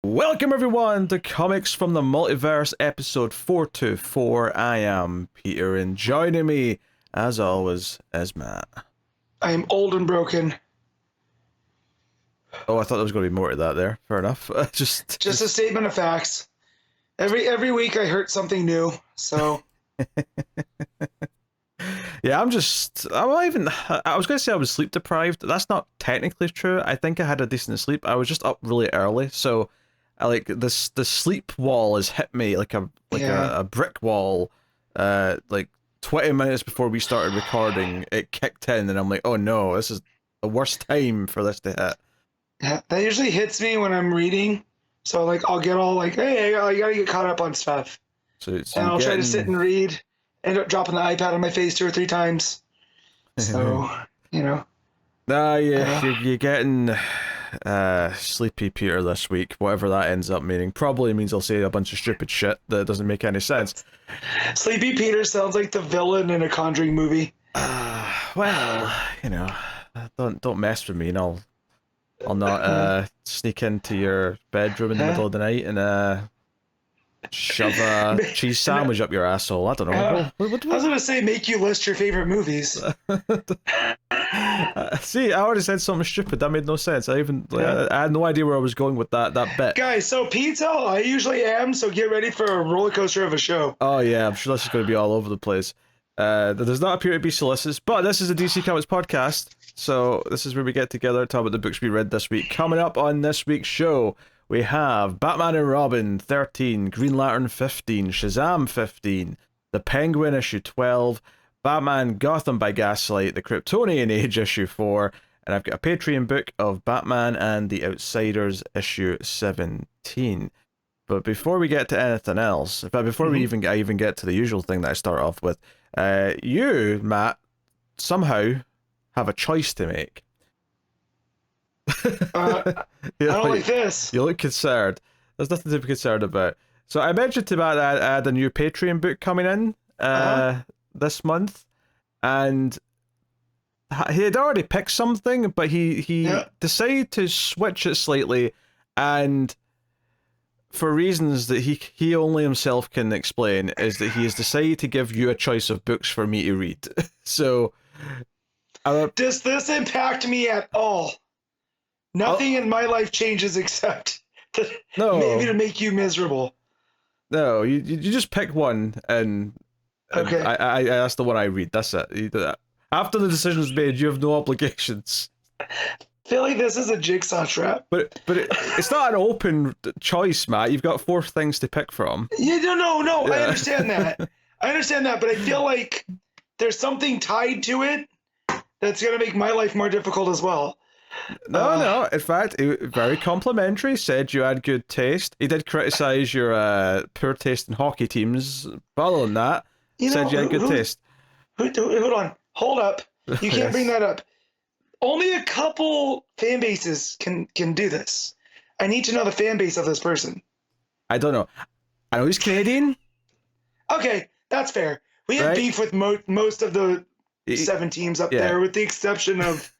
Welcome everyone to Comics from the Multiverse, episode 424. I am Peter, and joining me, as always, is Matt. I am old and broken. Oh, I thought there was going to be more to that there. Fair enough. Just a statement of facts. Every week I heard something new, so... Yeah, I was going to say I was sleep deprived. That's not technically true. I think I had a decent sleep. I was just up really early, so the sleep wall has hit me like a brick wall. Like 20 minutes before we started recording, it kicked in, and I'm like, oh no, this is the worst time for this to hit. Yeah, that usually hits me when I'm reading. So like I'll get all like, hey, I gotta get caught up on stuff. So and I'll try to sit and read. End up dropping the iPad on my face 2 or 3 times. So, you know. Nah, you're getting sleepy Peter this week, whatever that ends up meaning. Probably means I'll say a bunch of stupid shit that doesn't make any sense. Sleepy Peter sounds like the villain in a Conjuring movie. Well, you know, don't mess with me, and I'll not sneak into your bedroom in the middle of the night and shove a cheese sandwich up your asshole. I don't know. What? I was gonna say, make you list your favorite movies. See, I already said something stupid. That made no sense. I had no idea where I was going with that bit. Guys, so pizza, I usually am, so get ready for a roller coaster of a show. Oh yeah, I'm sure this is going to be all over the place. There does not appear to be solicits, but this is a DC Comics podcast, so this is where we get together, talk about the books we read this week. Coming up on this week's show, we have Batman and Robin 13, Green Lantern 15, Shazam 15, The Penguin issue 12, Batman Gotham by Gaslight, The Kryptonian Age issue 4, and I've got a Patreon book of Batman and the Outsiders issue 17. But before we get to anything else, in fact, before I even get to the usual thing that I start off with, you, Matt, somehow have a choice to make. I don't like this. You look concerned. There's nothing to be concerned about. So I mentioned to Matt that I had a new Patreon book coming in this month, and he had already picked something, but he decided to switch it slightly, and for reasons that he only himself can explain, is that he has decided to give you a choice of books for me to read. So does this impact me at all? Nothing in my life changes except maybe to make you miserable. No, you just pick one, and okay. I that's the one I read. That's it. After the decision's made, you have no obligations. I feel like this is a jigsaw trap. But it's not an open choice, Matt. You've got 4 things to pick from. Yeah, no. Yeah. I understand that. But I feel like there's something tied to it that's gonna make my life more difficult as well. No. In fact, very complimentary. Said you had good taste. He did criticize your poor taste in hockey teams. But other than that, said you had good taste. Hold on. Hold up. You can't bring that up. Only a couple fan bases can do this. I need to know the fan base of this person. I don't know. I know he's Canadian. Okay, that's fair. We have beef with most of the 7 teams up there, with the exception of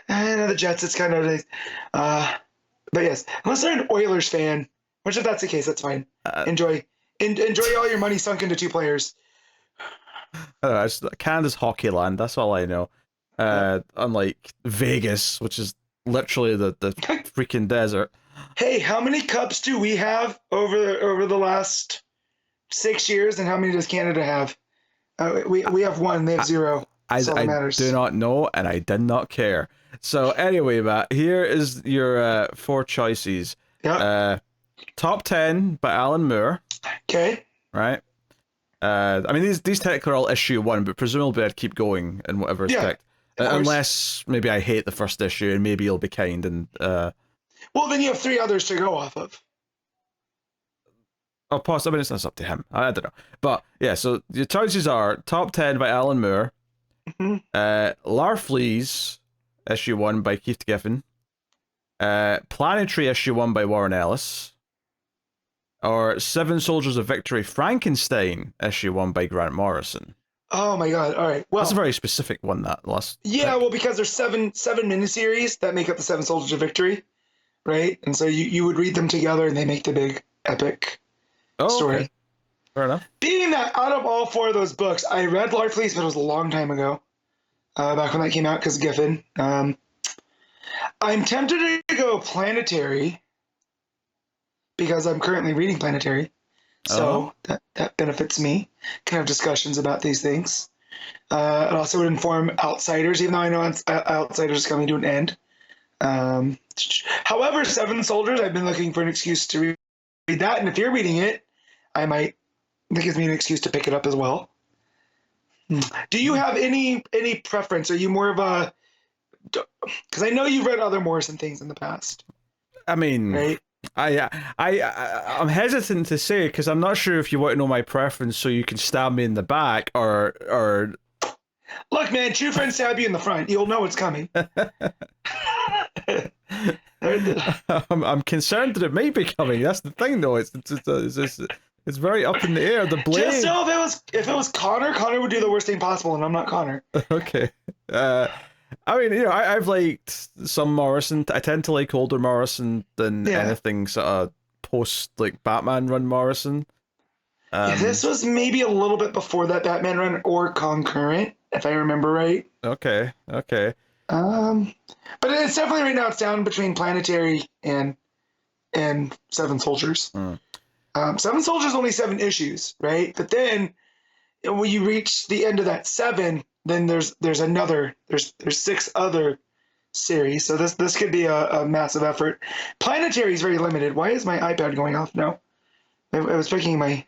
the Jets. It's kind of but yes, unless they're an Oilers fan, which if that's the case, that's fine. Enjoy all your money sunk into 2 players. I don't know, it's Canada's hockey land. That's all I know. Unlike Vegas, which is literally the freaking desert. Hey, how many cups do we have over the last 6 years, and how many does Canada have? We have 1. They have 0. I do not know, and I did not care. So anyway, Matt, here is your 4 choices. Yeah. Top 10 by Alan Moore. Okay. Right. I mean, these technically are all issue 1, but presumably I'd keep going in whatever is picked. Unless maybe I hate the first issue, and maybe you'll be kind and. Well, then you have 3 others to go off of. Oh, possibly it's up to him. I don't know, but yeah. So your choices are top 10 by Alan Moore, Larfleeze issue 1 by Keith Giffen, Planetary issue 1 by Warren Ellis, or 7 Soldiers of Victory Frankenstein issue 1 by Grant Morrison. Oh my God! All right, well, that's a very specific one. That last. Yeah, well, because there's seven miniseries that make up the 7 Soldiers of Victory, right? And so you would read them together, and they make the big epic story. Okay. Fair enough. Being that out of all 4 of those books, I read Lord Fleece, but it was a long time ago, back when that came out, because Giffen. I'm tempted to go Planetary, because I'm currently reading Planetary. So that benefits me. Can have discussions about these things. It also would inform Outsiders, even though I know Outsiders is coming to an end. However, Seven Soldiers, I've been looking for an excuse to read that, and if you're reading it, that gives me an excuse to pick it up as well. Do you have any preference? Are you more of a... Because I know you've read other Morrison things in the past. I mean... Right? I'm hesitant to say, because I'm not sure if you want to know my preference so you can stab me in the back, or... Look, man, true friends stab you in the front. You'll know it's coming. I'm concerned that it may be coming. That's the thing, though. It's very up in the air. The blade... Just so if it was Connor would do the worst thing possible, and I'm not Connor. Okay. I mean, I've liked some Morrison. I tend to like older Morrison than anything sort of post, like, Batman run Morrison. This was maybe a little bit before that Batman run, or concurrent, if I remember right. Okay. But it's definitely right now it's down between Planetary and Seven Soldiers. Seven Soldiers only 7 issues, right? But then when you reach the end of that 7, then there's 6 other series. So this could be a massive effort. Planetary is very limited. Why is my iPad going off now? I was picking my...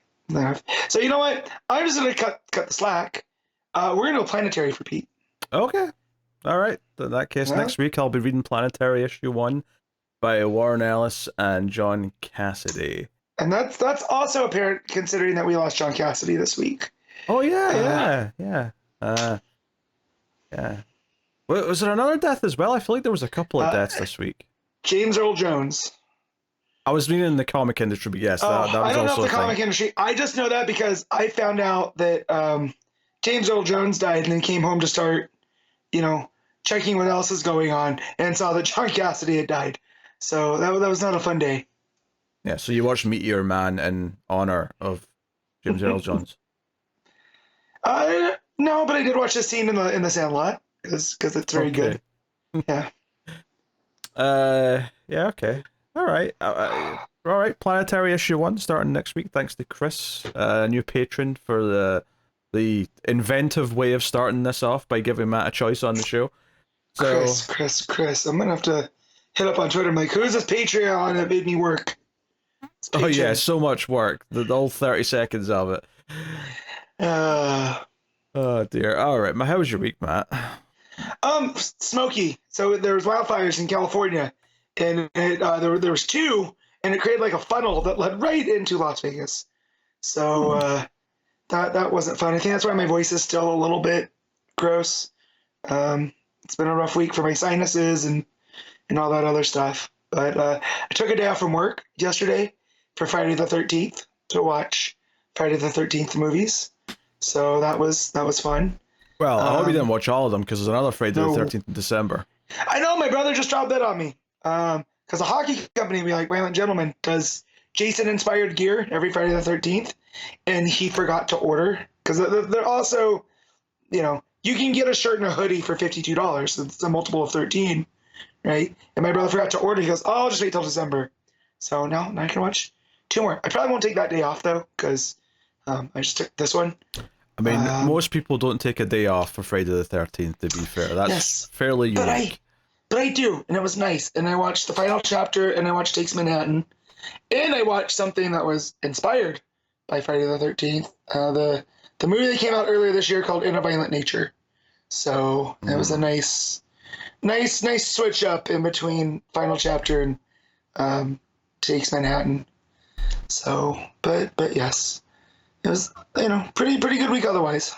So you know what? I'm just gonna cut the slack. We're gonna go Planetary for Pete. Okay. All right. In that case, next week I'll be reading Planetary issue 1 by Warren Ellis and John Cassidy. And that's also apparent considering that we lost John Cassidy this week. Oh yeah. Was there another death as well? I feel like there was a couple of deaths this week. James Earl Jones. I was reading in the comic industry, but yes, that was also I don't know a the comic industry. I just know that because I found out that James Earl Jones died and then came home to start, checking what else is going on, and saw that John Cassidy had died. So that was not a fun day. Yeah, so you watched Meteor Man in honor of James Earl Jones? No, but I did watch this scene in the Sandlot because it's very good. Yeah. Yeah. Okay. All right. All right. Planetary issue 1 starting next week. Thanks to Chris, a new patron, for the inventive way of starting this off by giving Matt a choice on the show. So, Chris. I'm gonna have to hit up on Twitter. I'm like, who's this Patreon that made me work? Oh yeah, so much work. The whole 30 seconds of it. Oh dear. All right. How was your week, Matt? Smoky. So there was wildfires in California, and there was 2, and it created like a funnel that led right into Las Vegas. So that wasn't fun. I think that's why my voice is still a little bit gross. It's been a rough week for my sinuses and all that other stuff. But I took a day off from work yesterday for Friday the 13th to watch Friday the 13th movies. So that was fun. Well, I hope you didn't watch all of them, because there's another Friday the 13th of December. I know, my brother just dropped that on me. Because a hockey company, like Violent Gentleman, does Jason-inspired gear every Friday the 13th, and he forgot to order. Because they're also, you can get a shirt and a hoodie for $52. So it's a multiple of 13, right? And my brother forgot to order. He goes, oh, I'll just wait till December. So now I can watch 2 more. I probably won't take that day off, though, because I just took this one. I mean, most people don't take a day off for Friday the 13th, to be fair. That's fairly unique. But I do, and it was nice. And I watched the final chapter, and I watched Takes Manhattan, and I watched something that was inspired by Friday the 13th. The movie that came out earlier this year called In a Violent Nature. So it was a nice switch up in between final chapter and Takes Manhattan. So, but yes. It was, pretty good week otherwise.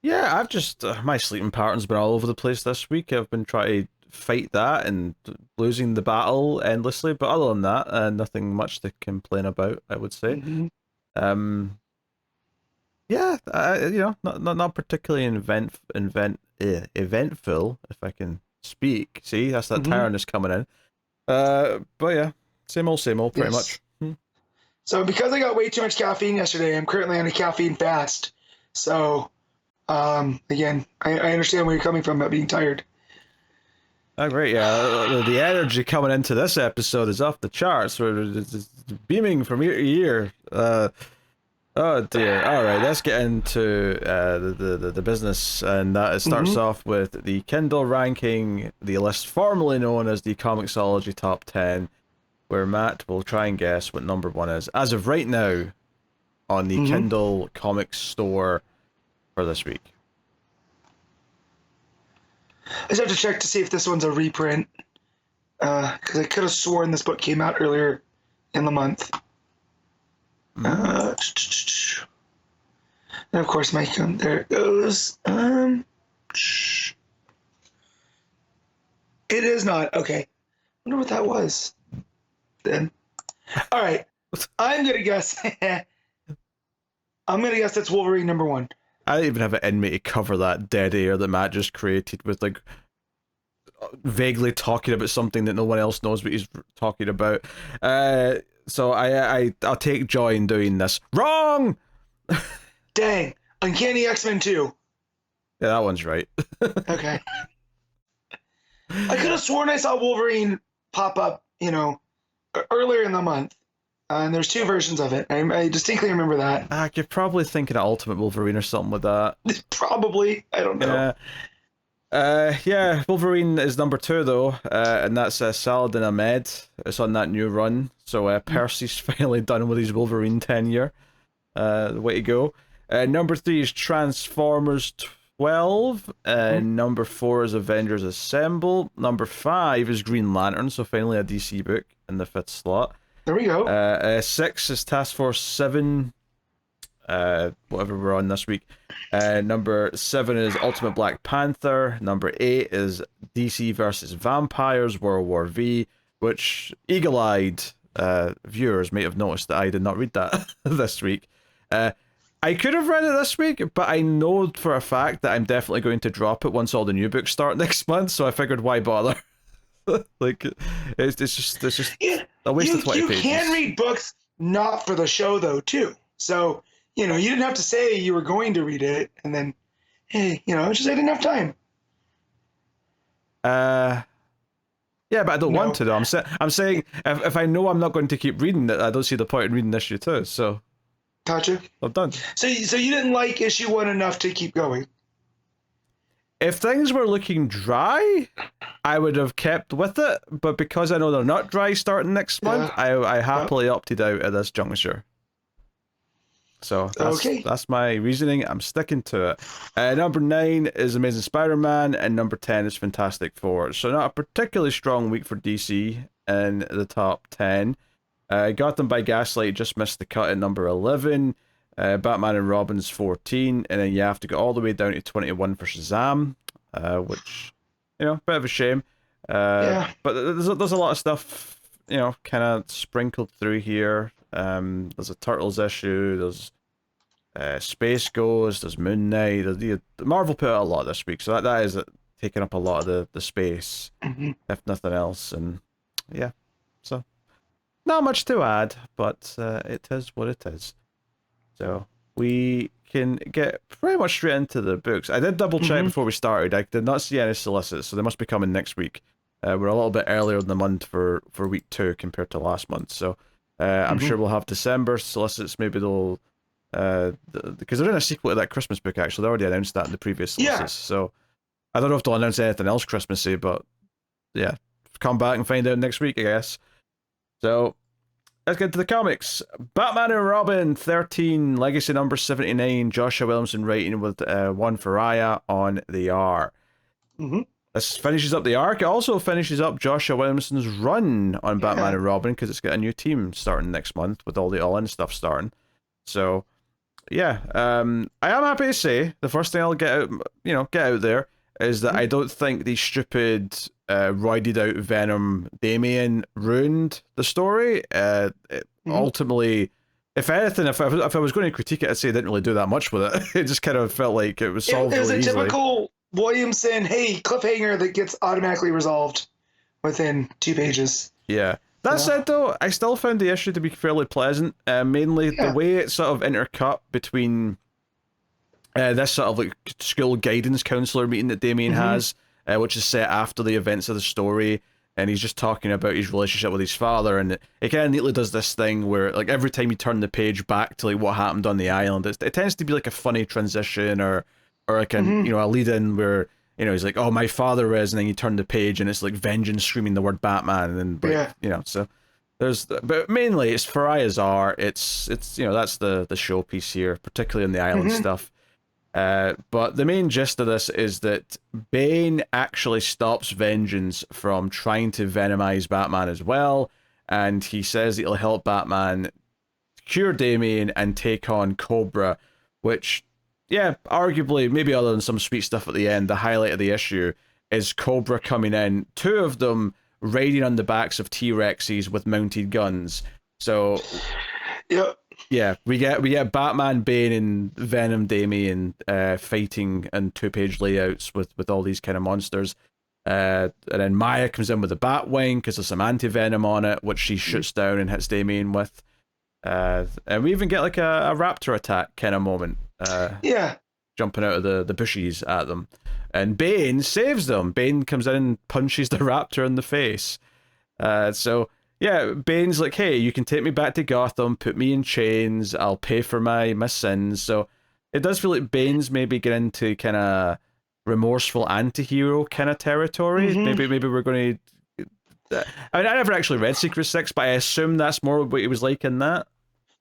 Yeah, I've just, my sleeping pattern's been all over the place this week. I've been trying to fight that and losing the battle endlessly, but other than that, nothing much to complain about, I would say. Mm-hmm. Yeah, not particularly eventful, if I can speak. See, that's that tiredness coming in. But yeah, same old, pretty much. So because I got way too much caffeine yesterday, I'm currently on a caffeine fast. So, again, I understand where you're coming from about being tired. Oh, great, yeah. The energy coming into this episode is off the charts. It's beaming from ear to ear. Oh dear. All right, let's get into the business, and that starts off with the Kindle ranking, the list formerly known as the Comicsology Top 10, where Matt will try and guess what number one is as of right now on the Kindle Comics store for this week. I just have to check to see if this one's a reprint, because I could have sworn this book came out earlier in the month. And of course, my there it goes. It is not. Okay. I wonder what that was. Then. All right. I'm gonna guess. I'm gonna guess that's Wolverine number one. I don't even have it in me to cover that dead air that Matt just created with like vaguely talking about something that no one else knows what he's talking about. So I'll take joy in doing this. Wrong! Dang. Uncanny X-Men 2. Yeah, that one's right. Okay. I could have sworn I saw Wolverine pop up, earlier in the month. And there's two versions of it. I distinctly remember that. You're probably thinking of Ultimate Wolverine or something with that. Probably. I don't know. Yeah, Wolverine is number two, though. And that's Saladin Ahmed. It's on that new run. So Percy's finally done with his Wolverine tenure. Way to go. Number 3 is Transformers 12. Number 4 is Avengers Assemble. Number 5 is Green Lantern. So finally a DC book in the 5th slot. There we go. 6 is Task Force 7, whatever we're on this week. Number 7 is Ultimate Black Panther. Number 8 is DC versus Vampires, World War V, which eagle-eyed viewers may have noticed that I did not read that this week. I could have read it this week, but I know for a fact that I'm definitely going to drop it once all the new books start next month, so I figured why bother? Like, it's just a waste of 20 pages. You can read books not for the show, though, too. So, you didn't have to say you were going to read it, and then, hey, just I didn't have time. Yeah, but I don't want to, though. I'm saying, if I know I'm not going to keep reading it, I don't see the point in reading issue 2, so... Gotcha. I'm done. So you didn't like issue 1 enough to keep going? If things were looking dry, I would have kept with it, but because I know they're not dry starting next month, I happily opted out at this juncture. So that's my reasoning. I'm sticking to it. Number 9 is Amazing Spider-Man, and number 10 is Fantastic Four. So not a particularly strong week for DC in the top 10. Gotham by Gaslight just missed the cut at number 11. Batman and Robin's 14, and then you have to go all the way down to 21 for Shazam, which, bit of a shame. But there's a lot of stuff, kind of sprinkled through here. There's a Turtles issue, there's Space Ghost, there's Moon Knight. Marvel put out a lot this week, so that is taking up a lot of the space, if nothing else. And yeah, so not much to add, but it is what it is. So we can get pretty much straight into the books. I did double check before we started. I did not see any solicits, so they must be coming next week. We're a little bit earlier in the month for week 2 compared to last month, so I'm sure we'll have December solicits. Maybe they'll because they're in a sequel to that Christmas book. Actually, they already announced that in the previous solicits. So I don't know if they'll announce anything else Christmassy, but yeah, come back and find out next week, I guess. So let's get to the comics. Batman and Robin 13, Legacy number 79, Joshua Williamson writing with Juan Ferreyra on the art. This finishes up the arc. It also finishes up Joshua Williamson's run on Batman and Robin, because it's got a new team starting next month with all the All-In stuff starting. So, yeah. I am happy to say, the first thing I'll get out there is that I don't think the stupid roided out Venom Damian ruined the story. Ultimately, if anything, if I was going to critique it, I'd say it didn't really do that much with it. It just kind of felt like it was solved really easily. It was a typical Williamson, hey, cliffhanger that gets automatically resolved within 2 pages. Yeah. That said, though, I still found the issue to be fairly pleasant. Mainly the way it's sort of intercut between this sort of like school guidance counselor meeting that Damien has, which is set after the events of the story, and he's just talking about his relationship with his father, and it kind of neatly does this thing where like every time you turn the page back to like what happened on the island, it tends to be like a funny transition or like a a lead in where he's like, oh, my father is, and then you turn the page and it's like vengeance screaming the word Batman, and like, so there's, but mainly it's Ferreyra's art. It's that's the showpiece here, particularly in the island stuff. But the main gist of this is that Bane actually stops Vengeance from trying to venomize Batman as well, and he says it'll help Batman cure Damien and take on Cobra, which, yeah, arguably, maybe other than some sweet stuff at the end, the highlight of the issue is Cobra coming in, two of them riding on the backs of T-Rexes with mounted guns. So, yeah, we get Batman, Bane, and Venom Damien fighting in 2-page layouts with all these kind of monsters. And then Maya comes in with a Batwing because there's some anti-venom on it, which she shoots down and hits Damien with. And we even get like a raptor attack kind of moment. Jumping out of the bushes at them. And Bane saves them. Bane comes in and punches the raptor in the face. So, yeah, Bane's like, hey, you can take me back to Gotham, put me in chains, I'll pay for my sins. So it does feel like Bane's maybe getting into kind of remorseful anti-hero kind of territory. Maybe we're going to... I mean, I never actually read Secret Six, but I assume that's more what he was like in that.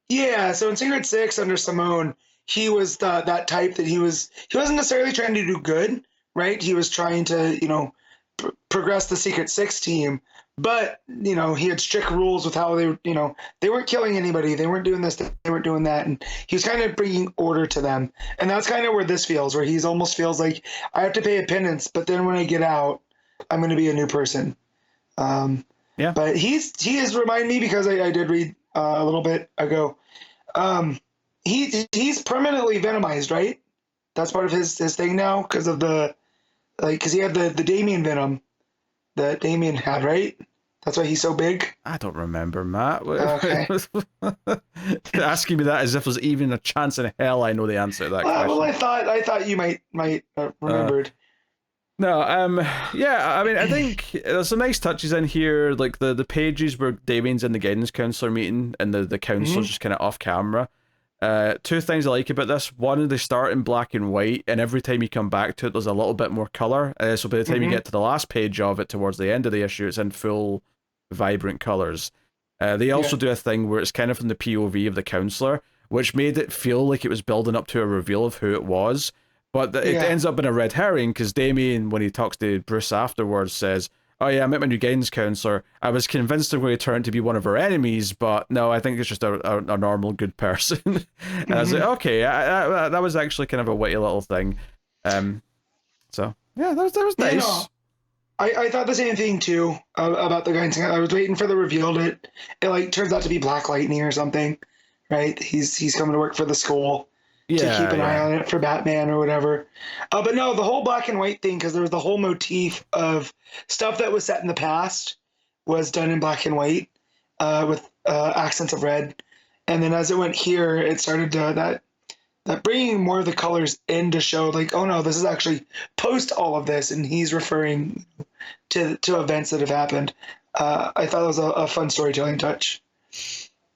Yeah, so in Secret Six under Simone, he was that type that he wasn't necessarily trying to do good, right? He was trying to, progress the Secret Six team, but, he had strict rules with how they weren't killing anybody. They weren't doing this, they weren't doing that. And he was kind of bringing order to them. And that's kind of where this feels, where he's almost feels like I have to pay a penance, but then when I get out, I'm going to be a new person. But he has reminded me, because I did read a little bit ago, he's permanently venomized, right? That's part of his thing now because of because he had the Damien venom that Damien had, right? That's why he's so big. I don't remember, Matt. Okay. Asking me that as if there's even a chance in hell I know the answer to that question. Well, I thought you might remembered. No, yeah, I mean, I think there's some nice touches in here, like the pages where Damien's in the guidance counselor meeting and the counselor's just kind of off camera. Two things I like about this. One, they start in black and white, and every time you come back to it, there's a little bit more color. So by the time you get to the last page of it, towards the end of the issue, it's in full, vibrant colors. They also do a thing where it's kind of from the POV of the counselor, which made it feel like it was building up to a reveal of who it was. But it ends up in a red herring, because Damien, when he talks to Bruce afterwards, says, oh yeah, I met my new guidance counselor. I was convinced they're going to turn to be one of our enemies, but no, I think it's just a normal, good person. And I was like, okay, that was actually kind of a witty little thing. So, yeah, that was nice. I thought the same thing, too, about the guidance. I was waiting for the reveal. It like turns out to be Black Lightning or something, right? He's coming to work for the school. To keep an eye on it for Batman or whatever. But no, the whole black and white thing, because there was the whole motif of stuff that was set in the past was done in black and white with accents of red. And then as it went here, it started to, that bringing more of the colors in to show like, oh no, this is actually post all of this, and he's referring to events that have happened. I thought it was a fun storytelling touch.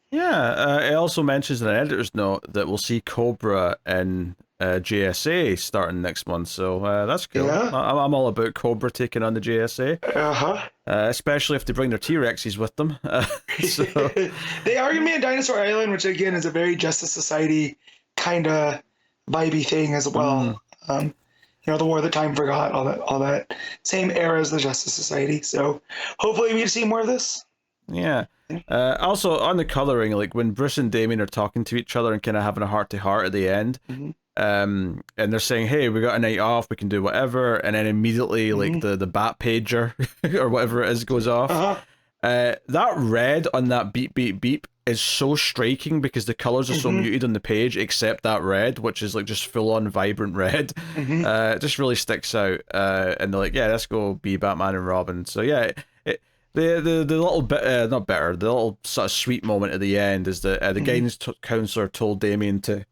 Yeah, it also mentions in an editor's note that we'll see Cobra in JSA starting next month, so that's cool. Yeah. I'm all about Cobra taking on the JSA, especially if they bring their T-Rexes with them. So. They are going to be in Dinosaur Island, which again is a very Justice Society kind of vibey thing as well. The War That Time Forgot, all that same era as the Justice Society. So hopefully we see more of this. Yeah. Also, on the coloring, like when Bruce and Damien are talking to each other and kind of having a heart-to-heart at the end, and they're saying, hey, we got a night off, we can do whatever, and then immediately, like, the bat pager, or whatever it is, goes off. That red on that beep, beep, beep is so striking because the colors are so muted on the page, except that red, which is, like, just full-on vibrant red. It just really sticks out, and they're like, yeah, let's go be Batman and Robin. So, yeah, The little bit, not better, the little sort of sweet moment at the end is that the guidance counselor told Damien to,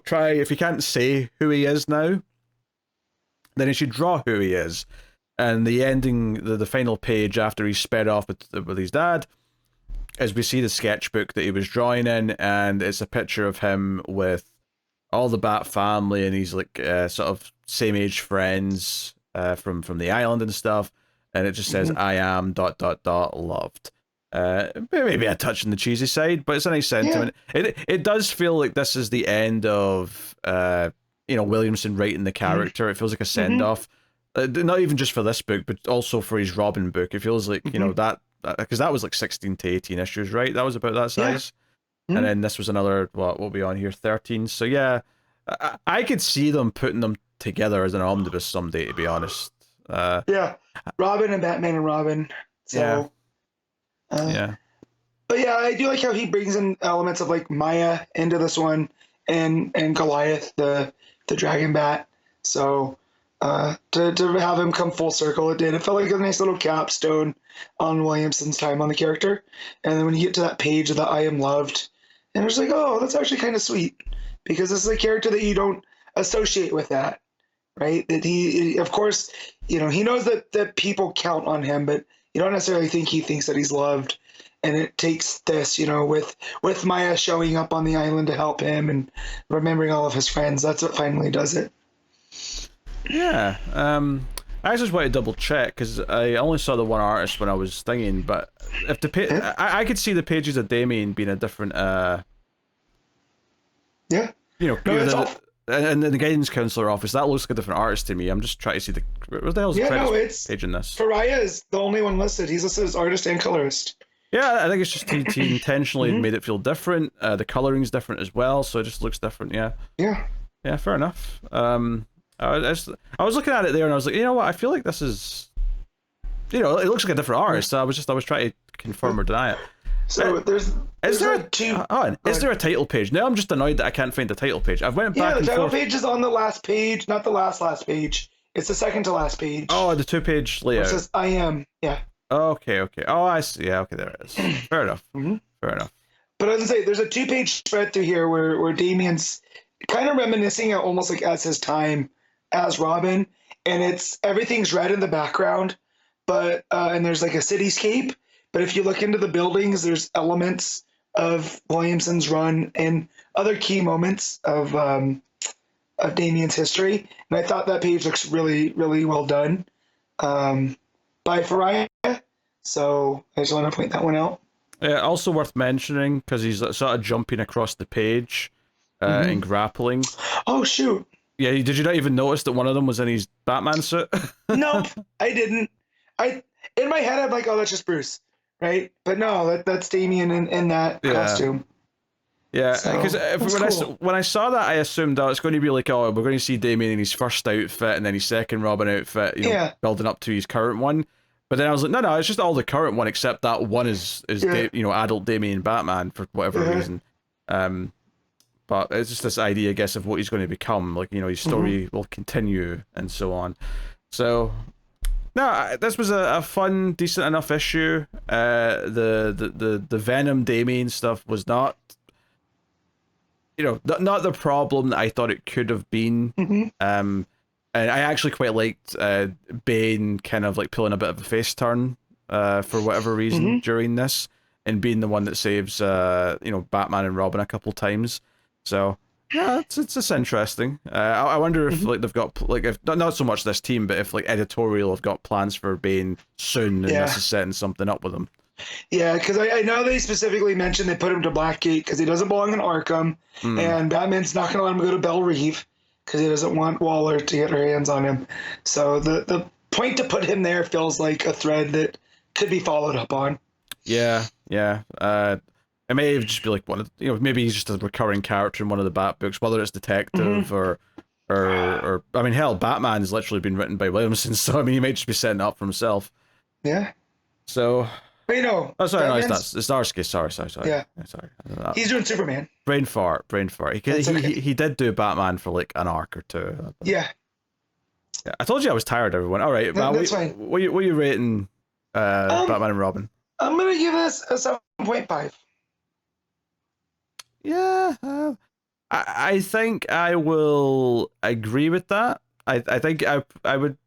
try, if he can't say who he is now, then he should draw who he is. And the ending, the final page after he sped off with his dad, is we see the sketchbook that he was drawing in, and it's a picture of him with all the Bat family, and he's like sort of same age friends from the island and stuff. And it just says, I am ... loved. Maybe a touch on the cheesy side, but it's a nice sentiment. Yeah. It does feel like this is the end of Williamson writing the character. It feels like a send off, not even just for this book, but also for his Robin book. It feels like that, because that was like 16 to 18 issues, right? That was about that size. Yeah. And then this was another, what will be on here, 13. So yeah, I could see them putting them together as an omnibus someday, to be honest. Yeah, Robin and Batman and Robin. So, yeah. But yeah, I do like how he brings in elements of like Maya into this one, and Goliath, the dragon bat. So to have him come full circle, it felt like a nice little capstone on Williamson's time on the character. And then when you get to that page of the I am loved, and it's like, oh, that's actually kind of sweet, because this is a character that you don't associate with that. Right, that he, of course, he knows that people count on him, but you don't necessarily think he thinks that he's loved. And it takes this, with Maya showing up on the island to help him and remembering all of his friends. That's what finally does it. Yeah, I just want to double check, because I only saw the one artist when I was thinking, but if I could see the pages of Damien being a different. Yeah. And the guidance counselor office, that looks like a different artist to me. I'm just trying to see what the hell's the credits page in this. Ferreyra is the only one listed. He's listed as artist and colorist. Yeah, I think it's just he intentionally made it feel different. The coloring's different as well, so it just looks different. Yeah. Yeah, fair enough. I was looking at it there, and I was like, you know what? I feel like this is, it looks like a different artist. So I was trying to confirm or deny it. So is there a title page? Now I'm just annoyed that I can't find the title page. I've went back and forth. Yeah, the title page is on the last page, not the last page. It's the second to last page. Oh, the 2-page layout. It says I am. Yeah. Okay. Oh, I see. Yeah, okay, there it is. Fair enough. Fair enough. But as I say, there's a 2-page spread through here where Damien's kind of reminiscing almost like as his time as Robin, and everything's red in the background, but and there's like a cityscape. But if you look into the buildings, there's elements of Williamson's run and other key moments of Damien's history. And I thought that page looks really, really well done by Ferreyra. So I just want to point that one out. Yeah, also worth mentioning, because he's sort of jumping across the page and grappling. Oh, shoot. Yeah, did you not even notice that one of them was in his Batman suit? Nope, I didn't. In my head, I'm like, oh, that's just Bruce. Right, but no, that's Damien in that costume. Yeah, because when I saw that, I assumed that it's going to be like, oh, we're going to see Damien in his first outfit and then his second Robin outfit, building up to his current one. But then I was like, no, it's just all the current one except that one is adult Damien Batman for whatever reason. But it's just this idea, I guess, of what he's going to become. Like, his story will continue and so on. So. No, this was a fun, decent enough issue. The Venom Damien stuff was not, not the problem that I thought it could have been. And I actually quite liked Bane kind of like pulling a bit of a face turn for whatever reason during this, and being the one that saves Batman and Robin a couple times. So. Yeah, it's interesting. I wonder if they've got if not so much this team, but if editorial have got plans for Bane soon, and this is setting something up with him. Yeah, because I know they specifically mentioned they put him to Blackgate because he doesn't belong in Arkham, and Batman's not going to let him go to Belle Reve because he doesn't want Waller to get her hands on him. So the point to put him there feels like a thread that could be followed up on. Yeah. It may just be like one of maybe he's just a recurring character in one of the Bat books, whether it's detective or I mean, hell, Batman has literally been written by Williamson, so I mean, he might just be setting it up for himself. Yeah. So. But oh, sorry, no, it's Starsky. Sorry. Yeah. Sorry. He's doing Superman. Brain fart. He did do Batman for like an arc or two. Yeah. I told you I was tired, everyone. All right, that's fine. What are you rating Batman and Robin. I'm gonna give this a 7.5. Yeah, I think I will agree with that. I think I would.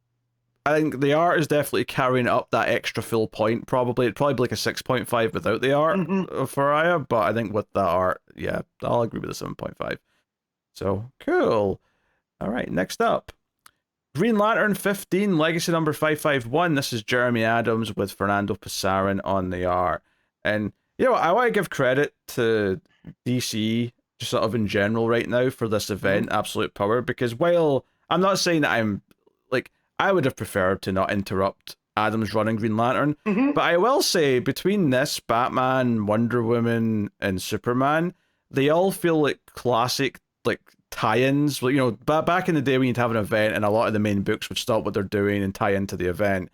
I think the art is definitely carrying up that extra full point. Probably it'd probably be like a 6.5 without the art of Ferreyra, but I think with the art, yeah, I'll agree with the 7.5. So cool. All right, next up, Green Lantern 15, Legacy number 551. This is Jeremy Adams with Fernando Pasarin on the art, and you know I want to give credit to DC just sort of in general right now for this event, Absolute Power, because while I'm not saying that I'm like I would have preferred to not interrupt Adams running Green Lantern, but I will say between this, Batman, Wonder Woman, and Superman, they all feel like classic like tie-ins. You know, back in the day when you'd have an event and a lot of the main books would stop what they're doing and tie into the event.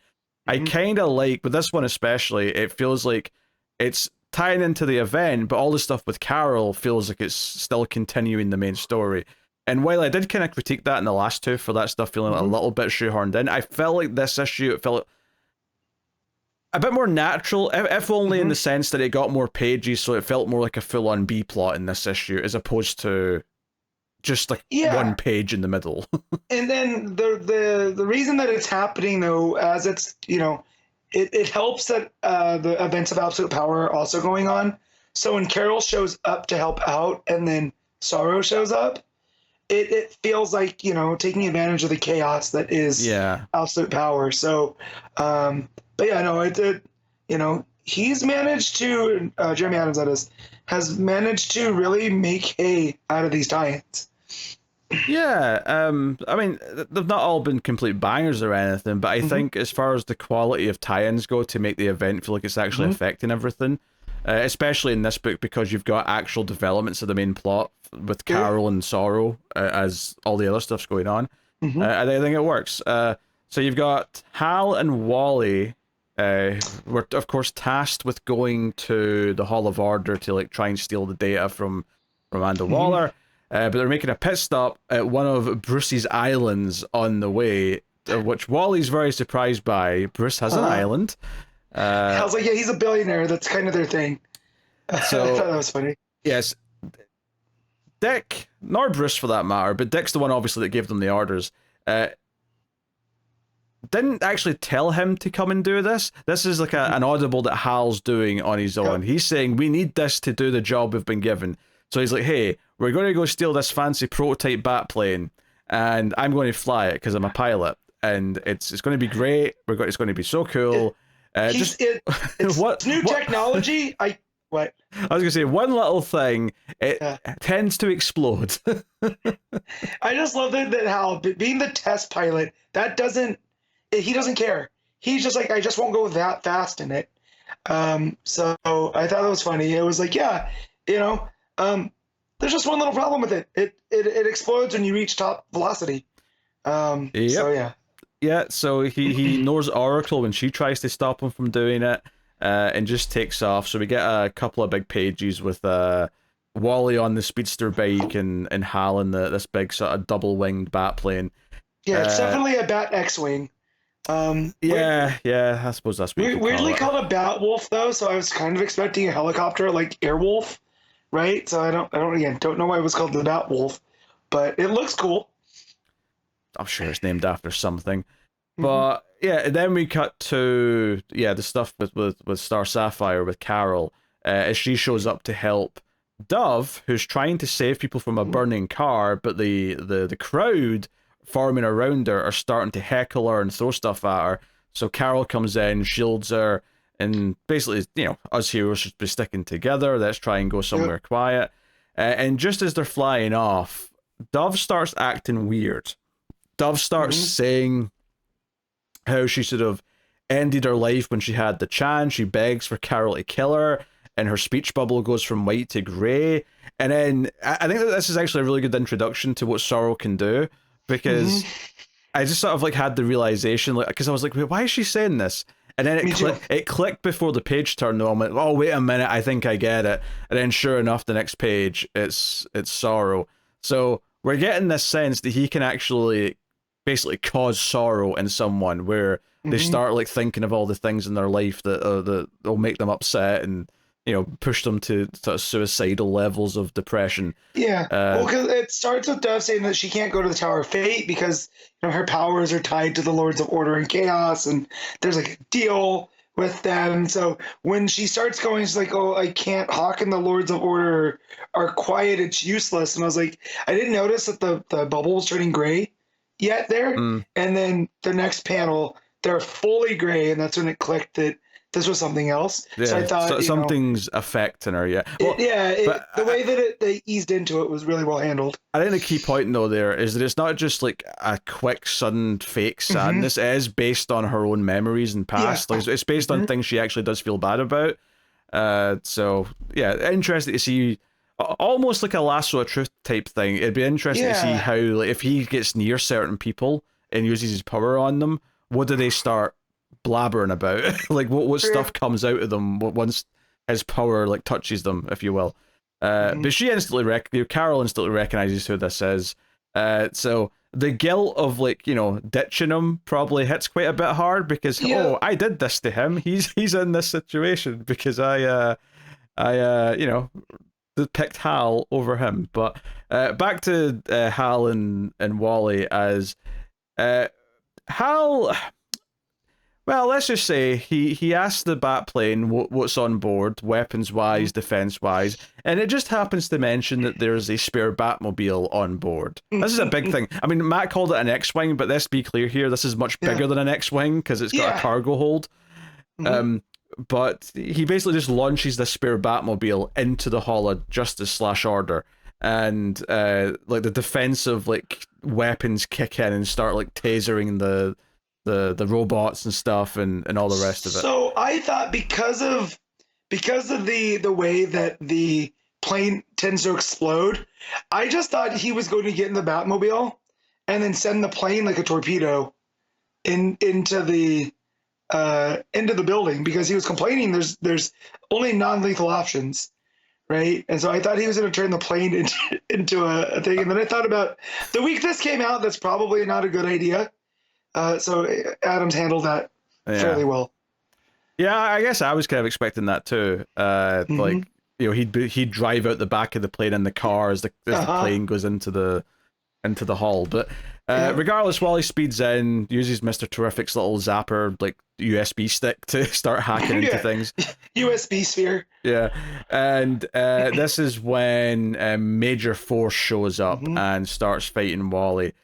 I kind of like, with this one especially, it feels like it's tying into the event, but all the stuff with Carol feels like it's still continuing the main story. And while I did kind of critique that in the last two for that stuff feeling a little bit shoehorned in, I felt like this issue, it felt a bit more natural, if only in the sense that it got more pages, so it felt more like a full-on B-plot in this issue, as opposed to just like one page in the middle. And then the reason that it's happening, though, as it's, you know, it helps that the events of Absolute Power are also going on. So when Carol shows up to help out and then Sorrow shows up, it feels like, you know, taking advantage of the chaos that is Absolute Power. So, but yeah, no, you know, he's managed to, Jeremy Adams, that is, has managed to really make hay out of these tie-ins. Yeah, I mean, they've not all been complete bangers or anything, but I think as far as the quality of tie-ins go to make the event feel like it's actually affecting everything, especially in this book because you've got actual developments of the main plot with Carol and Sorrow as all the other stuff's going on. I think it works. So you've got Hal and Wally were, of course, tasked with going to the Hall of Order to like try and steal the data from Amanda Waller. But they're making a pit stop at one of Bruce's islands on the way, which Wally's very surprised by. Bruce has an island. I was like, yeah, he's a billionaire. That's kind of their thing. So, I thought that was funny. Yes. Dick, nor Bruce for that matter, but Dick's the one obviously that gave them the orders, didn't actually tell him to come and do this. This is like an audible that Hal's doing on his own. He's saying, we need this to do the job we've been given. So he's like, hey, we're going to go steal this fancy prototype bat plane, and I'm going to fly it because I'm a pilot, and it's going to be great. It's going to be so cool. It's new technology. I was going to say, one little thing, it tends to explode. I just love that Hal, being the test pilot, he doesn't care. He's just like, I just won't go that fast in it. So I thought that was funny. It was like, yeah, you know, there's just one little problem with it. It explodes when you reach top velocity. So yeah. Yeah, so he ignores Oracle when she tries to stop him from doing it, and just takes off. So we get a couple of big pages with Wally on the speedster bike and Hal in this big sort of double-winged bat plane. Yeah, it's definitely a Bat X-Wing. Yeah, I suppose that's what you weirdly called a Bat Wolf though, so I was kind of expecting a helicopter like Airwolf, right? So I don't know why it was called the Bat Wolf, but it looks cool. I'm sure it's named after something. But yeah, then we cut to the stuff with Star Sapphire with Carol as she shows up to help Dove, who's trying to save people from a burning car, but the crowd forming around her are starting to heckle her and throw stuff at her. So Carol comes in, shields her, and basically, you know, us heroes should be sticking together. Let's try and go somewhere quiet. And just as they're flying off, Dove starts acting weird. Dove starts saying how she should have ended her life when she had the chance. She begs for Carol to kill her, and her speech bubble goes from white to grey. And then I think that this is actually a really good introduction to what Sorrow can do, because I just sort of like had the realization, like, because I was like, wait, why is she saying this? And then it clicked before the page turned on. I went, oh, wait a minute, I think I get it. And then sure enough, the next page, it's Sorrow. So we're getting this sense that he can actually basically cause sorrow in someone, where they start like thinking of all the things in their life that will make them upset and push them to sort of suicidal levels of depression. Yeah, well, because it starts with Dove saying that she can't go to the Tower of Fate because her powers are tied to the Lords of Order and Chaos, and there's like a deal with them. So when she starts going, she's like, "Oh, I can't. Hawk and the Lords of Order are quiet. It's useless." And I was like, I didn't notice that the bubble was turning gray yet there, and then the next panel they're fully gray, and that's when it clicked that this was something else. Yeah, so I thought something's affecting her. Yeah, well, the way that they eased into it was really well handled. I think the key point though there is that it's not just like a quick, sudden, fake sadness. It is based on her own memories and past. Like it's based on things she actually does feel bad about. So yeah, interesting to see. Almost like a lasso of truth type thing. It'd be interesting to see how, like, if he gets near certain people and uses his power on them, what do they start blabbering about? Like what stuff comes out of them once his power like touches them, if you will. But she instantly Carol instantly recognizes who this is. So the guilt of like ditching him probably hits quite a bit hard because I did this to him. He's in this situation because I picked Hal over him. But back to Hal and Wally as Hal. Well, let's just say he asked the Batplane what's on board, weapons-wise, defense-wise, and it just happens to mention that there's a spare Batmobile on board. This is a big thing. I mean, Matt called it an X-Wing, but let's be clear here, this is much bigger than an X-Wing because it's got a cargo hold. But he basically just launches the spare Batmobile into the Hall of Justice / Order, and like the defensive like weapons kick in and start like tasering the robots and stuff and all the rest of it. So I thought because of the way that the plane tends to explode, I just thought he was going to get in the Batmobile and then send the plane like a torpedo into the building because he was complaining there's only non-lethal options, right? And so I thought he was going to turn the plane into a thing, and then I thought about the week this came out, that's probably not a good idea. So Adams handled that fairly well. Yeah, I guess I was kind of expecting that too. Like he'd drive out the back of the plane in the car as the plane goes into the hall. But regardless, Wally speeds in, uses Mr. Terrific's little zapper like USB stick to start hacking into things. USB sphere. Yeah, and this is when Major Force shows up and starts fighting Wally.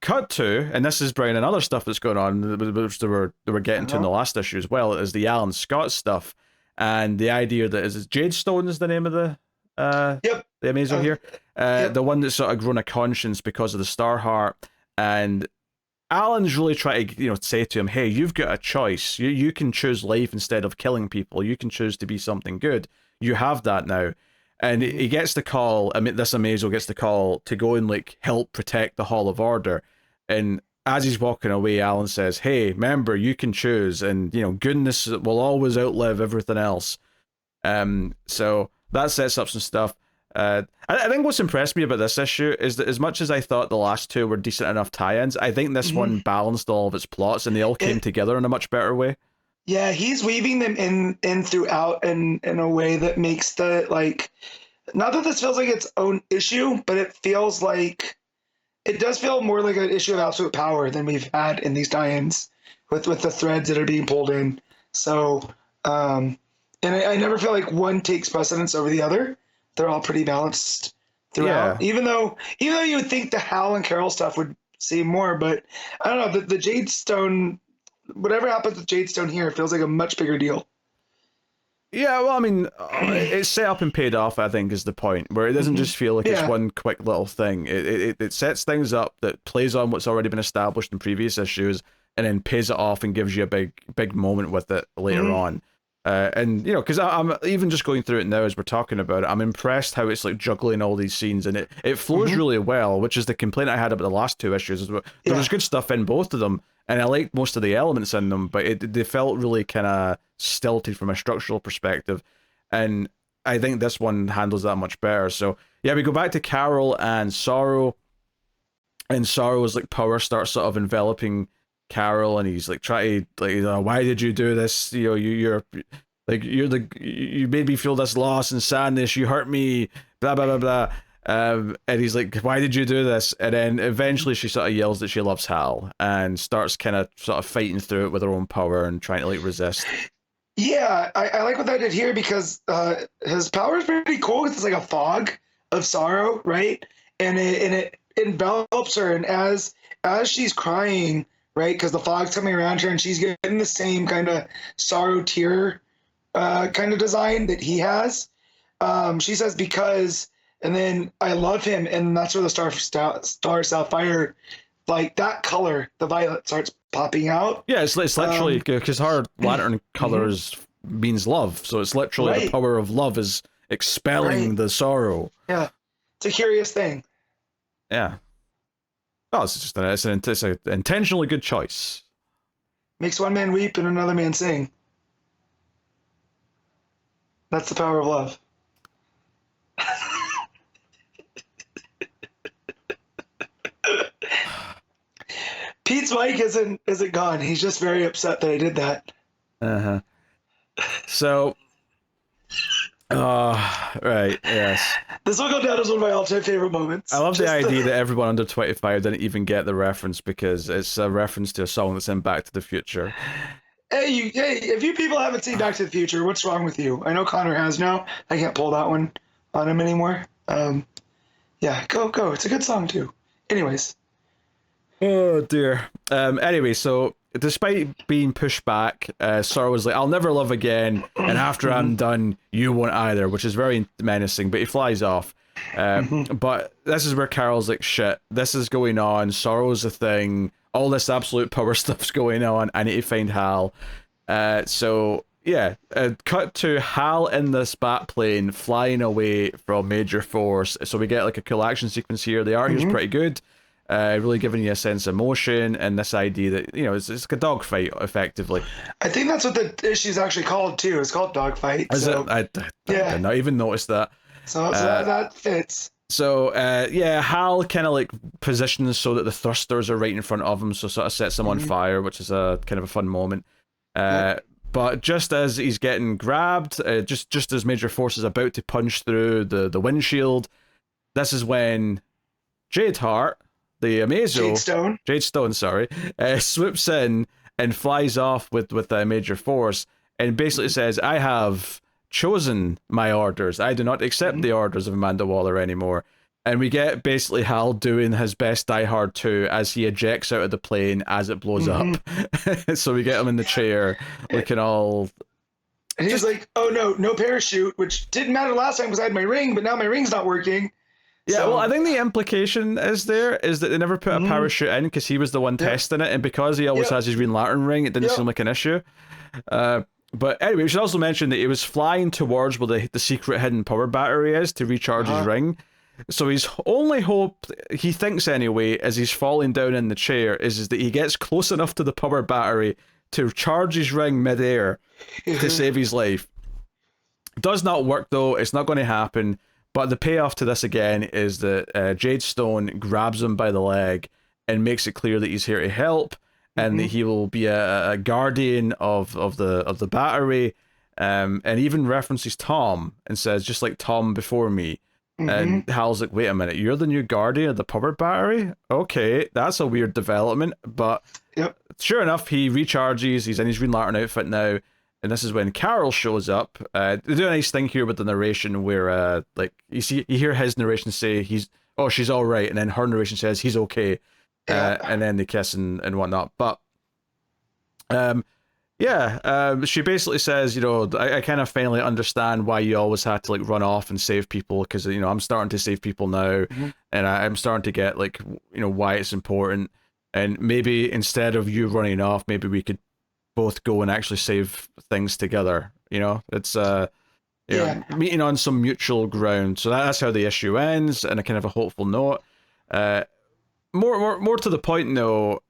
Cut to, and this is Brian and other stuff that's going on, which they were getting to in the last issue as well, is the Alan Scott stuff, and the idea that is Jadestone is the name of the Amazo here, the one that's sort of grown a conscience because of the Starheart, and Alan's really trying to say to him, hey, you've got a choice. You can choose life instead of killing people. You can choose to be something good. You have that now. And he gets the call, this Amazo gets the call to go and like help protect the Hall of Order. And as he's walking away, Alan says, hey, remember, you can choose, and goodness will always outlive everything else. So that sets up some stuff. I think what's impressed me about this issue is that as much as I thought the last two were decent enough tie-ins, I think this one balanced all of its plots and they all came together in a much better way. Yeah, he's weaving them in throughout in a way that makes the, like, not that this feels like its own issue, but it does feel more like an issue of absolute power than we've had in these tie-ins with the threads that are being pulled in. So, and I never feel like one takes precedence over the other. They're all pretty balanced throughout. Yeah. Even though you would think the Hal and Carol stuff would seem more, but I don't know, the Jadestone, whatever happens with Jadestone here feels like a much bigger deal. Yeah, well, I mean, it's set up and paid off, I think, is the point, where it doesn't just feel like it's one quick little thing. It sets things up that plays on what's already been established in previous issues, and then pays it off and gives you a big moment with it later on. And, because I'm even just going through it now as we're talking about it, I'm impressed how it's like juggling all these scenes, and it flows really well, which is the complaint I had about the last two issues. There was good stuff in both of them, and I liked most of the elements in them, but they felt really kind of stilted from a structural perspective, and I think this one handles that much better. So yeah, we go back to Carol and Sorrow, and Sorrow's like power starts sort of enveloping Carol, and he's like trying to like, why did you do this? You're like you made me feel this loss and sadness. You hurt me. Blah blah blah blah. And he's like, why did you do this? And then eventually she sort of yells that she loves Hal and starts kind of sort of fighting through it with her own power and trying to like resist. Yeah, I like what that did here because his power is pretty cool. It's like a fog of sorrow, right? And it envelops her, and as she's crying, right, because the fog's coming around her, and she's getting the same kind of sorrow tear kind of design that he has. She says because, and then I love him, and that's where the star sapphire, like that color, the violet starts popping out. Yeah, it's literally because her lantern colors means love, so it's literally the power of love is expelling the sorrow. Yeah, it's a curious thing. Yeah. Oh, it's an intentionally good choice. Makes one man weep and another man sing. That's the power of love. Pete's mic isn't gone. He's just very upset that I did that. So, right, yes. This will go down as one of my all-time favorite moments. I love the idea that everyone under 25 didn't even get the reference because it's a reference to a song that's in Back to the Future. Hey, if you people haven't seen Back to the Future, what's wrong with you? I know Connor has now. I can't pull that one on him anymore. Yeah, go. It's a good song too. Anyways. Oh dear. Anyway, so despite being pushed back, Sorrow was like, I'll never love again, and after I'm done, you won't either, which is very menacing, but he flies off. But this is where Carol's like, shit, this is going on, Sorrow's a thing, all this absolute power stuff's going on, I need to find Hal. So yeah, cut to Hal in this bat plane flying away from Major Force. So we get like a cool action sequence here. The art here's pretty good. Really giving you a sense of motion and this idea that, it's like a dogfight, effectively. I think that's what the issue's actually called, too. It's called Dogfight. Is it? I did not even notice that. So that fits. So, Hal kind of like positions so that the thrusters are right in front of him, so sort of sets him on fire, which is a kind of a fun moment. But just as he's getting grabbed, just as Major Force is about to punch through the windshield, this is when Jade Heart, the Amazo, Jade Stone, swoops in and flies off with Major Force and basically says, I have chosen my orders. I do not accept the orders of Amanda Waller anymore. And we get basically Hal doing his best Die Hard 2 as he ejects out of the plane as it blows up. So we get him in the chair looking all... And he's like, oh no parachute, which didn't matter last time because I had my ring, but now my ring's not working. Yeah, well, I think the implication is that they never put a parachute in because he was the one testing it, and because he always has his Green Lantern ring, it didn't seem like an issue. But anyway, we should also mention that he was flying towards where the secret hidden power battery is to recharge his ring. So his only hope, he thinks anyway, as he's falling down in the chair, is that he gets close enough to the power battery to charge his ring midair to save his life. Does not work though, it's not going to happen. But the payoff to this again is that Jade Stone grabs him by the leg and makes it clear that he's here to help and that he will be a guardian of the battery, and even references Tom and says, just like Tom before me. And Hal's like, wait a minute, you're the new guardian of the power battery? Okay, that's a weird development, but sure enough, he recharges, he's in his Green Lantern outfit now. And this is when Carol shows up. They do a nice thing here with the narration where, you hear his narration say she's all right, and then her narration says he's okay, and then they kiss and whatnot. But, she basically says, I kind of finally understand why you always had to run off and save people because I'm starting to save people now, and I'm starting to get why it's important, and maybe instead of you running off, maybe we could both go and actually save things together. It's meeting on some mutual ground. So that's how the issue ends, and a kind of a hopeful note. More to the point though.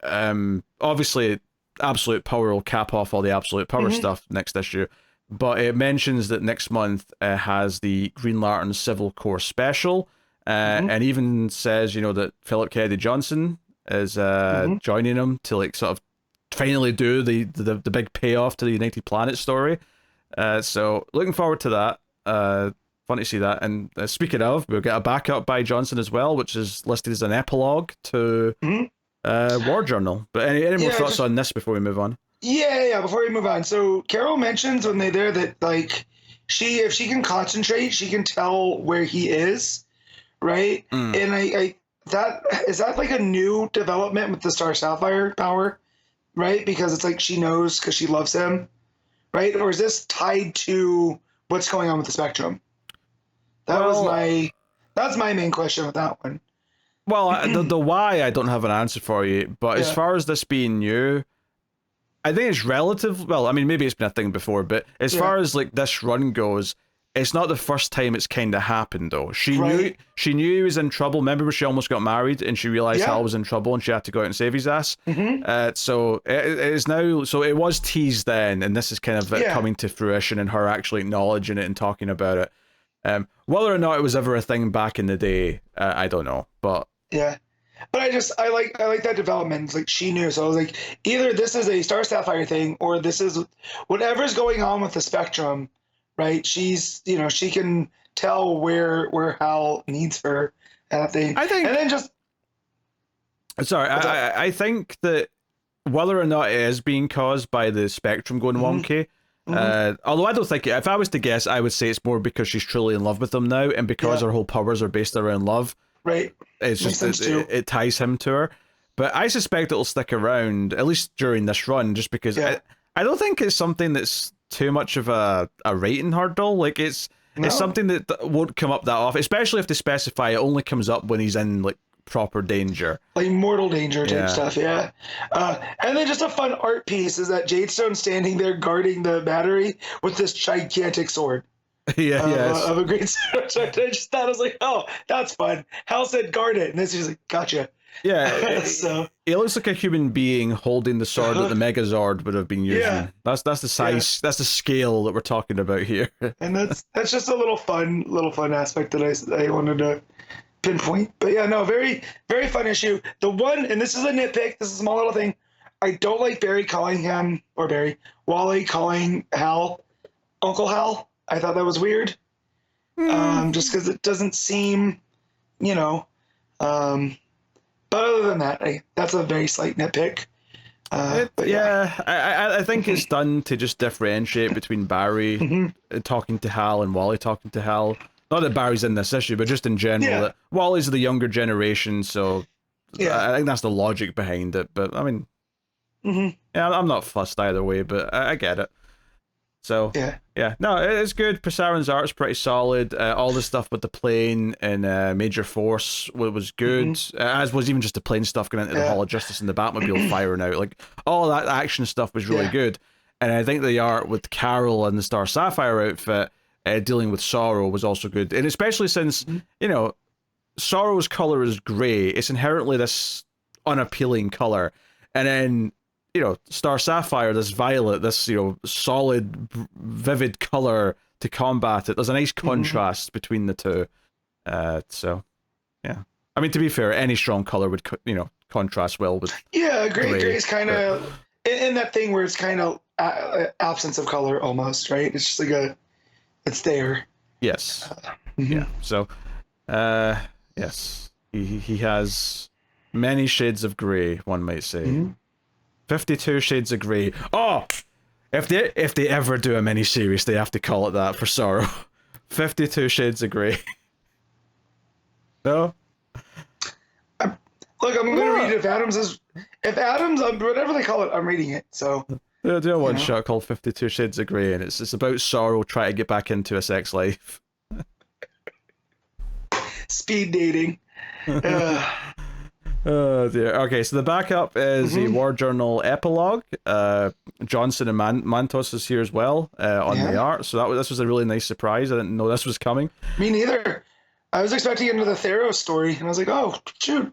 Obviously, Absolute Power will cap off all the Absolute Power stuff next issue, but it mentions that next month has the Green Lantern Civil Corps special, and even says that Philip Kennedy Johnson is joining him to sort of finally do the big payoff to the United Planet story. So looking forward to that. Fun to see that. And speaking of, we'll get a backup by Johnson as well, which is listed as an epilogue to War Journal. But any more thoughts on this before we move on? Yeah. Before we move on, so Carol mentions when they're there that like if she can concentrate, she can tell where he is, right? And I that is that like a new development with the Star Sapphire power, right? Because it's like she knows because she loves him, right? Or is this tied to what's going on with the Spectrum? That's my main question with that one. Well, the why I don't have an answer for you, but as far as this being new, I think it's relative. Well, I mean, maybe it's been a thing before, but as far as like this run goes, it's not the first time it's kind of happened though. She knew he was in trouble. Remember when she almost got married and she realized Hal was in trouble and she had to go out and save his ass. So it is now. So it was teased then, and this is kind of coming to fruition and her actually acknowledging it and talking about it. Whether or not it was ever a thing back in the day, I don't know, but but I like that development. It's like she knew, so I was like, either this is a Star Sapphire thing, or this is whatever's going on with the Spectrum, right? She's she can tell where Hal needs her, and that thing. I think, and then just sorry, I think that whether or not it is being caused by the Spectrum going wonky. Although I don't think if I was to guess, I would say it's more because she's truly in love with him now, and because her whole powers are based around love. Right. It's just it ties him to her. But I suspect it'll stick around at least during this run, just because I don't think it's something that's too much of a rating hurdle. Like it's something that won't come up that often, especially if they specify it only comes up when he's in like proper danger, like mortal danger type stuff. And then just a fun art piece is that Jadestone standing there guarding the battery with this gigantic sword of a great sword. I just thought, I was like, oh, that's fun. Hal said guard it, and this is like, gotcha. So it looks like a human being holding the sword that the Megazord would have been using. That's the size, that's the scale that we're talking about here. And that's just a little fun aspect that I wanted to pinpoint. But very, very fun issue. The one, and this is a nitpick, this is a small little thing, I don't like Wally calling Hal Uncle Hal. I thought that was weird. Just because it doesn't seem, but other than that, that's a very slight nitpick. I think it's done to just differentiate between Barry talking to Hal and Wally talking to Hal. Not that Barry's in this issue, but just in general, that Wally's the younger generation, so I think that's the logic behind it. But I mean, I'm not fussed either way, but I get it. So no, it's good. Pasarin's art's pretty solid. All the stuff with the plane and Major Force was good, as was even just the plane stuff going into the Hall of Justice and the Batmobile firing out. Like all that action stuff was really good, and I think the art with Carol and the Star Sapphire outfit. Dealing with Sorrow was also good, and especially since Sorrow's color is gray, it's inherently this unappealing color, and then Star Sapphire, this violet, this solid, vivid color to combat it. There's a nice contrast between the two. So I mean, to be fair, any strong color would contrast well with gray is kind of in that thing where it's kind of absence of color almost, right? It's just like it's there. Yes. So, yes, he has many shades of grey, one might say. 52 shades of grey. Oh, if they ever do a mini-series, they have to call it that for Sorrow. 52 shades of grey. No? Look, I'm going to read it. If Adams, whatever they call it, I'm reading it, so... They do a one-shot called 52 Shades of Grey, and it's about Sorrow trying to get back into a sex life. Speed dating. Oh dear. Okay, so the backup is a War Journal epilogue. Johnson and Mantos is here as well on the art, so this was a really nice surprise. I didn't know this was coming. Me neither. I was expecting another Theros story, and I was like, oh, shoot.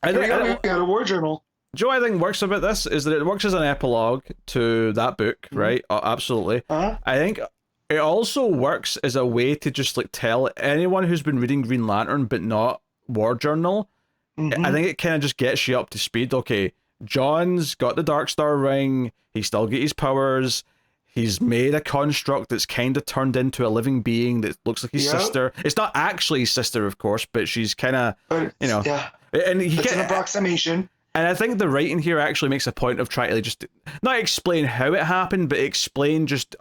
We got a War Journal. Joe, I think works about this is that it works as an epilogue to that book, right? Absolutely. I think it also works as a way to just like tell anyone who's been reading Green Lantern but not War Journal. I think it kind of just gets you up to speed. Okay, John's got the Darkstar ring. He still get his powers. He's made a construct that's kind of turned into a living being that looks like his sister. It's not actually his sister, of course, but she's kind of, you know. Yeah. And it's an approximation. And I think the writing here actually makes a point of trying to just not explain how it happened, but explain just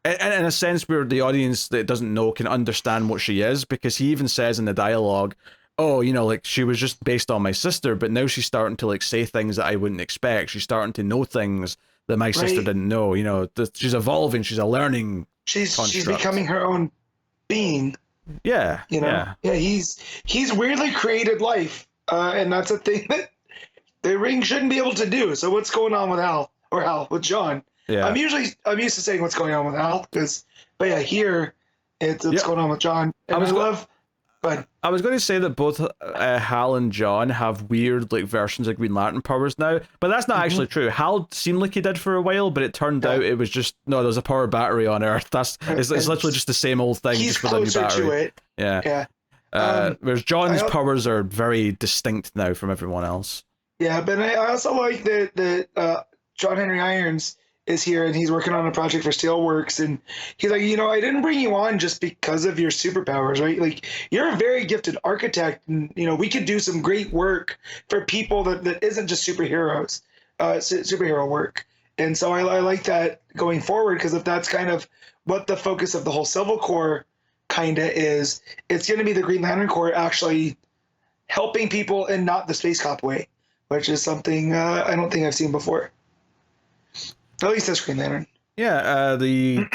in a sense where the audience that doesn't know can understand what she is, because he even says in the dialogue, oh, you know, like, she was just based on my sister, but now she's starting to, like, say things that I wouldn't expect. She's starting to know things that my sister didn't know. You know, she's evolving. She's a learning. She's becoming her own being. Yeah. You know. Yeah. He's weirdly created life, and that's a thing that the ring shouldn't be able to do. So what's going on with Hal with John? Yeah. I'm used to saying what's going on with Hal but yeah, here it's going on with John. And I was going to say that both Hal and John have weird, like, versions of Green Lantern powers now, but that's not actually true. Hal seemed like he did for a while, but it turned out it was just there was a power battery on Earth. It's literally just the same old thing, just with a new battery. To it. Yeah. Whereas John's powers are very distinct now from everyone else. Yeah, but I also like that John Henry Irons is here, and he's working on a project for Steelworks, and he's like, I didn't bring you on just because of your superpowers, right? Like, you're a very gifted architect, and we could do some great work for people that isn't just superheroes, superhero work. And so I like that going forward, because if that's kind of what the focus of the whole Civil Corps kind of is, it's going to be the Green Lantern Corps actually helping people and not the Space Cop way, which is something I don't think I've seen before. At least this Green Lantern. Yeah, the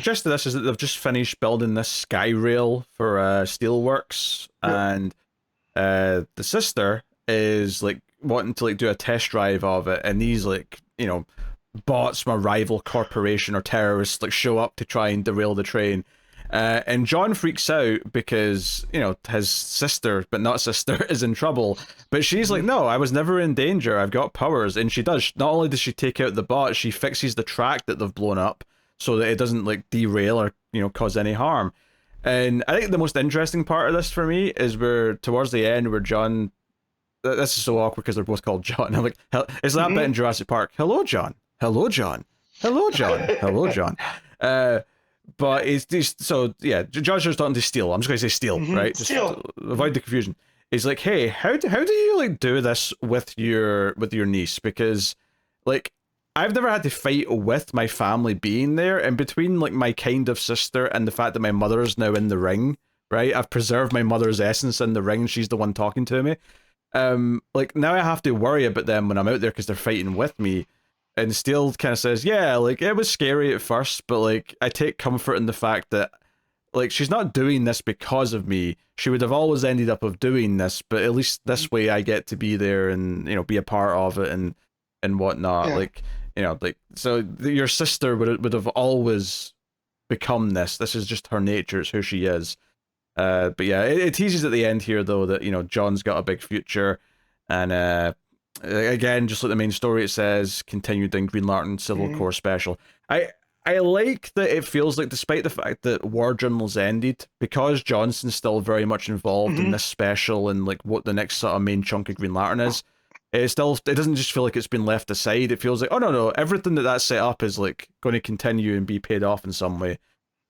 gist of this is that they've just finished building this sky rail for Steelworks, and the sister is, like, wanting to, like, do a test drive of it, and these, like, bots from a rival corporation or terrorists, like, show up to try and derail the train. And John freaks out because, his sister, but not sister, is in trouble. But she's like, no, I was never in danger. I've got powers. And she does. Not only does she take out the bot, she fixes the track that they've blown up so that it doesn't, like, derail or, cause any harm. And I think the most interesting part of this for me is where, towards the end, where John... This is so awkward because they're both called John. I'm like, it's that bit in Jurassic Park. Hello, John. Hello, John. Hello, John. Hello, John. But so yeah, John's just starting to steal. I'm just going to say steal, right? Just steal. Avoid the confusion. He's like, hey, how do you, like, do this with your niece? Because, like, I've never had to fight with my family being there, and between, like, my kind of sister and the fact that my mother is now in the ring, right? I've preserved my mother's essence in the ring. She's the one talking to me. Like, now I have to worry about them when I'm out there because they're fighting with me. And Steele kind of says, yeah, like, it was scary at first, but, like, I take comfort in the fact that, like, she's not doing this because of me. She would have always ended up of doing this, but at least this way I get to be there and, be a part of it and whatnot. Yeah. Like, like, so your sister would have always become this. This is just her nature. It's who she is. But yeah, it teases at the end here, though, that, John's got a big future, and, again, just like the main story, it says continued in Green Lantern Civil Corps special. I like that it feels like, despite the fact that War Journal's ended, because Johnson's still very much involved in this special and, like, what the next sort of main chunk of Green Lantern is, it doesn't just feel like it's been left aside. It feels like, oh no, everything that's set up is, like, going to continue and be paid off in some way.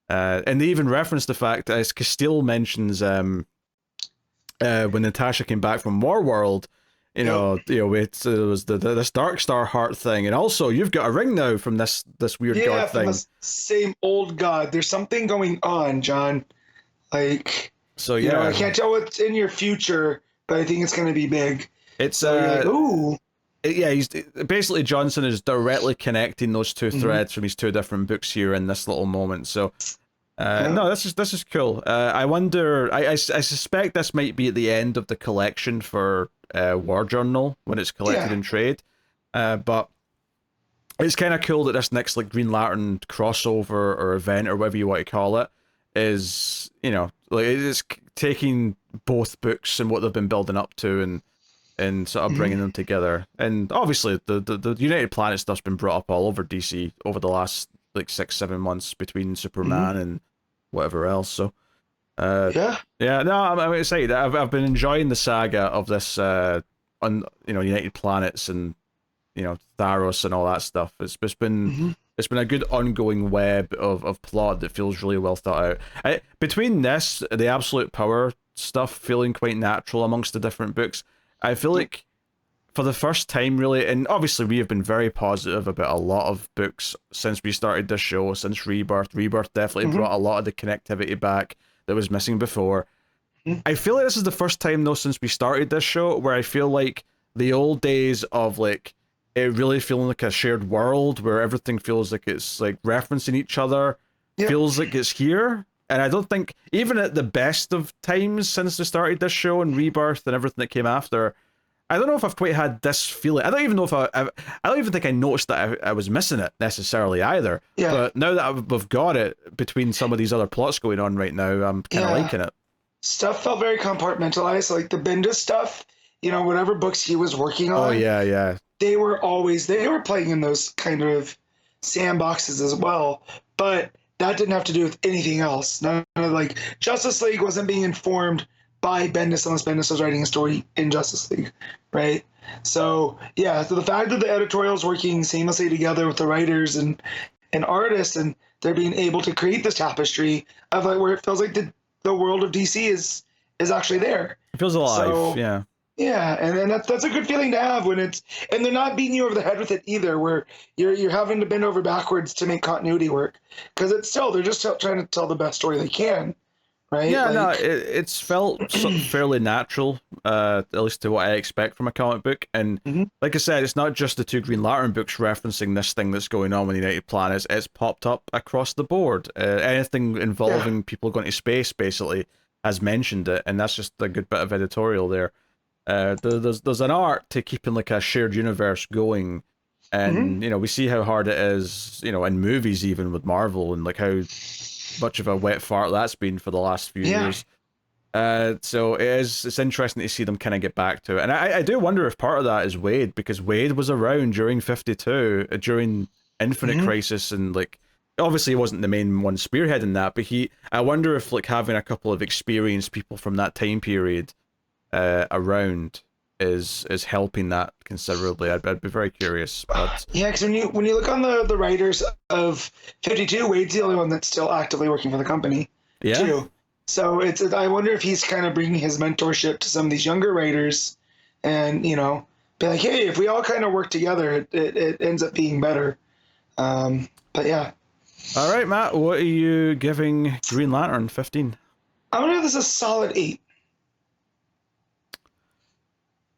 And they even reference the fact, as Castile mentions, when Natasha came back from Warworld, it was this Darkstar heart thing, and also you've got a ring now from this weird god thing. From the same old god. There's something going on, John. Like, so yeah, I can't tell what's in your future, but I think it's going to be big. It's so you're like, ooh. Yeah, he's basically, Johnson is directly connecting those two threads from his two different books here in this little moment. So. No, this is cool. I wonder. I suspect this might be at the end of the collection for War Journal when it's collected in trade. But it's kind of cool that this next, like, Green Lantern crossover or event or whatever you want to call it is, like, it's taking both books and what they've been building up to and sort of bringing them together. And obviously the United Planet stuff's been brought up all over DC over the last, like, 6-7 months between Superman and whatever else. So no, I'm excited. I've been enjoying the saga of this United Planets and Tharos and all that stuff. It's been a good ongoing web of plot that feels really well thought out. Between this, the absolute power stuff feeling quite natural amongst the different books, I feel like for the first time, really, and obviously we have been very positive about a lot of books since we started this show, since Rebirth. Rebirth definitely brought a lot of the connectivity back that was missing before. I feel like this is the first time, though, since we started this show, where I feel like the old days of, like, it really feeling like a shared world where everything feels like it's, like, referencing each other, feels like it's here. And I don't think, even at the best of times since we started this show and Rebirth and everything that came after, I don't know if I've quite had this feeling. I don't even know if I don't even think I noticed that I was missing it necessarily either. Yeah. But now that we've got it between some of these other plots going on right now, I'm kind of liking it. Stuff felt very compartmentalized, like the Bendis stuff. Whatever books he was working on. Oh yeah. They were playing in those kind of sandboxes as well, but that didn't have to do with anything else. None of, like, Justice League wasn't being informed by Bendis unless Bendis was writing a story in Justice League, right? So the fact that the editorial's working seamlessly together with the writers and artists, and they're being able to create this tapestry of, like, where it feels like the world of DC is actually there. It feels alive, yeah. Yeah, and that's a good feeling to have and they're not beating you over the head with it either, where you're having to bend over backwards to make continuity work, because they're just trying to tell the best story they can. Right? Yeah, no, it's felt fairly natural, at least to what I expect from a comic book. And like I said, it's not just the two Green Lantern books referencing this thing that's going on with the United Planets. It's popped up across the board. Anything involving people going to space, basically, has mentioned it, and that's just a good bit of editorial there. There's an art to keeping, like, a shared universe going, and we see how hard it is, in movies, even with Marvel, and like how much of a wet fart that's been for the last few years. So it's interesting to see them kind of get back to it. And I do wonder if part of that is Wade, because Wade was around during 52, during Infinite Crisis, and, like, obviously he wasn't the main one spearheading that, but I wonder if, like, having a couple of experienced people from that time period around is helping that considerably. I'd be very curious. But because when you look on the writers of 52, Wade's the only one that's still actively working for the company too. So I wonder if he's kind of bringing his mentorship to some of these younger writers, and be like, hey, if we all kind of work together, it ends up being better. But yeah. All right, Matt, what are you giving Green Lantern 15? I'm gonna give this a solid 8.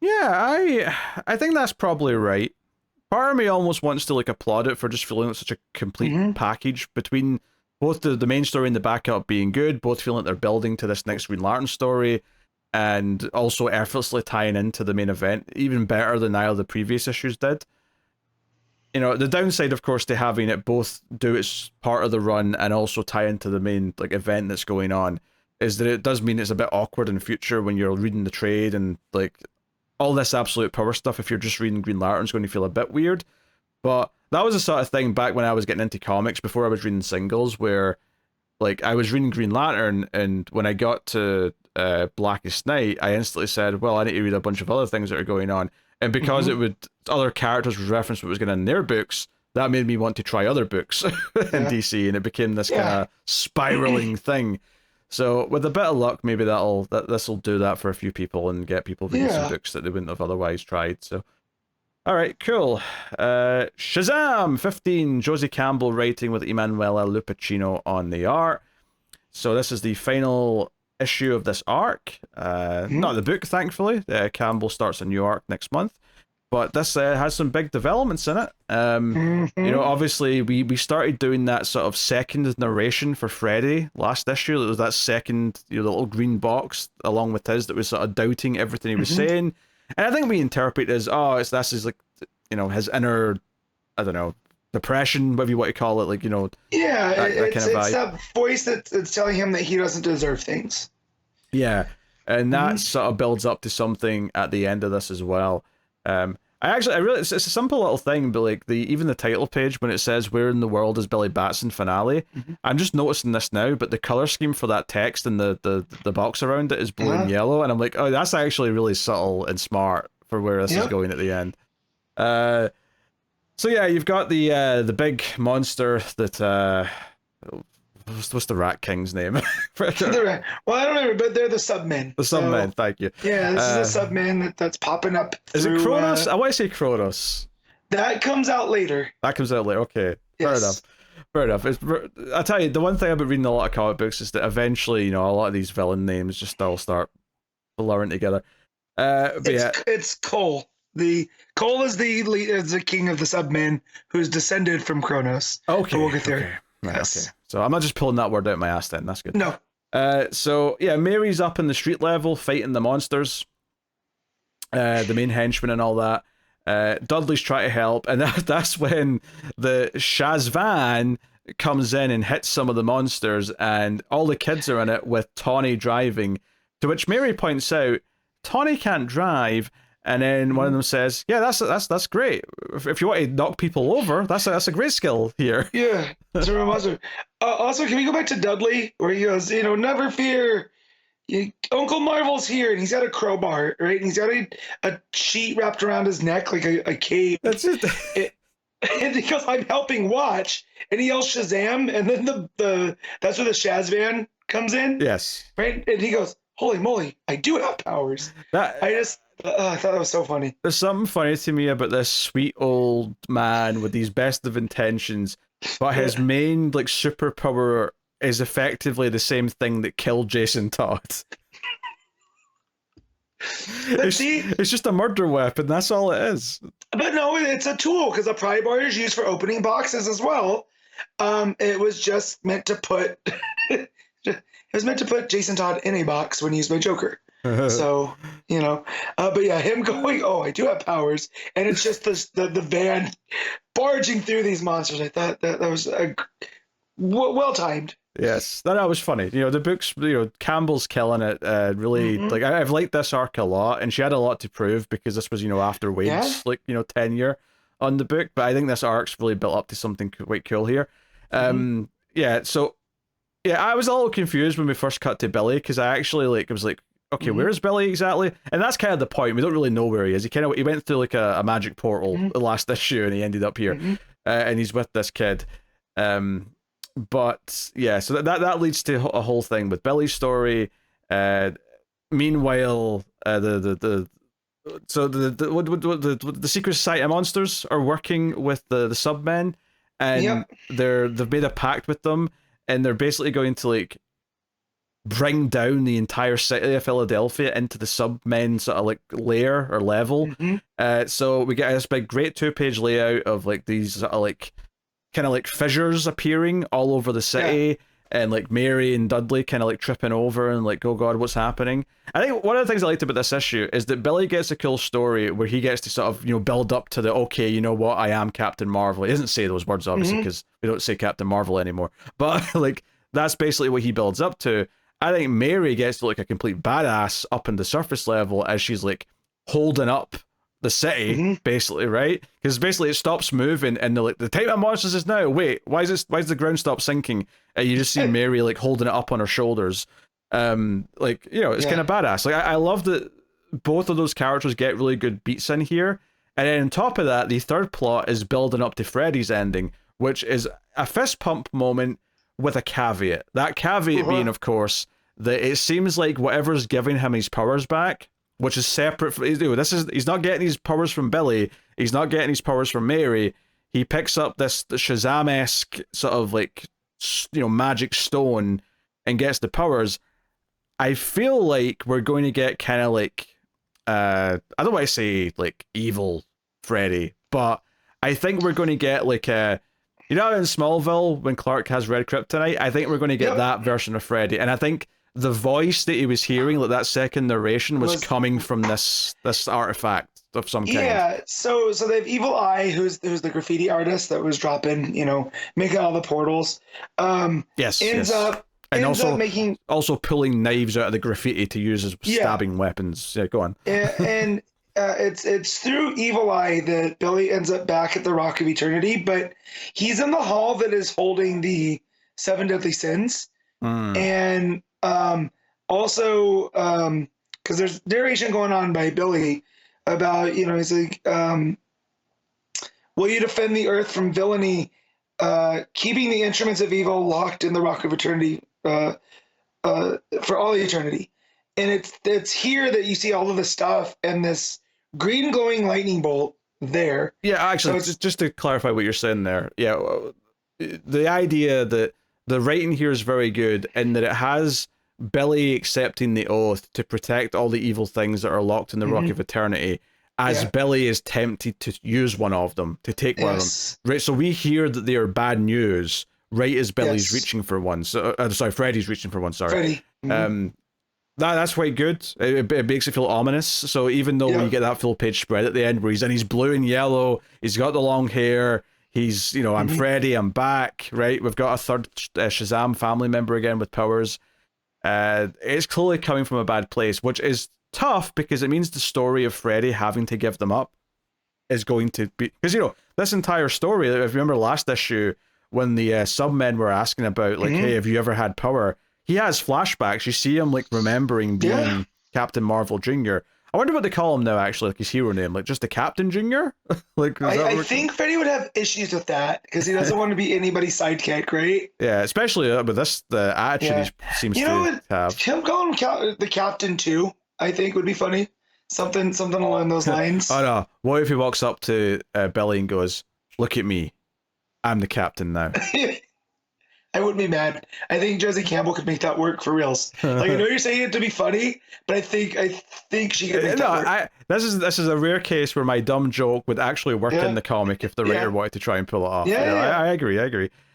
Yeah, I think that's probably right. Part of me almost wants to, like, applaud it for just feeling like such a complete package between both the main story and the backup being good, both feeling like they're building to this next Green Lantern story, and also effortlessly tying into the main event, even better than either of the previous issues did. The downside, of course, to having it both do its part of the run and also tie into the main, like, event that's going on, is that it does mean it's a bit awkward in the future when you're reading the trade, and, like, all this absolute power stuff, if you're just reading Green Lantern, is going to feel a bit weird. But that was the sort of thing back when I was getting into comics, before I was reading singles, where, like, I was reading Green Lantern, and when I got to Blackest Night, I instantly said, well, I need to read a bunch of other things that are going on. And because other characters would reference what was going on in their books, that made me want to try other books in DC, and it became this kind of spiraling thing. So with a bit of luck, maybe this will do that for a few people and get people reading some books that they wouldn't have otherwise tried. So, all right, cool. Shazam 15, Josie Campbell writing with Emanuela Lupacchino on the art. So this is the final issue of this arc. Not the book, thankfully. Campbell starts a new arc next month. But this has some big developments in it. Obviously, we started doing that sort of second narration for Freddy last issue. There was that second, the little green box along with his that was sort of doubting everything he was saying. And I think we interpret it as, this is like, his inner, I don't know, depression, whatever you want to call it. Like, it's that voice that's telling him that he doesn't deserve things. Yeah. And that sort of builds up to something at the end of this as well. It's a simple little thing, but, like, even the title page, when it says "Where in the world is Billy Batson finale," I'm just noticing this now, but the color scheme for that text and the box around it is blue and yellow, and I'm like, oh, that's actually really subtle and smart for where this is going at the end. So yeah, you've got the big monster that what's the Rat King's name? Well, I don't remember, but they're the Submen. The Submen, thank you. Yeah, this is a Subman that's popping up through... Is it Kronos? I want to say Kronos. That comes out later. That comes out later, okay. Yes. Fair enough. I tell you, the one thing about reading a lot of comic books is that eventually, a lot of these villain names just all start blurring together. It's Cole. Cole is the king of the Submen who's descended from Kronos. Okay. We'll get there. Okay. Right, yes. Okay. So I'm not just pulling that word out of my ass then. That's good. No. So yeah, Mary's up in the street level fighting the monsters, the main henchmen and all that. Dudley's trying to help, and that's when the Shazam comes in and hits some of the monsters, and all the kids are in it with Tawny driving. To which Mary points out, Tawny can't drive. And then one of them says, "Yeah, that's great. If you want to knock people over, that's a great skill here." Yeah, that's a real monster. Also, can we go back to Dudley where he goes, never fear, Uncle Marvel's here, and he's got a crowbar, right? And he's got a sheet wrapped around his neck like a cape. That's it. And he goes, "I'm helping watch," and he yells Shazam, and then that's where the Shazvan comes in. Yes. Right, and he goes, "Holy moly, I do have powers." I thought that was so funny. There's something funny to me about this sweet old man with these best of intentions, but his main superpower is effectively the same thing that killed Jason Todd. It's just a murder weapon. That's all it is. But no, it's a tool because a pry bar is used for opening boxes as well. It was just meant to put Jason Todd in a box when he used my Joker. So, but yeah, him going, "Oh, I do have powers," and it's just the van barging through these monsters. I thought that was well timed. Yes, that was funny. The books, Campbell's killing it. Really, I've liked this arc a lot, and she had a lot to prove because this was, after Wade's, tenure on the book. But I think this arc's really built up to something quite cool here. Yeah, so, yeah, I was a little confused when we first cut to Billy because I actually, was like, okay, where's Billy exactly? And that's kind of the point. We don't really know where he is. He went through a magic portal the last issue, and he ended up here, and he's with this kid. But yeah, so that leads to a whole thing with Billy's story. Meanwhile, the Secret Society of Monsters are working with the Submen, and they've made a pact with them, and they're basically going to bring down the entire city of Philadelphia into the Submen sort of layer or level. So we get this big great 2-page layout of these sort of kind of fissures appearing all over the city, and Mary and Dudley kind of tripping over and oh god, what's happening? I think one of the things I liked about this issue is that Billy gets a cool story where he gets to sort of build up to the okay, you know what, I am Captain Marvel. He doesn't say those words obviously because we don't say Captain Marvel anymore, but that's basically what he builds up to. I think Mary gets to a complete badass up in the surface level as she's holding up the city, basically, right? Because basically it stops moving, and the time of monsters is now. Wait, why is the ground stop sinking? And you just see Mary holding it up on her shoulders. It's kind of badass. I love that both of those characters get really good beats in here, and then on top of that, the third plot is building up to Freddy's ending, which is a fist pump moment with a caveat. That caveat being, of course, that it seems like whatever's giving him his powers back, which is separate from he's not getting his powers from Billy, he's not getting his powers from Mary. He picks up the Shazam-esque sort of magic stone and gets the powers. I feel like we're going to get kind of I don't want to say evil Freddy, but I think we're going to get in Smallville when Clark has red kryptonite, I think we're going to get that version of Freddy, and I think the voice that he was hearing, that second narration, was coming from this artifact of some kind. Yeah, so they have Evil Eye, who's the graffiti artist that was dropping, making all the portals. Ends up making also pulling knives out of the graffiti to use as stabbing weapons. Yeah, go on. And it's through Evil Eye that Billy ends up back at the Rock of Eternity, but he's in the hall that is holding the 7 Deadly Sins, and also because there's narration going on by Billy about he's will you defend the earth from villainy, keeping the instruments of evil locked in the rock of eternity for all eternity? And it's here that you see all of the stuff and this green glowing lightning bolt there. Yeah, actually, so just to clarify what you're saying there, yeah, the idea that the writing here is very good and that it has Billy accepting the oath to protect all the evil things that are locked in the Rock of Eternity, as Billy is tempted to use one of them, to take one of them. Right, so we hear that they are bad news right as Billy's reaching for one. So, sorry, Freddy's reaching for one. Sorry. Freddy. That's quite good. It makes it feel ominous. So even though you get that full page spread at the end where he's blue and yellow, he's got the long hair, he's, you know, I'm Freddy, I'm back, right? We've got a third Shazam family member again with powers. It's clearly coming from a bad place, which is tough because it means the story of Freddy having to give them up is going to be... Because, you know, this entire story, if you remember last issue, when the submen were asking about, like, hey, have you ever had power? He has flashbacks. You see him, like, remembering being Captain Marvel Jr. I wonder what they call him now, actually, like his hero name. Like, just the Captain Jr.? Like, I think Freddy would have issues with that, because he doesn't want to be anybody's sidekick, right? Yeah, especially with this, the attitude he seems to have. Him calling him the Captain, too, I think would be funny. Something along those lines. Oh, no. What if he walks up to Billy and goes, look at me. I'm the Captain now. I wouldn't be mad. I think Josie Campbell could make that work for reals. Like, I know you're saying it to be funny, but I think she could make that work. This is a rare case where my dumb joke would actually work in the comic if the writer wanted to try and pull it off. I agree.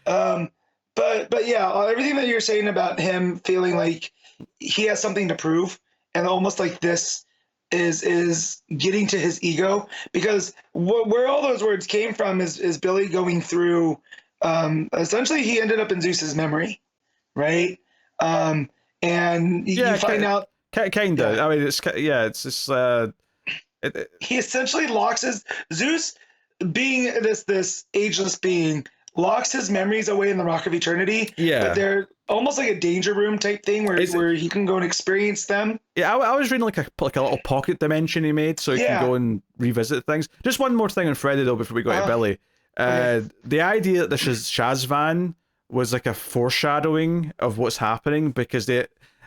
But yeah, everything that you're saying about him feeling like he has something to prove, and almost like this is getting to his ego, because where all those words came from is Billy going through. Essentially, he ended up in Zeus's memory, right? And you find out kind of. I mean, it's just he essentially locks his Zeus, being this ageless being, locks his memories away in the Rock of Eternity. Yeah, but they're almost like a danger room type thing where he can go and experience them. Yeah, I was reading like a little pocket dimension he made, so he can go and revisit things. Just one more thing on Freddy though before we go to Billy. The idea that the Shazvan was like a foreshadowing of what's happening, because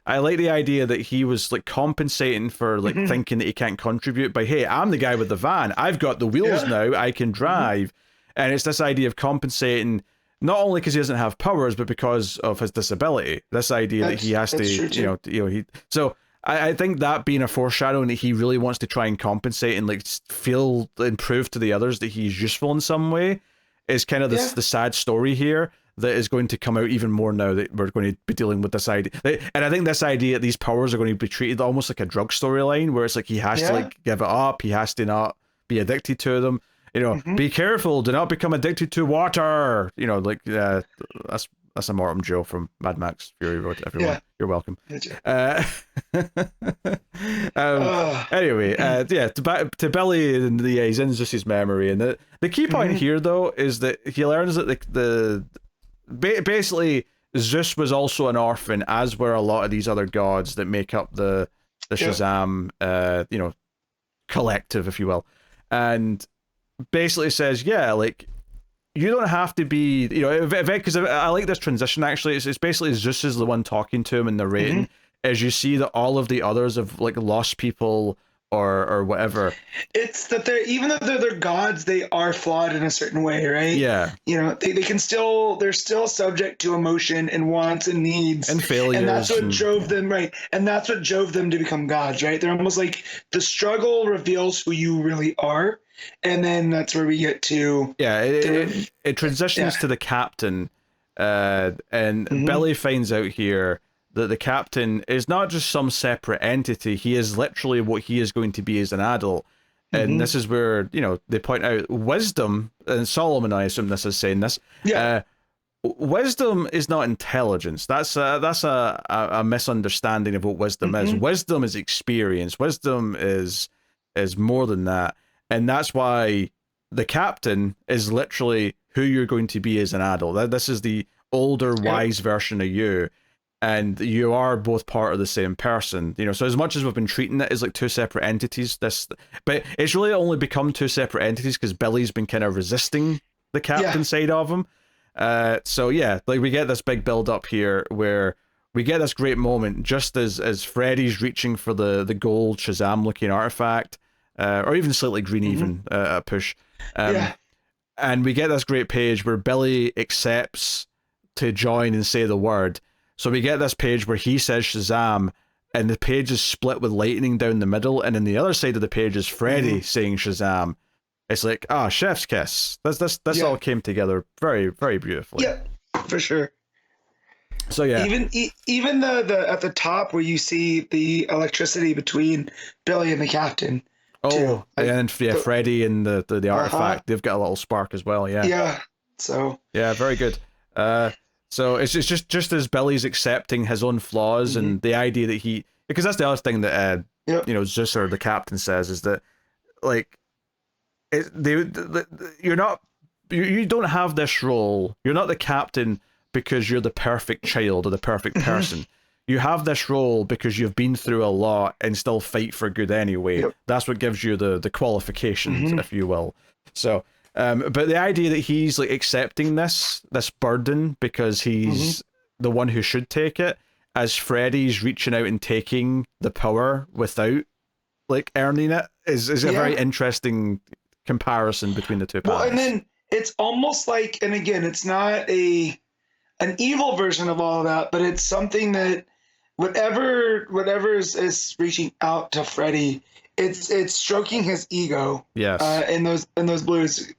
I like the idea that he was like compensating for like thinking that he can't contribute by, hey, I'm the guy with the van, I've got the wheels now, I can drive, and it's this idea of compensating not only because he doesn't have powers, but because of his disability. This idea that he has to, so. I think that being a foreshadowing that he really wants to try and compensate and like feel and prove to the others that he's useful in some way is kind of the sad story here that is going to come out even more now that we're going to be dealing with this idea. And I think this idea that these powers are going to be treated almost like a drug storyline where it's like he has to like give it up, he has to not be addicted to them. You know, be careful, do not become addicted to water. You know, like that's a Mortem Joe from Mad Max Fury Road, everyone. You're welcome. Anyway, to Billy, and he's in Zeus's memory, and the key point here though is that he learns that basically Zeus was also an orphan, as were a lot of these other gods that make up the Shazam collective, if you will, and basically says, like, you don't have to be, because I like this transition actually. It's basically Zeus is the one talking to him and narrating, as you see that all of the others have like lost people or whatever. It's that even though they're gods, they are flawed in a certain way, right? Yeah. They're still subject to emotion and wants and needs and failures, and that's what drove them, right? And that's what drove them to become gods, right? They're almost like the struggle reveals who you really are. And then that's where we get to... Yeah, it transitions to the captain, and Billy finds out here that the captain is not just some separate entity, he is literally what he is going to be as an adult. And this is where, they point out wisdom, and Solomon, I assume this is saying this, wisdom is not intelligence. That's a misunderstanding of what wisdom is. Wisdom is experience. Wisdom is more than that. And that's why the captain is literally who you're going to be as an adult. This is the older, wise version of you. and you are both part of the same person, you know. So as much as we've been treating it as like two separate entities, but it's really only become two separate entities because Billy's been kind of resisting the captain side of him. So yeah, like we get this big build up here where we get this great moment just as Freddy's reaching for the gold Shazam looking artifact, or even slightly green, even a push. And we get this great page where Billy accepts to join and say the word. So we get this page where he says Shazam, and the page is split with lightning down the middle, and then the other side of the page is Freddy saying Shazam. It's like, chef's kiss. This all came together very, very beautifully. Yeah, for sure. So yeah, even the at the top where you see the electricity between Billy and the captain. Oh, and Freddy and the artifact, they've got a little spark as well. Yeah. Yeah. So. Yeah, very good. So it's just as Billy's accepting his own flaws and the idea that because that's the other thing that you know, Zeus or the captain says is that like you don't have this role. You're not the captain because you're the perfect child or the perfect person. You have this role because you've been through a lot and still fight for good anyway. That's what gives you the qualifications, if you will. So, but the idea that he's like accepting this burden because he's the one who should take it, as Freddy's reaching out and taking the power without like earning it, is a very interesting comparison between the two paths. Well, and then it's almost like, and again, it's not an evil version of all of that, but it's something that whatever is reaching out to Freddy, it's stroking his ego. Yes. In those blues.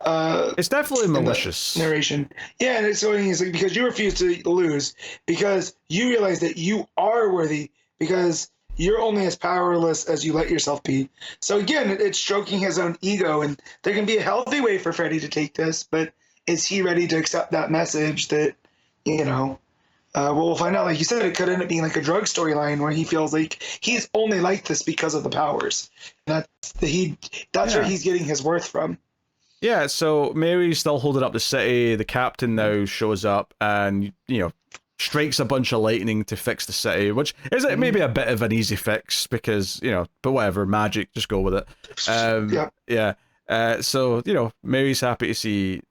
It's definitely malicious narration. Yeah, and it's going like, because you refuse to lose, because you realize that you are worthy, because you're only as powerless as you let yourself be. So again, it's stroking his own ego, and there can be a healthy way for Freddy to take this, but is he ready to accept that message that, you know, we'll find out. Like you said, it could end up being like a drug storyline where he feels like he's only like this because of the powers. That's where he's getting his worth from. Yeah, so Mary's still holding up the city. The captain now shows up and, you know, strikes a bunch of lightning to fix the city, which is maybe a bit of an easy fix because, you know, but whatever, magic, just go with it. So, you know, Mary's happy to see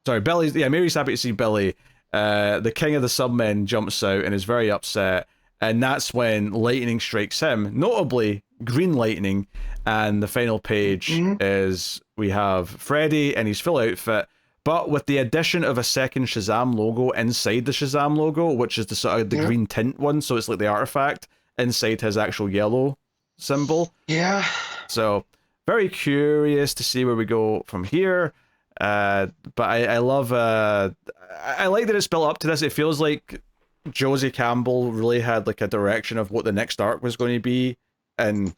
Billy. The king of the submen jumps out and is very upset, and that's when lightning strikes him, notably green lightning, and the final page is we have Freddy in his full outfit, but with the addition of a second Shazam logo inside the Shazam logo, which is the sort of the green tint one, so it's like the artifact inside his actual yellow symbol. Yeah. So very curious to see where we go from here. But I love I like that it's built up to this. It feels like Josie Campbell really had like a direction of what the next arc was going to be, and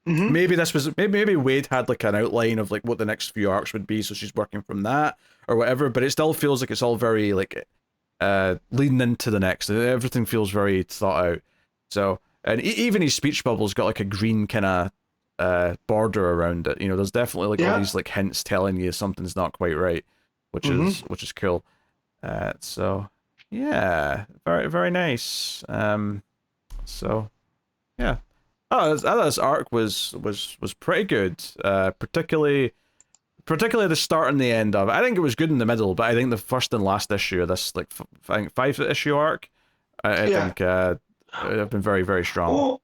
maybe Wade had like an outline of like what the next few arcs would be, so she's working from that or whatever. But it still feels like it's all very like leading into the next. Everything feels very thought out. So, and even his speech bubble's got like a green kind of border around it. You know, there's definitely like all these like hints telling you something's not quite right, which is cool. So yeah, very, very nice. So yeah, I thought this arc was pretty good. Particularly the start and the end of it. I think it was good in the middle, but I think the first and last issue of this like I think 5-issue arc, I think have been very, very strong. Well,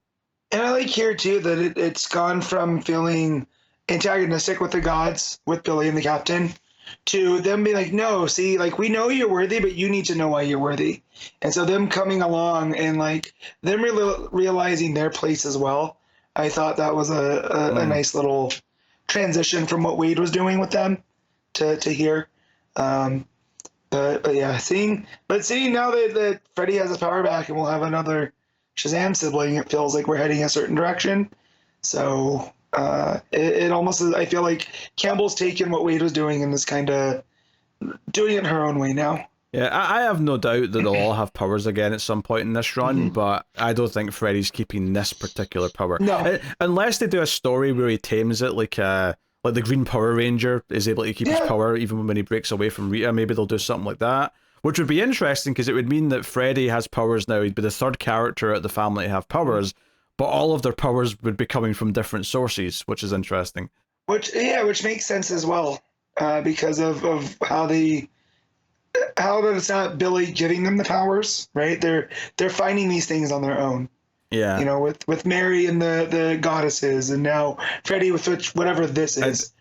and I like here too that it's gone from feeling antagonistic with the gods, with Billy and the captain, to them being like, no, see, like we know you're worthy, but you need to know why you're worthy. And so them coming along and like them realizing their place as well. I thought that was a nice little transition from what Wade was doing with them to here. But yeah, seeing now that Freddy has his power back and we'll have another Shazam sibling, it feels like we're heading a certain direction. So it almost, I feel like Campbell's taken what Wade was doing and is kind of doing it her own way now. Yeah, I have no doubt that they'll all have powers again at some point in this run, but I don't think Freddy's keeping this particular power. No. Unless they do a story where he tames it, like the Green Power Ranger is able to keep his power even when he breaks away from Rita. Maybe they'll do something like that. which would be interesting because it would mean that Freddy has powers now. He'd be the third character at the family to have powers, but all of their powers would be coming from different sources, which is interesting. Which makes sense as well, because of how that it's not Billy giving them the powers, right? They're finding these things on their own. Yeah. You know, with Mary and the goddesses, and now Freddy with whatever this is.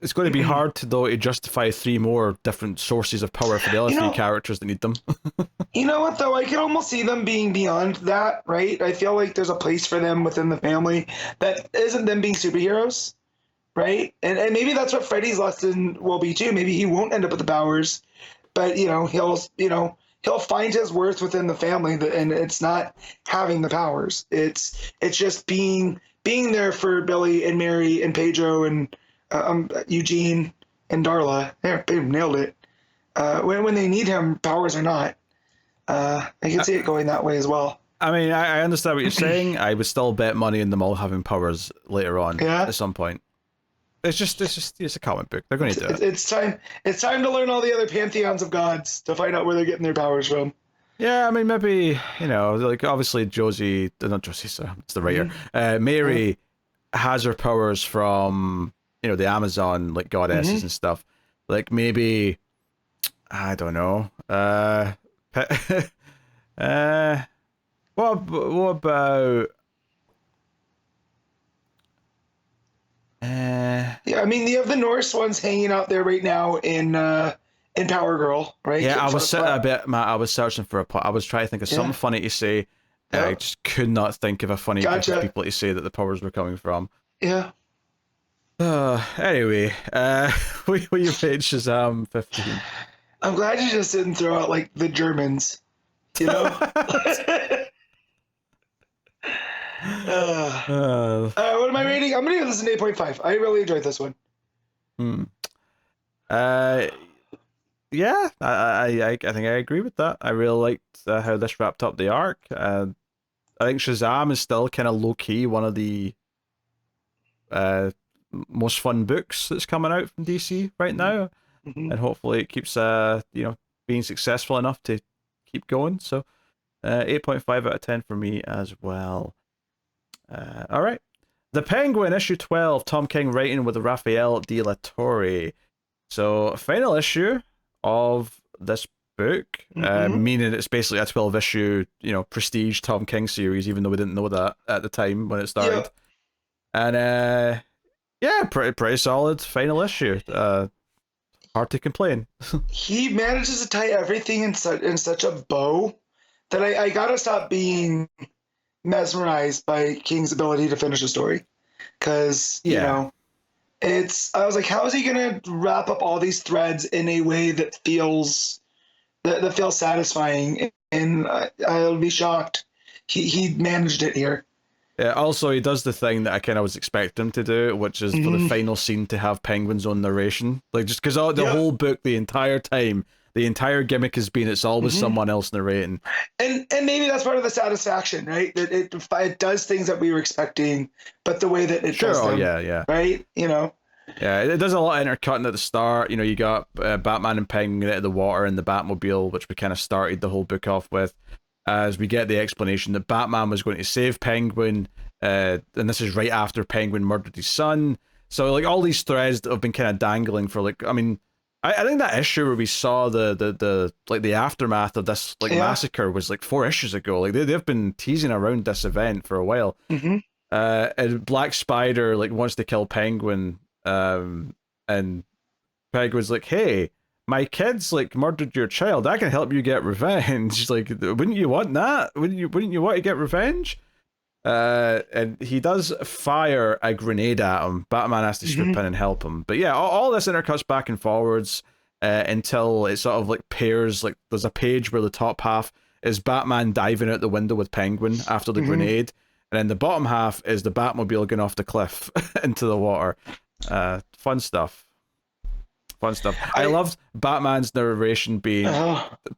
It's going to be hard to justify 3 more different sources of power for the other 3 characters that need them. You know what, though? I could almost see them being beyond that, right? I feel like there's a place for them within the family that isn't them being superheroes, right? And maybe that's what Freddy's lesson will be too. Maybe he won't end up with the powers, but he'll find his worth within the family, and it's not having the powers. It's just being there for Billy and Mary and Pedro and Eugene and Darla. There, they nailed it. When they need him, powers or not. I can see it going that way as well. I mean, I understand what you're saying. I would still bet money in them all having powers later on at some point. It's a comic book. They're going to do it. It's time to learn all the other pantheons of gods to find out where they're getting their powers from. Yeah, I mean, maybe, like obviously Josie, not Josie, sorry, it's the writer. Mary has her powers from, the Amazon, like goddesses and stuff. Like maybe, I don't know. What about? Yeah, I mean, you have the Norse ones hanging out there right now in Power Girl, right? Yeah, I was sitting a bit, Matt. I was searching for I was trying to think of something funny to say. Yeah. I just could not think of a funny group of people to say that the powers were coming from. Yeah. Anyway, will you page Shazam 15? I'm glad you just didn't throw out like the Germans, What am I rating? I'm gonna give this an 8.5. I really enjoyed this one. Yeah, I think I agree with that. I really liked how this wrapped up the arc. I think Shazam is still kind of low key one of the most fun books that's coming out from DC right now, and hopefully it keeps being successful enough to keep going. So 8.5 out of 10 for me as well. All right, The Penguin, issue 12, Tom King writing with Rafael de Latorre. So final issue of this book, meaning it's basically a 12 issue prestige Tom King series, even though we didn't know that at the time when it started. And pretty solid final issue. Hard to complain. He manages to tie everything in such a bow that I gotta stop being mesmerized by King's ability to finish a story, because I was like, how is he gonna wrap up all these threads in a way that feels satisfying? And I'll be shocked he managed it here. Yeah, also he does the thing that I kind of was expecting him to do, which is for the final scene to have Penguin's own narration. Like, just because the whole book, the entire time, the entire gimmick has been it's always someone else narrating. And maybe that's part of the satisfaction, right? That it does things that we were expecting, but the way that it does them, right? Yeah, it does a lot of intercutting at the start. You got Batman and Penguin into the water in the Batmobile, which we kind of started the whole book off with, as we get the explanation that Batman was going to save Penguin, and this is right after Penguin murdered his son. So like all these threads that have been kind of dangling for I think that issue where we saw the aftermath of this massacre was like 4 issues ago. Like they've been teasing around this event for a while. And Black Spider wants to kill Penguin, and Penguin's like, hey, my kids murdered your child. I can help you get revenge. Wouldn't you want that? Wouldn't you want to get revenge? And he does fire a grenade at him. Batman has to swoop in and help him. But yeah, all this intercuts back and forwards until it sort of pairs. There's a page where the top half is Batman diving out the window with Penguin after the grenade, and then the bottom half is the Batmobile going off the cliff into the water. Fun stuff. I loved Batman's narration being,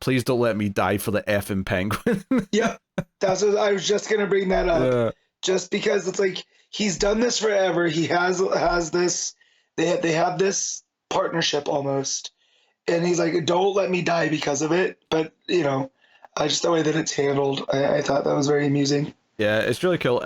please don't let me die for the effing Penguin. Yeah, that's what I was just going to bring that up. Yeah. Just because it's like, he's done this forever. He has this, they have this partnership almost. and he's like, "Don't let me die because of it." But just the way that it's handled, I thought that was very amusing. Yeah, it's really cool.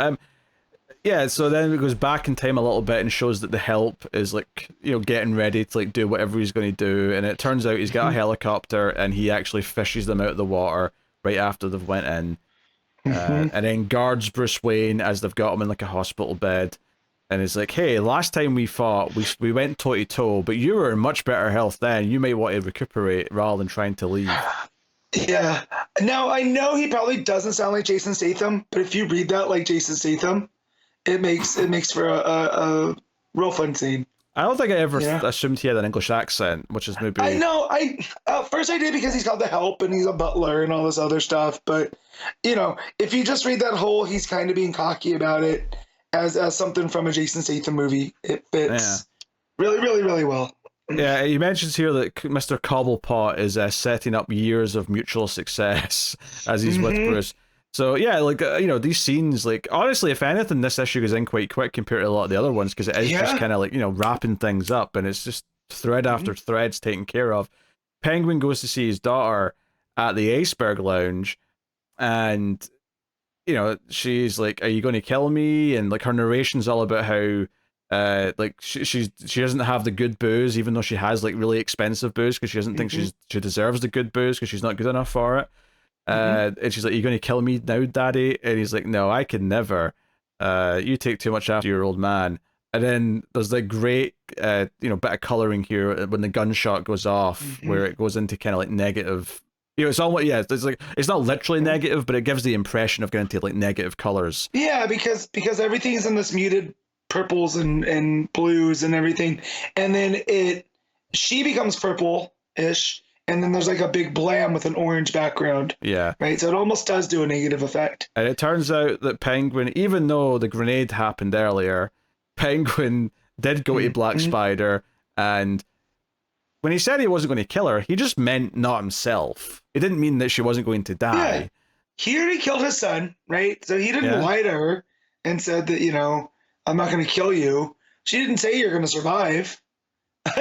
Yeah, so then it goes back in time a little bit and shows that the help is like, getting ready to like do whatever he's going to do, and it turns out he's got a helicopter and he actually fishes them out of the water right after they've went in, and then guards Bruce Wayne as they've got him in like a hospital bed, and it's like, hey, last time we fought, we went toe to toe, but you were in much better health then. You might want to recuperate rather than trying to leave. Yeah. Now I know he probably doesn't sound like Jason Statham, but if you read that like Jason Statham, it makes for a real fun scene. I don't think I ever assumed he had an English accent, which is maybe... I know. First I did because he's called the Help and he's a butler and all this other stuff. But, if you just read that whole, he's kind of being cocky about it as something from a Jason Statham movie, it fits really, really, really well. Yeah, he mentions here that Mr. Cobblepot is setting up years of mutual success as he's with Bruce. So yeah, like these scenes, like honestly, if anything, this issue goes in quite quick compared to a lot of the other ones because it is just kind of like wrapping things up, and it's just thread after thread's taken care of. Penguin goes to see his daughter at the Iceberg Lounge, and she's like, "Are you going to kill me?" And like her narration's all about how like she doesn't have the good booze, even though she has like really expensive booze because she doesn't think she deserves the good booze because she's not good enough for it. And she's like, "Are you going to kill me now, Daddy?" And he's like, "No, I can never. You take too much after your old man." And then there's that great bit of coloring here when the gunshot goes off, where it goes into kind of like negative. It's all it's like it's not literally negative, but it gives the impression of going into like negative colors. Yeah, because everything's in this muted purples and blues and everything, and then she becomes purple-ish, and then there's like a big blam with an orange background. Yeah. Right, so it almost does do a negative effect. And it turns out that Penguin, even though the grenade happened earlier, Penguin did go to Black Spider, and when he said he wasn't going to kill her, he just meant not himself. It didn't mean that she wasn't going to die. Yeah. He already killed his son, right? So he didn't lie to her and said that, I'm not going to kill you. She didn't say you're going to survive.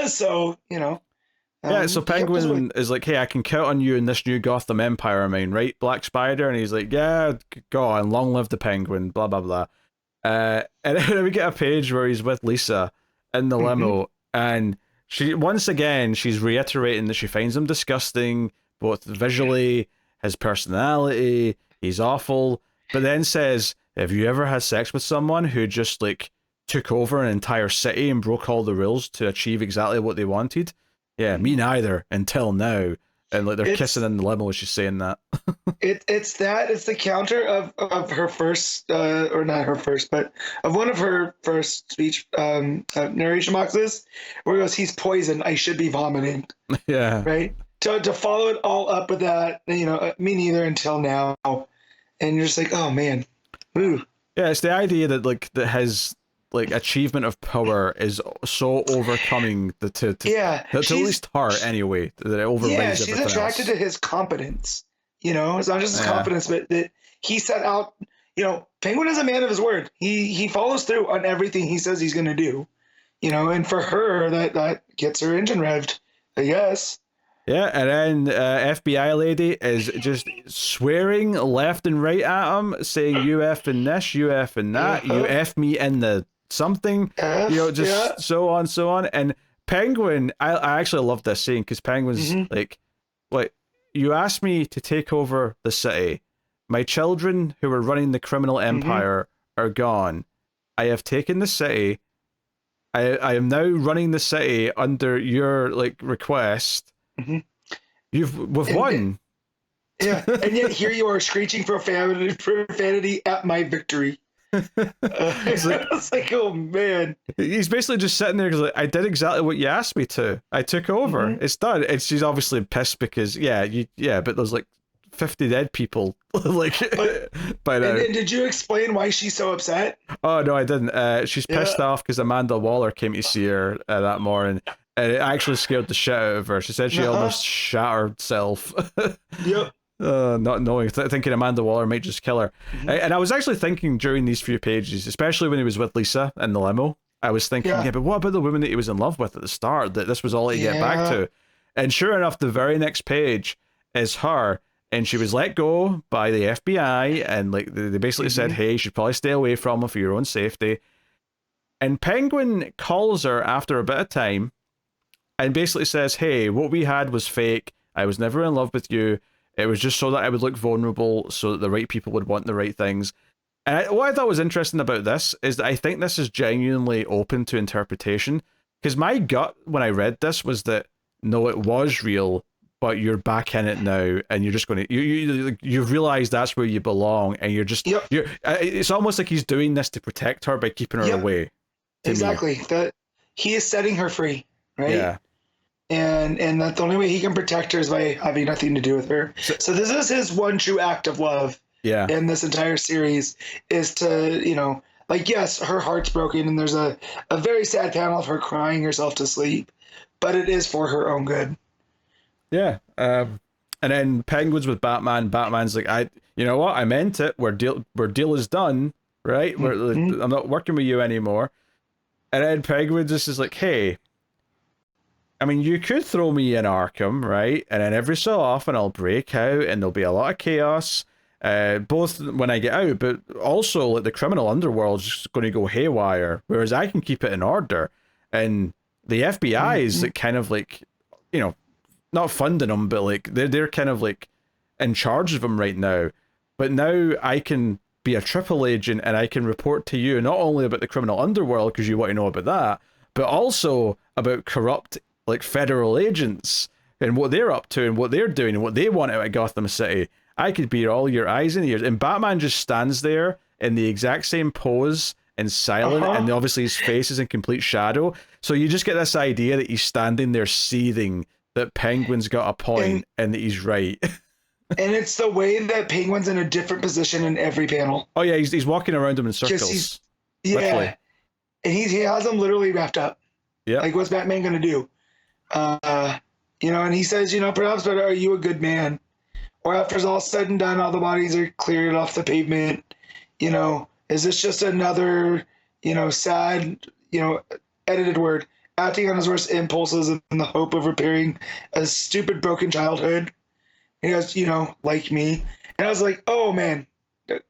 So, so Penguin is like, "Hey, I can count on you in this new Gotham Empire of mine, right, Black Spider?" And he's like, "Yeah, go on, long live the Penguin, blah, blah, blah." And then we get a page where he's with Lisa in the limo, and once again, she's reiterating that she finds him disgusting, both visually, his personality, he's awful, but then says, "Have you ever had sex with someone who just, like, took over an entire city and broke all the rules to achieve exactly what they wanted? Yeah, me neither, until now." And like they're kissing in the limo as she's saying that. It's the counter of her first, or not her first, but of one of her first speech narration boxes, where he goes, "He's poison. I should be vomiting." Yeah. Right. To follow it all up with that, me neither until now, and you're just like, oh man, ooh. Yeah, it's the idea that that his like achievement of power is so overcoming to at least her anyway, that it overrides everything else. She's attracted to his competence. It's not just his competence, but that he set out. Penguin is a man of his word. He follows through on everything he says he's going to do. And for her, that gets her engine revved, I guess. Yeah, and then FBI lady is just swearing left and right at him, saying, "You F in this, you F in that, you F me in the something," so on. And Penguin, I actually love this scene because Penguin's like, "You asked me to take over the city. My children who were running the criminal empire are gone. I have taken the city. I am now running the city under your request. We've won." Yeah, and yet here you are screeching profanity at my victory. It's like, oh man. He's basically just sitting there because I did exactly what you asked me to. I took over. It's done. And she's obviously pissed because but there's 50 dead people by now. And did you explain why she's so upset? Oh no, I didn't. She's pissed off because Amanda Waller came to see her that morning. And it actually scared the shit out of her. She said she almost shot herself. Yep. Not knowing, thinking Amanda Waller might just kill her. And I was actually thinking during these few pages, especially when he was with Lisa in the limo, I was thinking, but what about the woman that he was in love with at the start? That this was all he get back to. And sure enough, the very next page is her, and she was let go by the FBI, and like they basically said, hey, you should probably stay away from her for your own safety. And Penguin calls her after a bit of time and basically says, hey, what we had was fake. I was never in love with you. It was just so that I would look vulnerable, so that the right people would want the right things. And what I thought was interesting about this is that I think this is genuinely open to interpretation. Because my gut when I read this was that, no, it was real, but you're back in it now, and you're just going to you've realized that's where you belong, and you're just it's almost like he's doing this to protect her by keeping her away. Exactly. That he is setting her free, right? Yeah. And that the only way he can protect her is by having nothing to do with her. So this is his one true act of love. Yeah. In this entire series is to, like, yes, her heart's broken, and there's a very sad panel of her crying herself to sleep, but it is for her own good. Yeah. And then Penguin's with Batman. Batman's like, you know what? I meant it. We're deal is done, right? I'm not working with you anymore. And then Penguin just is like, hey, I mean, you could throw me in Arkham, right? And then every so often I'll break out, and there'll be a lot of chaos. Both when I get out, but also like the criminal underworld's just going to go haywire, whereas I can keep it in order. And the FBI is like kind of like, not funding them, but like they're kind of like in charge of them right now. But now I can be a triple agent, and I can report to you not only about the criminal underworld because you want to know about that, but also about corrupt like federal agents and what they're up to and what they're doing and what they want out of Gotham City. I could be all your eyes and ears. And Batman just stands there in the exact same pose and silent, and obviously his face is in complete shadow. So you just get this idea that he's standing there seething, that Penguin's got a point and that he's right. And it's the way that Penguin's in a different position in every panel. Oh yeah, he's walking around him in circles. Literally. And he has him literally wrapped up. Yeah. Like, what's Batman gonna do? And he says, perhaps, but are you a good man? Or after it's all said and done, all the bodies are cleared off the pavement. Is this just another, sad, edited word, acting on his worst impulses in the hope of repairing a stupid, broken childhood? He goes, like me. And I was like, oh, man,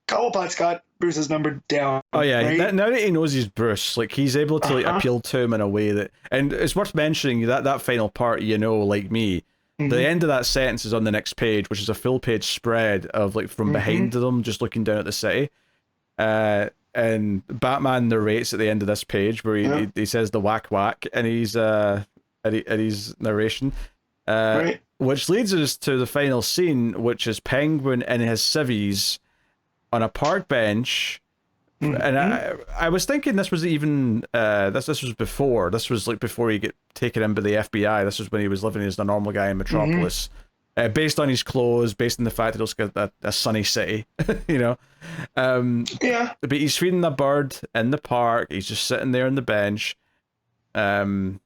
Cobblepot's got Bruce's number down. Oh, yeah. Right? Now that he knows he's Bruce, like, he's able to like appeal to him in a way that... And it's worth mentioning that final part, like me, the end of that sentence is on the next page, which is a full page spread of like from behind them, just looking down at the city. And Batman narrates at the end of this page where he says the whack whack, and he's at his narration, which leads us to the final scene, which is Penguin and his civvies on a park bench. And I was thinking this was even this was before. This was like before he get taken in by the FBI. This was when he was living as a normal guy in Metropolis, based on his clothes, based on the fact that it's got a sunny city, But he's feeding a bird in the park. He's just sitting there on the bench, and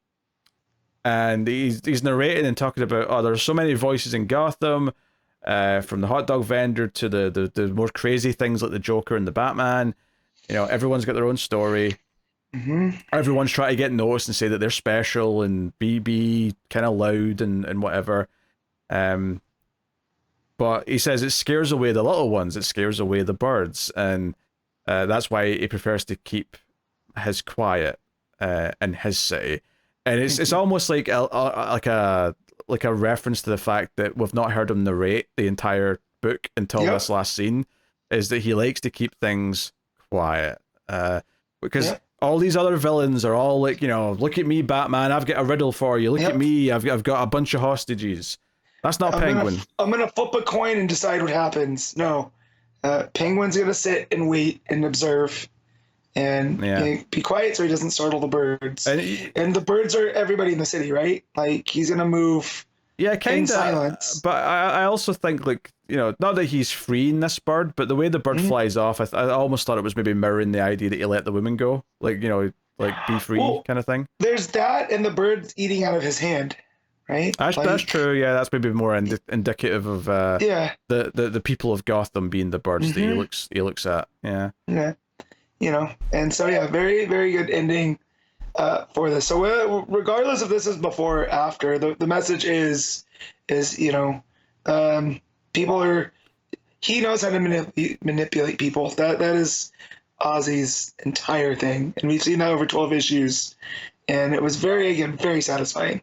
he's narrating and talking about there's so many voices in Gotham, from the hot dog vendor to the more crazy things like the Joker and the Batman. Everyone's got their own story. Everyone's trying to get noticed and say that they're special and be kind of loud and whatever. But he says it scares away the little ones. It scares away the birds. And that's why he prefers to keep his quiet in his city. And it's almost like a reference to the fact that we've not heard him narrate the entire book until this last scene, is that he likes to keep things quiet, because all these other villains are all like, look at me, Batman, I've got a riddle for you. Look at me, I've got a bunch of hostages. That's not Penguin. I'm gonna flip a coin and decide what happens. No, Penguin's gonna sit and wait and observe, and be quiet so he doesn't startle the birds. And the birds are everybody in the city, right? Like, he's gonna move. Yeah, kind of. In silence. But I also think, like, not that he's freeing this bird, but the way the bird flies off, I almost thought it was maybe mirroring the idea that he let the woman go, like, like be free kind of thing. There's that, and the bird's eating out of his hand, right? That's true. Yeah, that's maybe more indicative of the people of Gotham being the birds that he looks at. Yeah. Yeah. And so very, very good ending. for this. So regardless if this is before or after, the message is people are. He knows how to manipulate people. That is Ozzy's entire thing, and we've seen that over 12 issues, and it was very satisfying.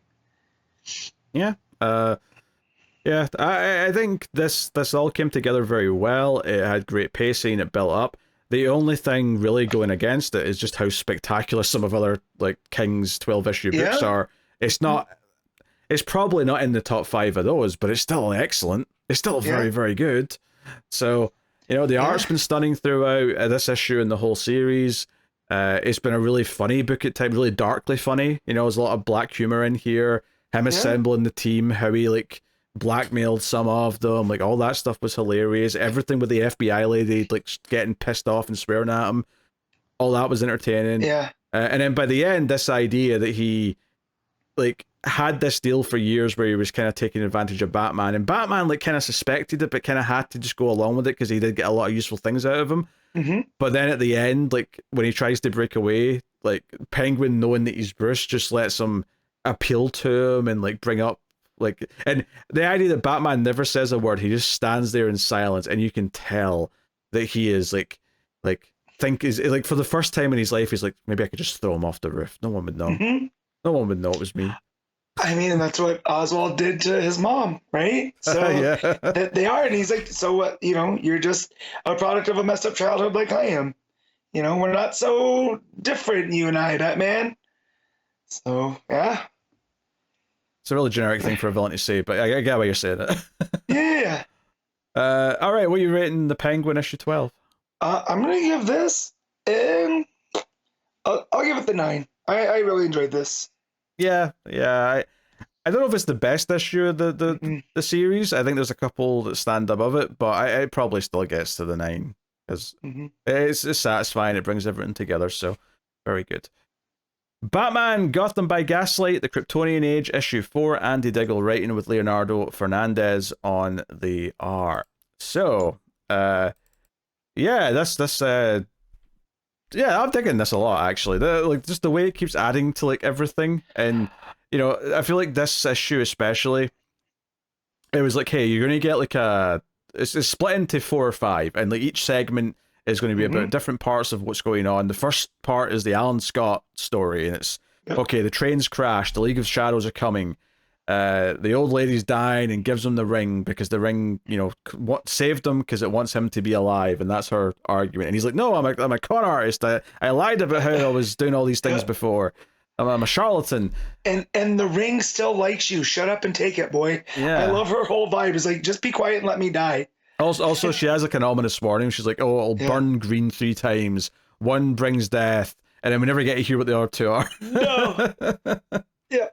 Yeah. Yeah, I think this all came together very well. It had great pacing, it built up. The only thing really going against it is just how spectacular some of other like King's 12-issue books are. It's not, it's probably not in the top 5 of those, but it's still excellent. It's still very, very good. So, the art's been stunning throughout this issue and the whole series. It's been a really funny book at times, really darkly funny. There's a lot of black humor in here. Him assembling the team, how he like blackmailed some of them, like all that stuff was hilarious. Everything with the FBI lady like getting pissed off and swearing at him, all that was entertaining. And then by the end, this idea that he like had this deal for years where he was kind of taking advantage of Batman, and Batman like kind of suspected it but kind of had to just go along with it because he did get a lot of useful things out of him. But then at the end, like when he tries to break away, like Penguin, knowing that he's Bruce, just lets him appeal to him and like bring up like, and the idea that Batman never says a word, he just stands there in silence, and you can tell that he is like think is like for the first time in his life he's like, maybe I could just throw him off the roof, no one would know. No one would know it was me. I mean, that's what Oswald did to his mom, right? So they are, and he's like, so what? You're just a product of a messed up childhood like I am. We're not so different, you and I, Batman. So yeah, it's a really generic thing for a villain to say, but I get why you're saying it. Yeah. All right, what are you rating the Penguin issue 12? I'm gonna give this, and I'll give it the 9. I really enjoyed this. Yeah. I don't know if it's the best issue of the series. I think there's a couple that stand above it, but it probably still gets to the 9 because it's satisfying. It brings everything together, so very good. Batman Gotham by Gaslight, the Kryptonian Age, issue 4, Andy Diggle writing with Leonardo Fernandez on the art. So, I'm digging this a lot, actually. Just the way it keeps adding to like everything, and I feel like this issue especially, it was like, hey, you're gonna get like it's split into 4 or 5, and like each segment is going to be about different parts of what's going on. The first part is the Alan Scott story, and it's okay, the train's crashed, the League of Shadows are coming, the old lady's dying and gives him the ring because the ring, saved him because it wants him to be alive, and that's her argument. And he's like, no, I'm a con artist. I lied about how I was doing all these things before. I'm a charlatan. And the ring still likes you. Shut up and take it, boy. Yeah. I love her whole vibe. It's like, just be quiet and let me die. Also, she has like an ominous warning. She's like, oh, it'll burn green 3 times. 1 brings death. And then we never get to hear what the other 2 are. No. Yeah.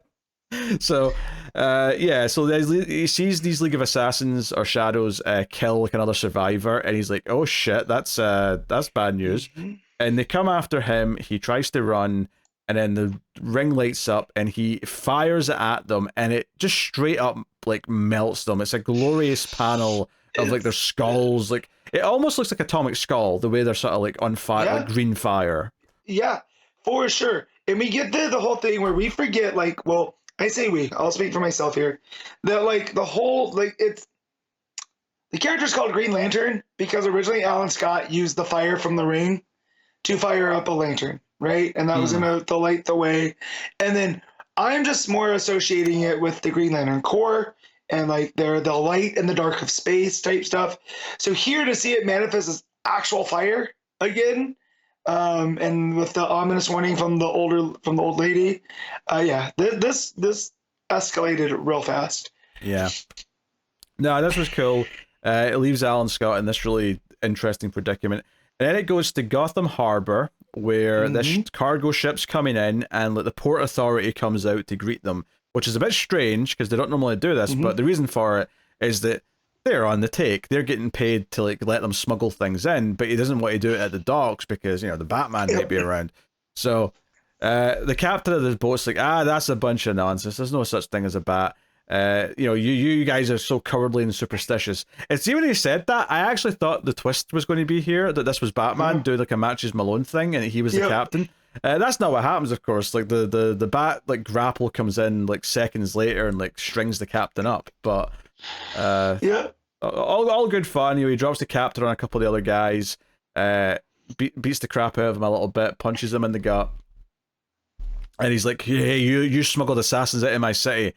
So, so he sees these League of Assassins or Shadows kill like another survivor, and he's like, oh shit, that's bad news. And they come after him. He tries to run, and then the ring lights up, and he fires it at them, and it just straight up like melts them. It's a glorious panel of like their skulls. Like it almost looks like Atomic Skull, the way they're sort of like on fire, like green fire. Yeah, for sure. And we get the whole thing where we forget, like, well, I say we, I'll speak for myself here, that like the whole, like, it's, the character's called Green Lantern because originally Alan Scott used the fire from the ring to fire up a lantern, right? And that was to light the way. And then I'm just more associating it with the Green Lantern Corps and like the light and the dark of space type stuff. So here to see it manifest as actual fire again, and with the ominous warning from the old lady, this escalated real fast. Yeah, no, this was cool. It leaves Alan Scott in this really interesting predicament, and then it goes to Gotham Harbor, where this cargo ship's coming in, and like the port authority comes out to greet them, which is a bit strange because they don't normally do this. But the reason for it is that they're on the take. They're getting paid to like let them smuggle things in, but he doesn't want to do it at the docks because the Batman might be around. So the captain of the boat's like, that's a bunch of nonsense. There's no such thing as a bat. You guys are so cowardly and superstitious. And see, when he said that, I actually thought the twist was going to be here that this was Batman doing like a Matches Malone thing, and he was the captain. That's not what happens, of course. Like the bat like grapple comes in like seconds later and like strings the captain up. But yeah, all good fun. He drops the captain on a couple of the other guys, beats the crap out of him a little bit, punches him in the gut, and he's like, "Hey, you smuggled assassins into my city.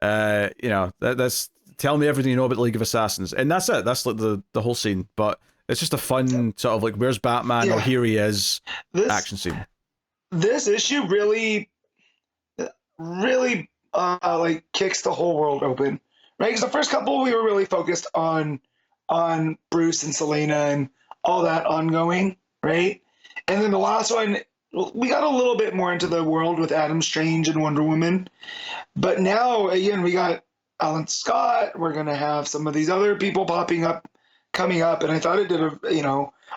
That's tell me everything you know about the League of Assassins." And that's it. That's like the whole scene. But it's just a fun sort of like, where's Batman? Yeah. Oh, here he is. Action scene. This issue really like kicks the whole world open, right? Because the first couple we were really focused on Bruce and Selena and all that ongoing, right? And then the last one, we got a little bit more into the world with Adam Strange and Wonder Woman, but now again we got Alan Scott. We're gonna have some of these other people coming up, and I thought it did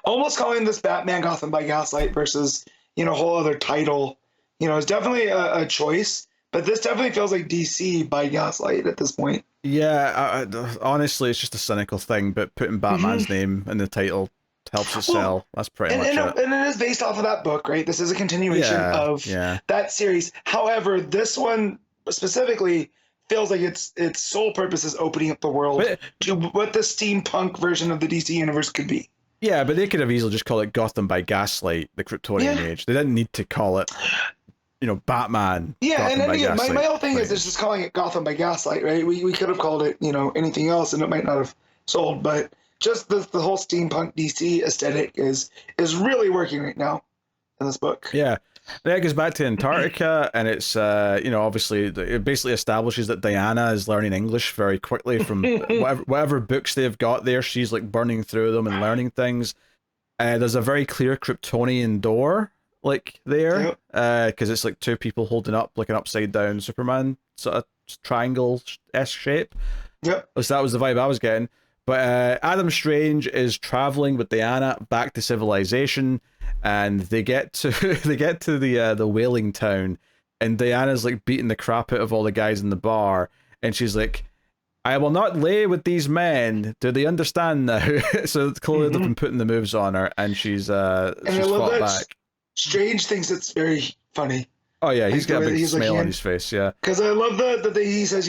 almost calling this Batman Gotham by Gaslight versus a whole other title. It's definitely a choice, but this definitely feels like DC by Gaslight at this point. Yeah, honestly, it's just a cynical thing, but putting Batman's name in the title helps it sell. That's pretty much it. And it is based off of that book, right? This is a continuation of that series. However, this one specifically feels like its sole purpose is opening up the world to what the steampunk version of the DC universe could be. Yeah, but they could have easily just called it Gotham by Gaslight, the Kryptonian Age. They didn't need to call it, Batman. Yeah, Gotham and then again, my whole thing is it's just calling it Gotham by Gaslight, right? We could have called it, anything else, and it might not have sold, but just the whole steampunk DC aesthetic is really working right now in this book. Yeah. Then it goes back to Antarctica, and it's, obviously, it basically establishes that Diana is learning English very quickly from whatever books they've got there. She's, like, burning through them and learning things. There's a very clear Kryptonian door, like, there, because it's, like, two people holding up, like, an upside-down Superman sort of triangle-esque shape. Yep. So that was the vibe I was getting. But Adam Strange is traveling with Diana back to civilization, and they get to the whaling town, and Diana's like beating the crap out of all the guys in the bar, and she's like, "I will not lay with these men. Do they understand now?" So clearly they've been putting the moves on her, and she's fought back. Strange thinks it's very funny. Oh yeah, he's got a big smile on his face. Yeah, because I love that he says,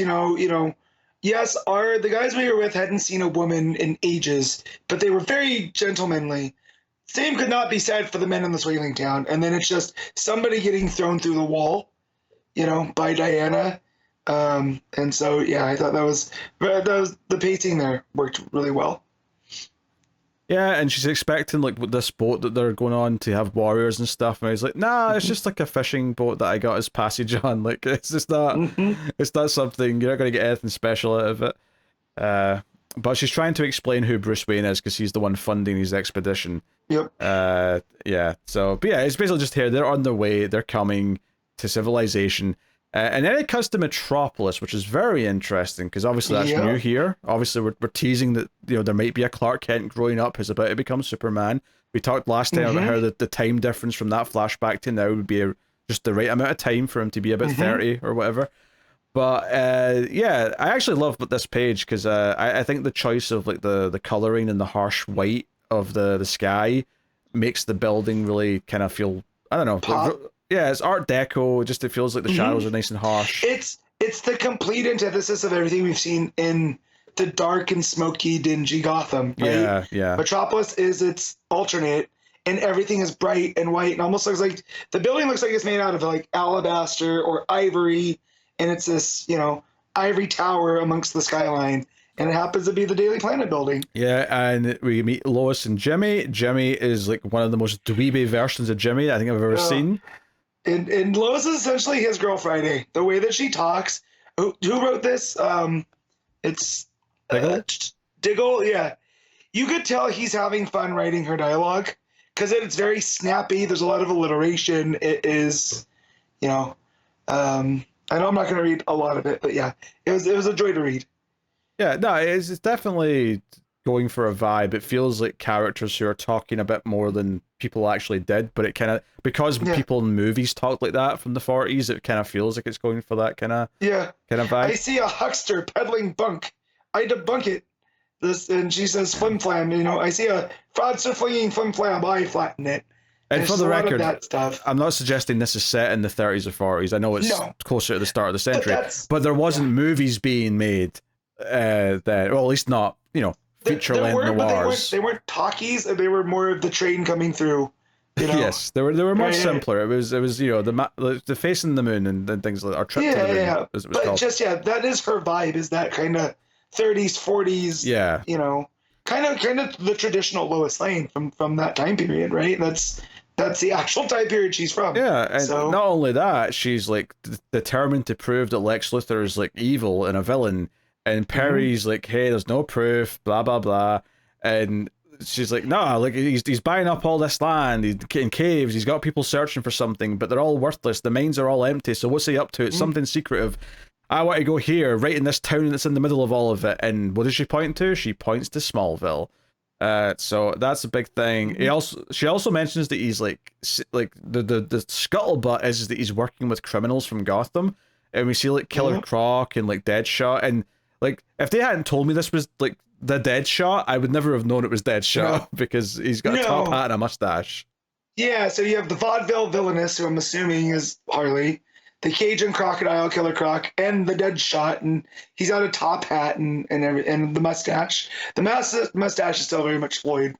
yes, the guys we were with hadn't seen a woman in ages, but they were very gentlemanly. Same could not be said for the men in this whaling town. And then it's just somebody getting thrown through the wall, by Diana. And so, yeah, I thought that was the pacing there worked really well. Yeah, and she's expecting like with this boat that they're going on to have warriors and stuff, and he's like, "Nah, it's just like a fishing boat that I got as passage on. Like, it's just not, it's not something. You're not gonna get anything special out of it." But she's trying to explain who Bruce Wayne is because he's the one funding his expedition. Yep. Yeah. So, but yeah, it's basically just here. They're on their way. They're coming to civilization. And then it comes to Metropolis, which is very interesting because obviously that's new here. Obviously, we're teasing that there might be a Clark Kent growing up who's about to become Superman. We talked last time about how the time difference from that flashback to now would be just the right amount of time for him to be about 30 or whatever. But yeah, I actually love this page because I think the choice of like the coloring and the harsh white of the sky makes the building really kind of feel, I don't know. Pop. Yeah, it's Art Deco. Just it feels like the shadows are nice and harsh. It's the complete antithesis of everything we've seen in the dark and smoky, dingy Gotham. Right? Yeah. Metropolis is its alternate, and everything is bright and white, and almost looks like the building looks like it's made out of like alabaster or ivory, and it's this ivory tower amongst the skyline. And it happens to be the Daily Planet building. Yeah, and we meet Lois and Jimmy. Jimmy is like one of the most dweeby versions of Jimmy I think I've ever seen. And Lois is essentially his girl Friday. The way that she talks. Who wrote this? It's Diggle. Diggle, yeah. You could tell he's having fun writing her dialogue because it's very snappy. There's a lot of alliteration. It is, I know I'm not going to read a lot of it, but yeah, it was a joy to read. Yeah, no, it's definitely going for a vibe. It feels like characters who are talking a bit more than people actually did, but it kind of, because people in movies talked like that from the 40s, it kind of feels like it's going for that kind of vibe. I see a huckster peddling bunk. I debunk it. And she says flim flam. I see a fraudster flinging flim flam. I flatten it. And There's for the a lot of record, that stuff. I'm not suggesting this is set in the 30s or 40s. I know it's closer to the start of the century, but there wasn't movies being made then, well, at least not, feature-length noirs. They weren't talkies. They were more of the train coming through. Yes, they were much simpler. It was the facing the moon and things like that, or trip to the moon, as it was called. That is her vibe. Is that kind of 30s, 40s? Yeah, kind of the traditional Lois Lane from that time period, right? That's the actual time period she's from. Yeah, and not only that, she's like determined to prove that Lex Luthor is like evil and a villain, and Perry's like, hey, there's no proof, blah blah blah, and she's like, nah, like he's buying up all this land, he's in caves, he's got people searching for something, but they're all worthless, the mines are all empty, so what's he up to? It's something secretive. I want to go here, right in this town that's in the middle of all of it. And what does she point to? She points to Smallville. So that's a big thing. She also mentions that he's like the scuttlebutt is that he's working with criminals from Gotham, and we see like Killer Croc and like Deadshot, and like if they hadn't told me this was like the Deadshot, I would never have known it was Deadshot because he's got a top hat and a mustache. Yeah, so you have the vaudeville villainess, who I'm assuming is Harley, the Cajun crocodile, Killer Croc, and the Deadshot, and he's got a top hat and the mustache. The mustache is still very much Floyd.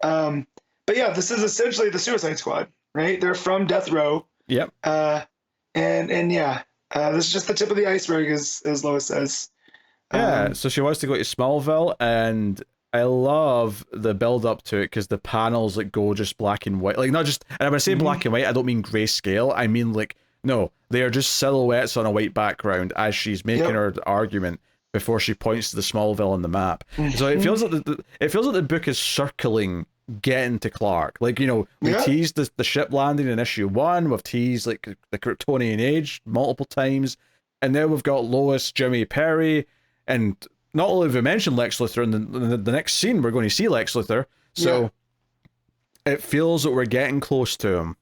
But yeah, this is essentially the Suicide Squad, right? They're from Death Row. Yep. And yeah, this is just the tip of the iceberg, as Lois says. Yeah, so she wants to go to Smallville, and I love the build up to it because the panels like go just black and white, like not just. And when I say black and white, I don't mean grayscale. I mean like. No, they are just silhouettes on a white background as she's making her argument before she points to the Smallville on the map. So it feels like the book is circling getting to Clark. Like, we teased the ship landing in issue 1, we've teased like the Kryptonian age multiple times, and now we've got Lois, Jimmy, Perry, and not only have we mentioned Lex Luthor, in the next scene we're going to see Lex Luthor. So it feels that we're getting close to him.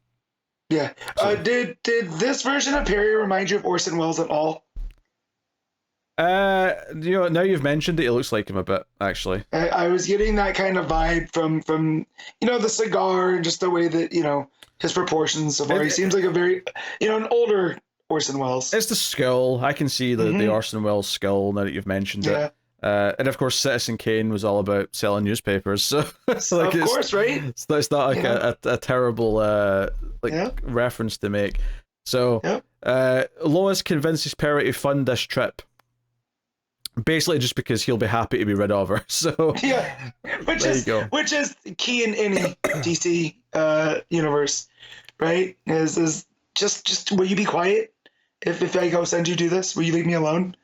Yeah. Did this version of Perry remind you of Orson Welles at all? Now you've mentioned it, it looks like him a bit, actually. I was getting that kind of vibe from the cigar and just the way that, his proportions so far. He seems like a very, an older Orson Welles. It's the skull. I can see the Orson Welles skull now that you've mentioned it. And of course, Citizen Kane was all about selling newspapers. So like of course, right? It's not like a terrible reference to make. So Lois convinces Perry to fund this trip, basically just because he'll be happy to be rid of her. So which is key in any DC universe, right? Is just will you be quiet if I go send you to do this? Will you leave me alone?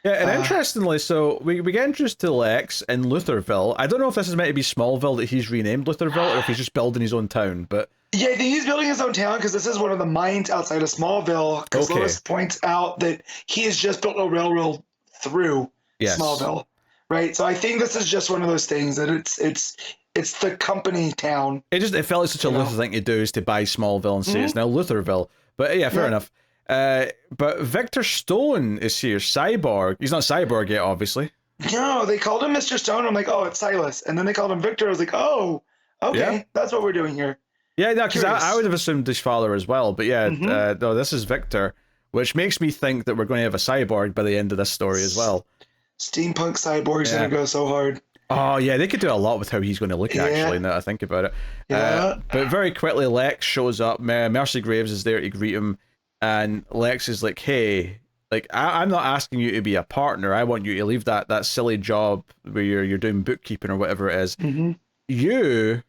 Yeah, and interestingly, so we get introduced to Lex in Luthorville. I don't know if this is meant to be Smallville that he's renamed Luthorville, or if he's just building his own town, but... Yeah, I think he's building his own town because this is one of the mines outside of Smallville, because Lois points out that he has just built a railroad through Smallville, right? So I think this is just one of those things that it's the company town. It felt like such a Luthor thing to do, is to buy Smallville and say it's now Luthorville. But yeah, fair enough. But Victor Stone is here, Cyborg. He's not Cyborg yet, obviously. No, they called him Mr. Stone. I'm like, oh, it's Silas. And then they called him Victor. I was like, oh, okay, that's what we're doing here. Yeah, no, because I would have assumed his father as well. But yeah, no, this is Victor, which makes me think that we're going to have a Cyborg by the end of this story as well. Steampunk Cyborg's going to go so hard. Oh, yeah, they could do a lot with how he's going to look, actually, now that I think about it. But very quickly, Lex shows up. Mercy Graves is there to greet him. And Lex is like, hey, like I'm not asking you to be a partner. I want you to leave that silly job where you're doing bookkeeping or whatever it is. You,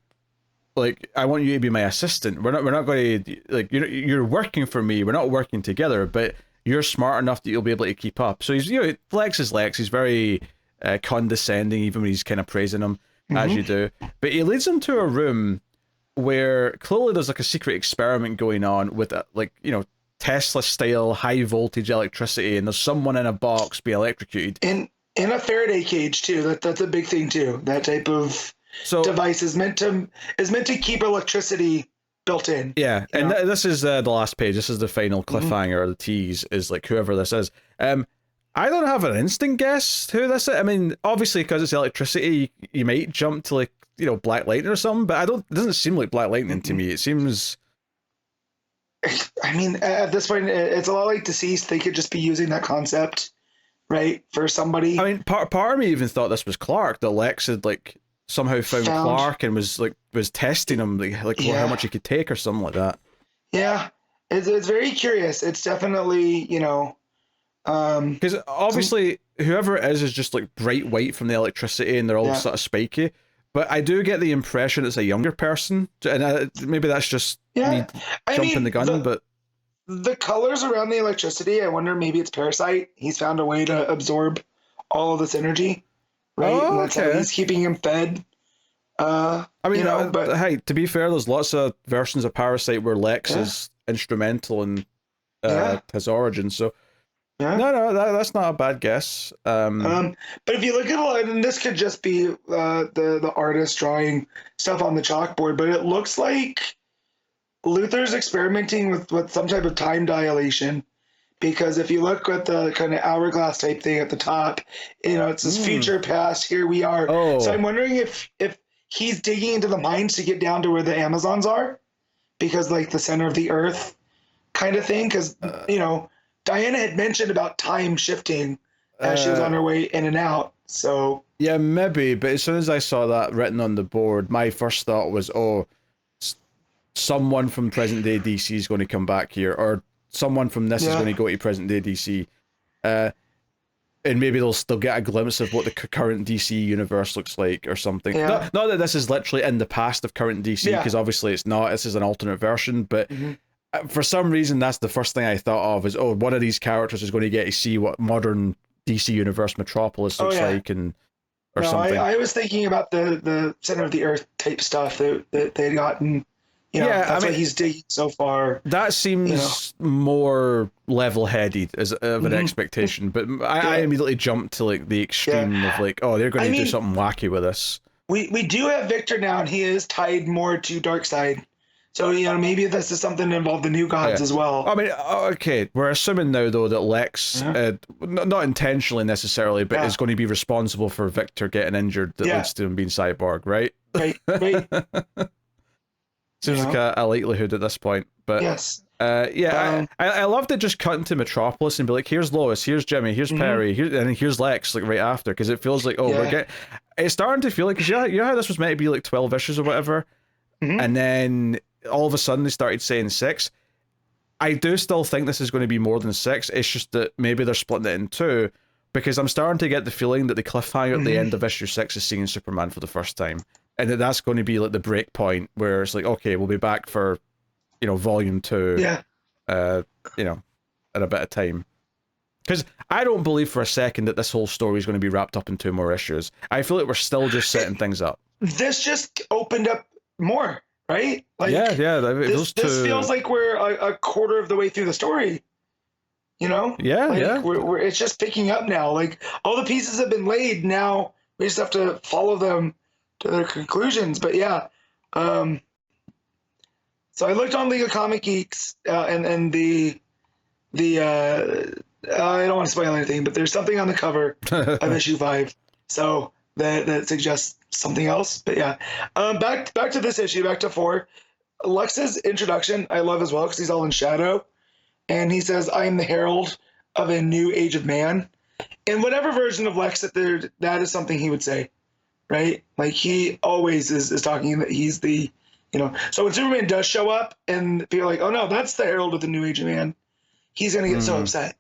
like, I want you to be my assistant. We're not going to, like, you're working for me. We're not working together, but you're smart enough that you'll be able to keep up. So he's, Lex is Lex. He's very condescending, even when he's kind of praising him, as you do. But he leads him to a room where clearly there's like a secret experiment going on with, Tesla style high voltage electricity, and there's someone in a box being electrocuted in a Faraday cage too. That's a big thing too. That type of device is meant to keep electricity built in. Yeah, and this is the last page. This is the final cliffhanger or the tease. Is like whoever this is. I don't have an instant guess who this is. I mean, obviously because it's electricity, you might jump to like Black Lightning or something, but it doesn't seem like Black Lightning to me. It seems. I mean, at this point, it's a lot like Deceased. They could just be using that concept, right, for somebody. I mean, part of me even thought this was Clark, that Lex had somehow found Clark and was testing him, how much he could take or something like that. Yeah, it's very curious. It's definitely, because obviously whoever it is just bright white from the electricity, and they're all sort of spiky. But I do get the impression it's a younger person, and maybe that's just me jumping the gun. But the colors around the electricity, I wonder, maybe it's Parasite. He's found a way to absorb all of this energy, right? And that's how he's keeping him fed. I mean, but hey, to be fair, there's lots of versions of Parasite where Lex is instrumental in his origin. So no, that's not a bad guess. But if you look at it, and this could just be the artist drawing stuff on the chalkboard, but it looks like Luthor's experimenting with some type of time dilation, because if you look at the kind of hourglass type thing at the top, it's this future past, here we are. So I'm wondering if he's digging into the mines to get down to where the Amazons are, because the center of the earth kind of thing, because Diana had mentioned about time shifting as she was on her way in and out. So yeah, maybe. But as soon as I saw that written on the board, my first thought was, someone from present day DC is going to come back here, or someone from this is going to go to present day DC, and maybe they'll still get a glimpse of what the current DC universe looks like or something. Not that this is literally in the past of current DC, because obviously it's not. This is an alternate version, but. For some reason, that's the first thing I thought of is, one of these characters is going to get to see what modern DC Universe Metropolis looks like, something. I was thinking about the center of the earth type stuff that they'd gotten. That's what he's digging so far. That seems more level-headed of an expectation, but I immediately jumped to the extreme of they're going to do something wacky with this. We do have Victor now, and he is tied more to Darkseid. So, maybe this is something to involve the New Gods as well. I mean, okay, we're assuming now, though, that Lex, not intentionally necessarily, but is going to be responsible for Victor getting injured that leads to him being Cyborg, right? Right. Seems like a likelihood at this point. But I loved it just cutting to Metropolis and be like, here's Lois, here's Jimmy, here's Perry, and here's Lex, right after, because it feels like, we're getting... It's starting to feel like, because you know how this was meant to be 12 issues or whatever? And then... all of a sudden they started saying 6. I do still think this is going to be more than 6. It's just that maybe they're splitting it in 2, because I'm starting to get the feeling that the cliffhanger at the end of issue 6 is seeing Superman for the first time, and that's going to be the break point where it's okay, we'll be back for volume 2 in a bit of time, because I don't believe for a second that this whole story is going to be wrapped up in 2 more issues. I feel like we're still just setting things up. This just opened up more. Right? This feels like we're a quarter of the way through the story. It's just picking up now. All the pieces have been laid. Now we just have to follow them to their conclusions. But so I looked on League of Comic Geeks and the I don't want to spoil anything, but there's something on the cover of issue 5. So that suggests something else. But back to this issue, back to 4. Lex's introduction I love as well, because he's all in shadow, and he says, I am the herald of a new age of man. In whatever version of Lex that is something he would say, right? He always is talking that he's the so when Superman does show up and people are like, oh no, that's the herald of the new age of man, he's gonna get so upset.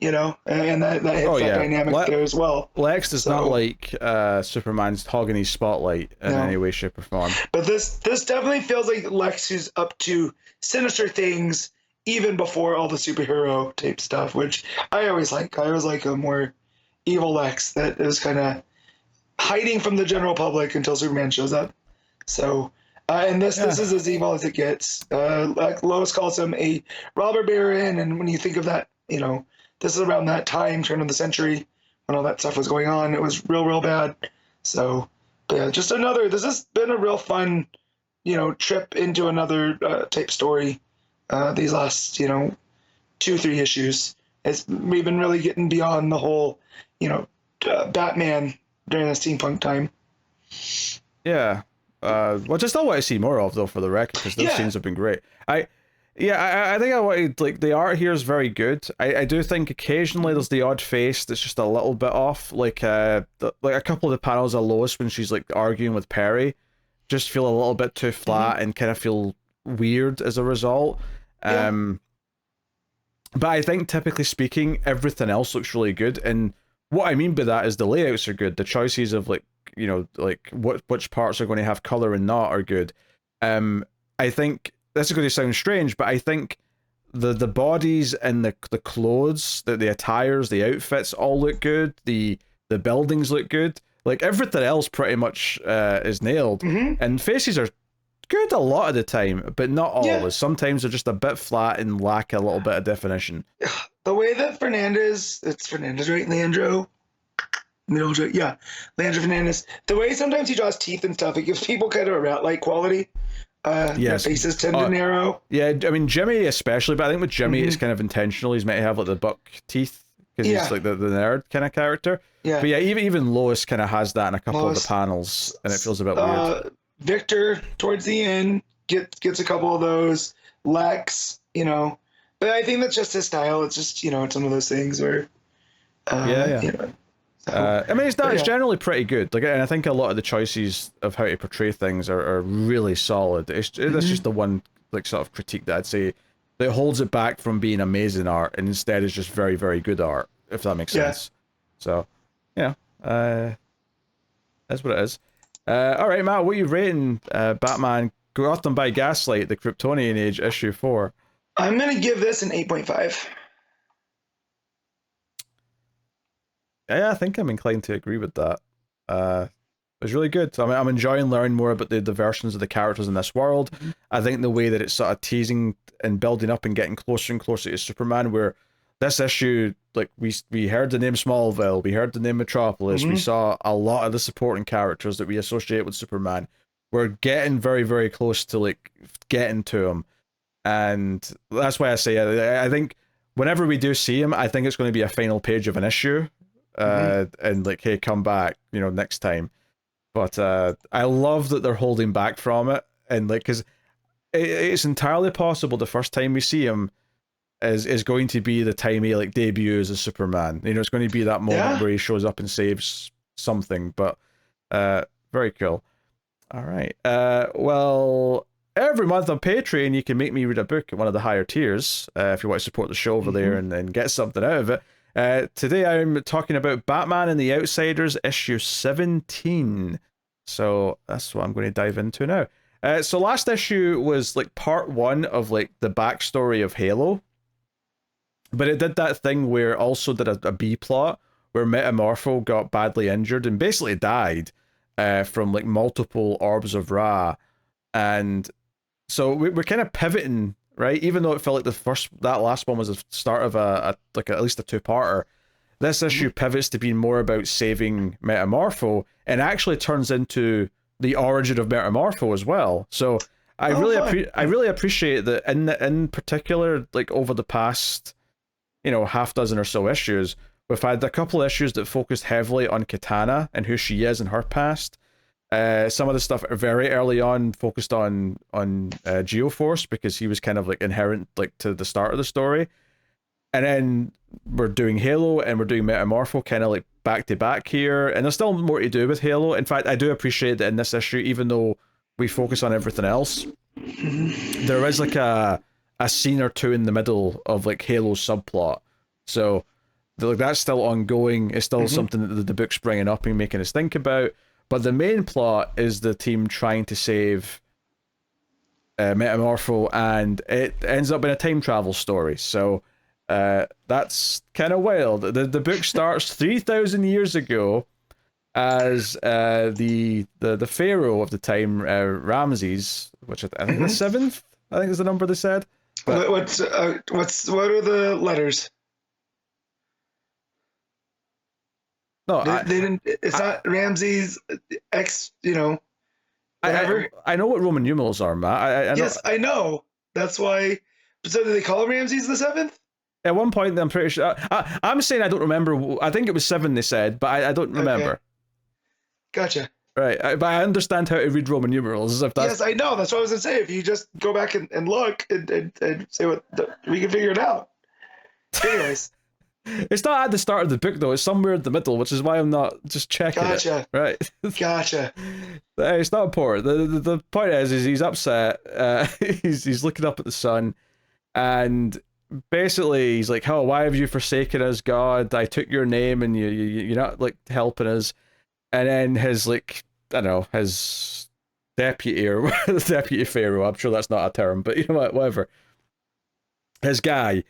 And that hits that dynamic there as well. Lex does not like Superman's hogging his spotlight in any way, shape, or form. But this definitely feels like Lex who's up to sinister things even before all the superhero type stuff, which I always like. I always like a more evil Lex that is kind of hiding from the general public until Superman shows up. So, and this is as evil as it gets. Lois calls him a robber baron, and when you think of that, this is around that time, turn of the century, when all that stuff was going on. It was real bad. So, just this has been a real fun, trip into another type story. These last, 2-3 issues. We've been really getting beyond the whole, Batman during the steampunk time. Yeah. Which I still want to see more of, though, for the record, because those scenes have been great. I think I wanted, like, the art here is very good. I do think occasionally there's the odd face that's just a little bit off. Like, like a couple of the panels of Lois when she's, like, arguing with Perry just feel a little bit too flat and kind of feel weird as a result. But I think, typically speaking, everything else looks really good. And what I mean by that is the layouts are good. The choices of, like, you know, like which parts are going to have color and not are good. I think this is going to sound strange, but I think the bodies and the clothes, the attires, the outfits all look good. The buildings look good. Like, everything else pretty much is nailed. And faces are good a lot of the time, but not always. Sometimes they're just a bit flat and lack a little bit of definition. The way that Fernandez, it's Fernandez, right? Leandro Fernandez. The way sometimes he draws teeth and stuff, it gives people kind of a rat-like quality. Their faces tend to narrow. Yeah, I mean, Jimmy especially, but I think with Jimmy it's kind of intentional. He's meant to have, like, the buck teeth, because he's, like, the nerd kind of character. Yeah. But yeah, even Lois kind of has that in a couple of the panels, and it feels a bit weird. Victor, towards the end, gets a couple of those. Lex, you know. But I think that's just his style. It's just, you know, it's one of those things where... You know, I mean, it's generally pretty good. Like, and I think a lot of the choices of how to portray things are really solid. That's just the one, like, sort of critique that I'd say that holds it back from being amazing art, and instead is just very, very good art, if that makes sense. So, yeah, that's what it is. All right, Matt, what are you rating Batman Gotham by Gaslight, the Kryptonian Age, issue 4? I'm gonna give this an 8.5. Yeah, I think I'm inclined to agree with that. It was really good. I mean, I'm enjoying learning more about the versions of the characters in this world. I think the way that it's sort of teasing and building up and getting closer and closer to Superman, where this issue, like, we heard the name Smallville, we heard the name Metropolis, we saw a lot of the supporting characters that we associate with Superman. We're getting very, very close to, like, getting to him. And that's why I say, I think whenever we do see him, I think it's going to be a final page of an issue. And, like, hey, come back, you know, next time. But I love that they're holding back from it, and, like, because it's entirely possible the first time we see him is going to be the time he, like, debuts as Superman. You know, it's going to be that moment where he shows up and saves something. But very cool. All right. Well, every month on Patreon, you can make me read a book at one of the higher tiers if you want to support the show over there and get something out of it. Today I'm talking about Batman and the Outsiders, issue 17. So that's what I'm going to dive into now. So last issue was, like, part 1 of, like, the backstory of Halo. But it did that thing where it also did a B plot where Metamorpho got badly injured and basically died from, like, multiple orbs of Ra. And so we're kind of pivoting, right? Even though it felt like that last one was the start of at least a 2-parter, this issue pivots to being more about saving Metamorpho and actually turns into the origin of Metamorpho as well. So I really appreciate that in particular, like, over the past, you know, half dozen or so issues, we've had a couple of issues that focused heavily on Katana and who she is in her past. Some of the stuff very early on focused on Geoforce, because he was kind of, like, inherent, like, to the start of the story. And then we're doing Halo and we're doing Metamorpho kind of, like, back to back here, and there's still more to do with Halo. In fact, I do appreciate that in this issue, even though we focus on everything else, there is, like, a scene or two in the middle of, like, Halo's subplot. So, like, that's still ongoing. It's still something that the book's bringing up and making us think about. But the main plot is the team trying to save Metamorpho, and it ends up in a time travel story. So that's kind of wild. The book starts 3,000 years ago as the pharaoh of the time, Ramses, which I think the 7th, I think is the number they said. But what are the letters? No, they didn't. It's not Ramses X. You know, whatever. I know what Roman numerals are, Matt. I know. Yes, I know. That's why. So do they call Ramses the 7th? At one point, I'm pretty sure. I'm saying I don't remember. I think it was 7. They said, but I don't remember. Okay. Gotcha. Right, but I understand how to read Roman numerals. As if that's... Yes, I know. That's what I was gonna say. If you just go back and look and say we can figure it out. Anyways. It's not at the start of the book though, it's somewhere in the middle, which is why I'm not just checking Gotcha. it. Right. Gotcha. It's not important. The point is he's upset. He's looking up at the sun, and basically he's like, "Oh, why have you forsaken us, God? I took your name, and you're not like helping us." And then his like, I don't know, his deputy or deputy pharaoh. I'm sure that's not a term, but you know what, whatever. His guy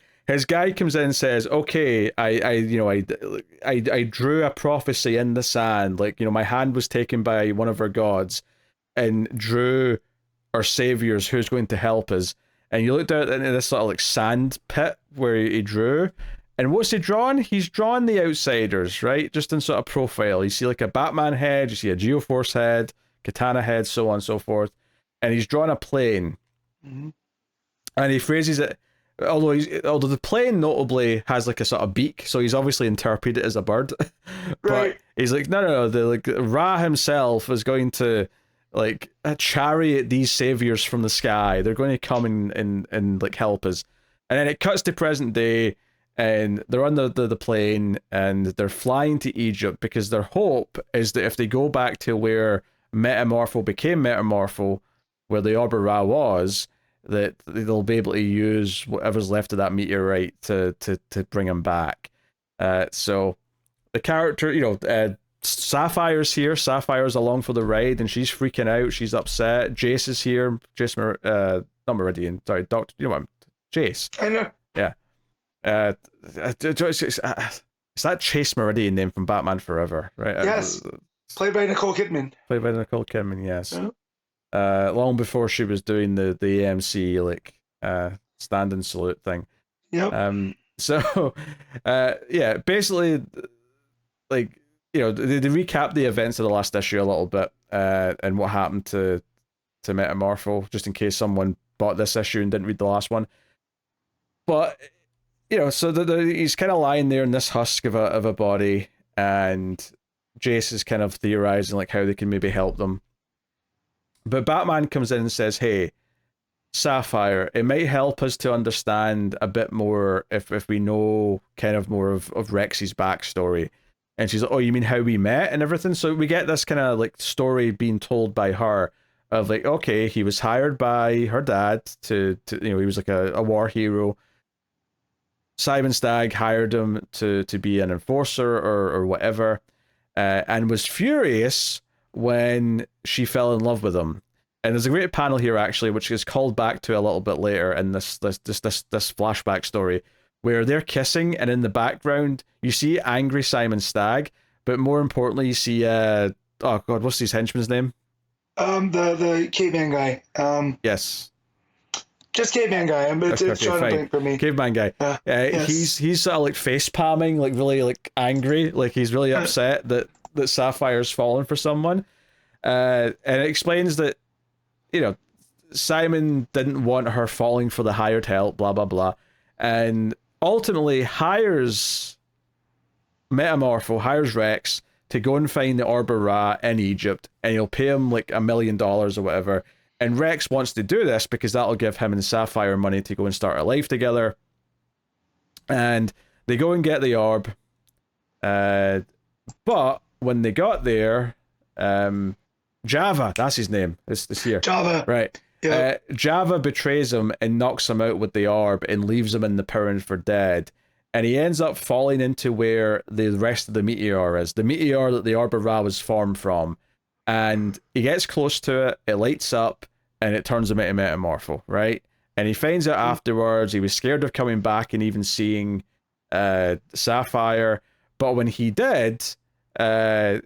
comes in and says, "Okay, I drew a prophecy in the sand. Like, my hand was taken by one of our gods, and drew our saviors who's going to help us." And you looked out into this sort of like sand pit where he drew, and what's he drawn? He's drawn the outsiders, right? Just in sort of profile. You see like a Batman head, you see a Geoforce head, Katana head, so on and so forth, and he's drawn a plane, and he phrases it. Although the plane notably has like a sort of beak, so he's obviously interpreted it as a bird. But right. He's like, no. Ra himself is going to like chariot these saviors from the sky. They're going to come and like help us. And then it cuts to present day, and they're on the plane, and they're flying to Egypt because their hope is that if they go back to where Metamorpho became Metamorpho, where the Orb of Ra was, that they'll be able to use whatever's left of that meteorite to bring him back. So the character, Sapphire's here. Sapphire's along for the ride, and she's freaking out. She's upset. Jace is here. Not Meridian. Sorry, Doctor. You know what? Jace. I know. Yeah. Is that Chase Meridian name from Batman Forever? Right. Yes. Played by Nicole Kidman. Yes. Yeah. Long before she was doing the AMC like stand and salute thing. Yep. So basically, like, they recap the events of the last issue a little bit, and what happened to Metamorpho, just in case someone bought this issue and didn't read the last one. But so he's kind of lying there in this husk of a body, and Jace is kind of theorizing like how they can maybe help them. But Batman comes in and says, "Hey, Sapphire, it might help us to understand a bit more if we know kind of more of Rex's backstory." And she's like, "Oh, you mean how we met and everything?" So we get this kind of like story being told by her of like, okay, he was hired by her dad to he was like a war hero. Simon Stagg hired him to be an enforcer or whatever, and was furious when she fell in love with him. And there's a great panel here actually, which is called back to a little bit later in this flashback story, where they're kissing, and in the background you see angry Simon Stagg, but more importantly you see oh god, what's his henchman's name? The caveman guy. Yes. Just caveman guy. It's trying to blink for me. Caveman guy. Yes. He's sort of like face palming, like really like angry, like he's really upset that Sapphire's fallen for someone. And it explains that, Simon didn't want her falling for the hired help, blah blah blah, and ultimately hires Rex to go and find the Orb of Ra in Egypt, and he'll pay him like $1 million or whatever. And Rex wants to do this because that'll give him and Sapphire money to go and start a life together. And they go and get the orb. But when they got there, Java, that's his name. It's here. Java. Right. Yeah. Java betrays him and knocks him out with the orb and leaves him in the pyramid for dead. And he ends up falling into where the rest of the meteor is. The meteor that the Orb of Ra was formed from. And he gets close to it, it lights up, and it turns him into Metamorpho, right? And he finds out afterwards he was scared of coming back and even seeing Sapphire. But when he did,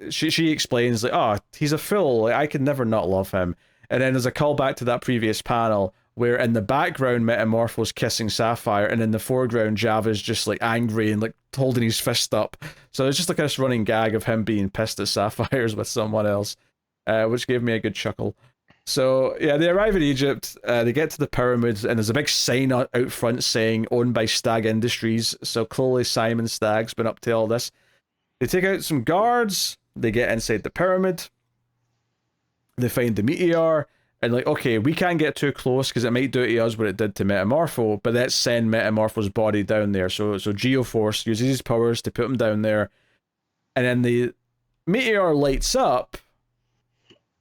she explains, like, oh, he's a fool. Like, I could never not love him. And then there's a callback to that previous panel where in the background Metamorpho's kissing Sapphire, and in the foreground Java's just like angry and like holding his fist up. So it's just like this running gag of him being pissed at Sapphire's with someone else, which gave me a good chuckle. So yeah, they arrive in Egypt, they get to the pyramids, and there's a big sign out front saying owned by Stagg Industries. So clearly Simon Stagg's been up to all this. They take out some guards, they get inside the pyramid, They find the meteor, and like, okay, we can't get too close because it might do to us what it did to Metamorpho, but let's send Metamorpho's body down there. So Geoforce uses his powers to put him down there, and then the meteor lights up,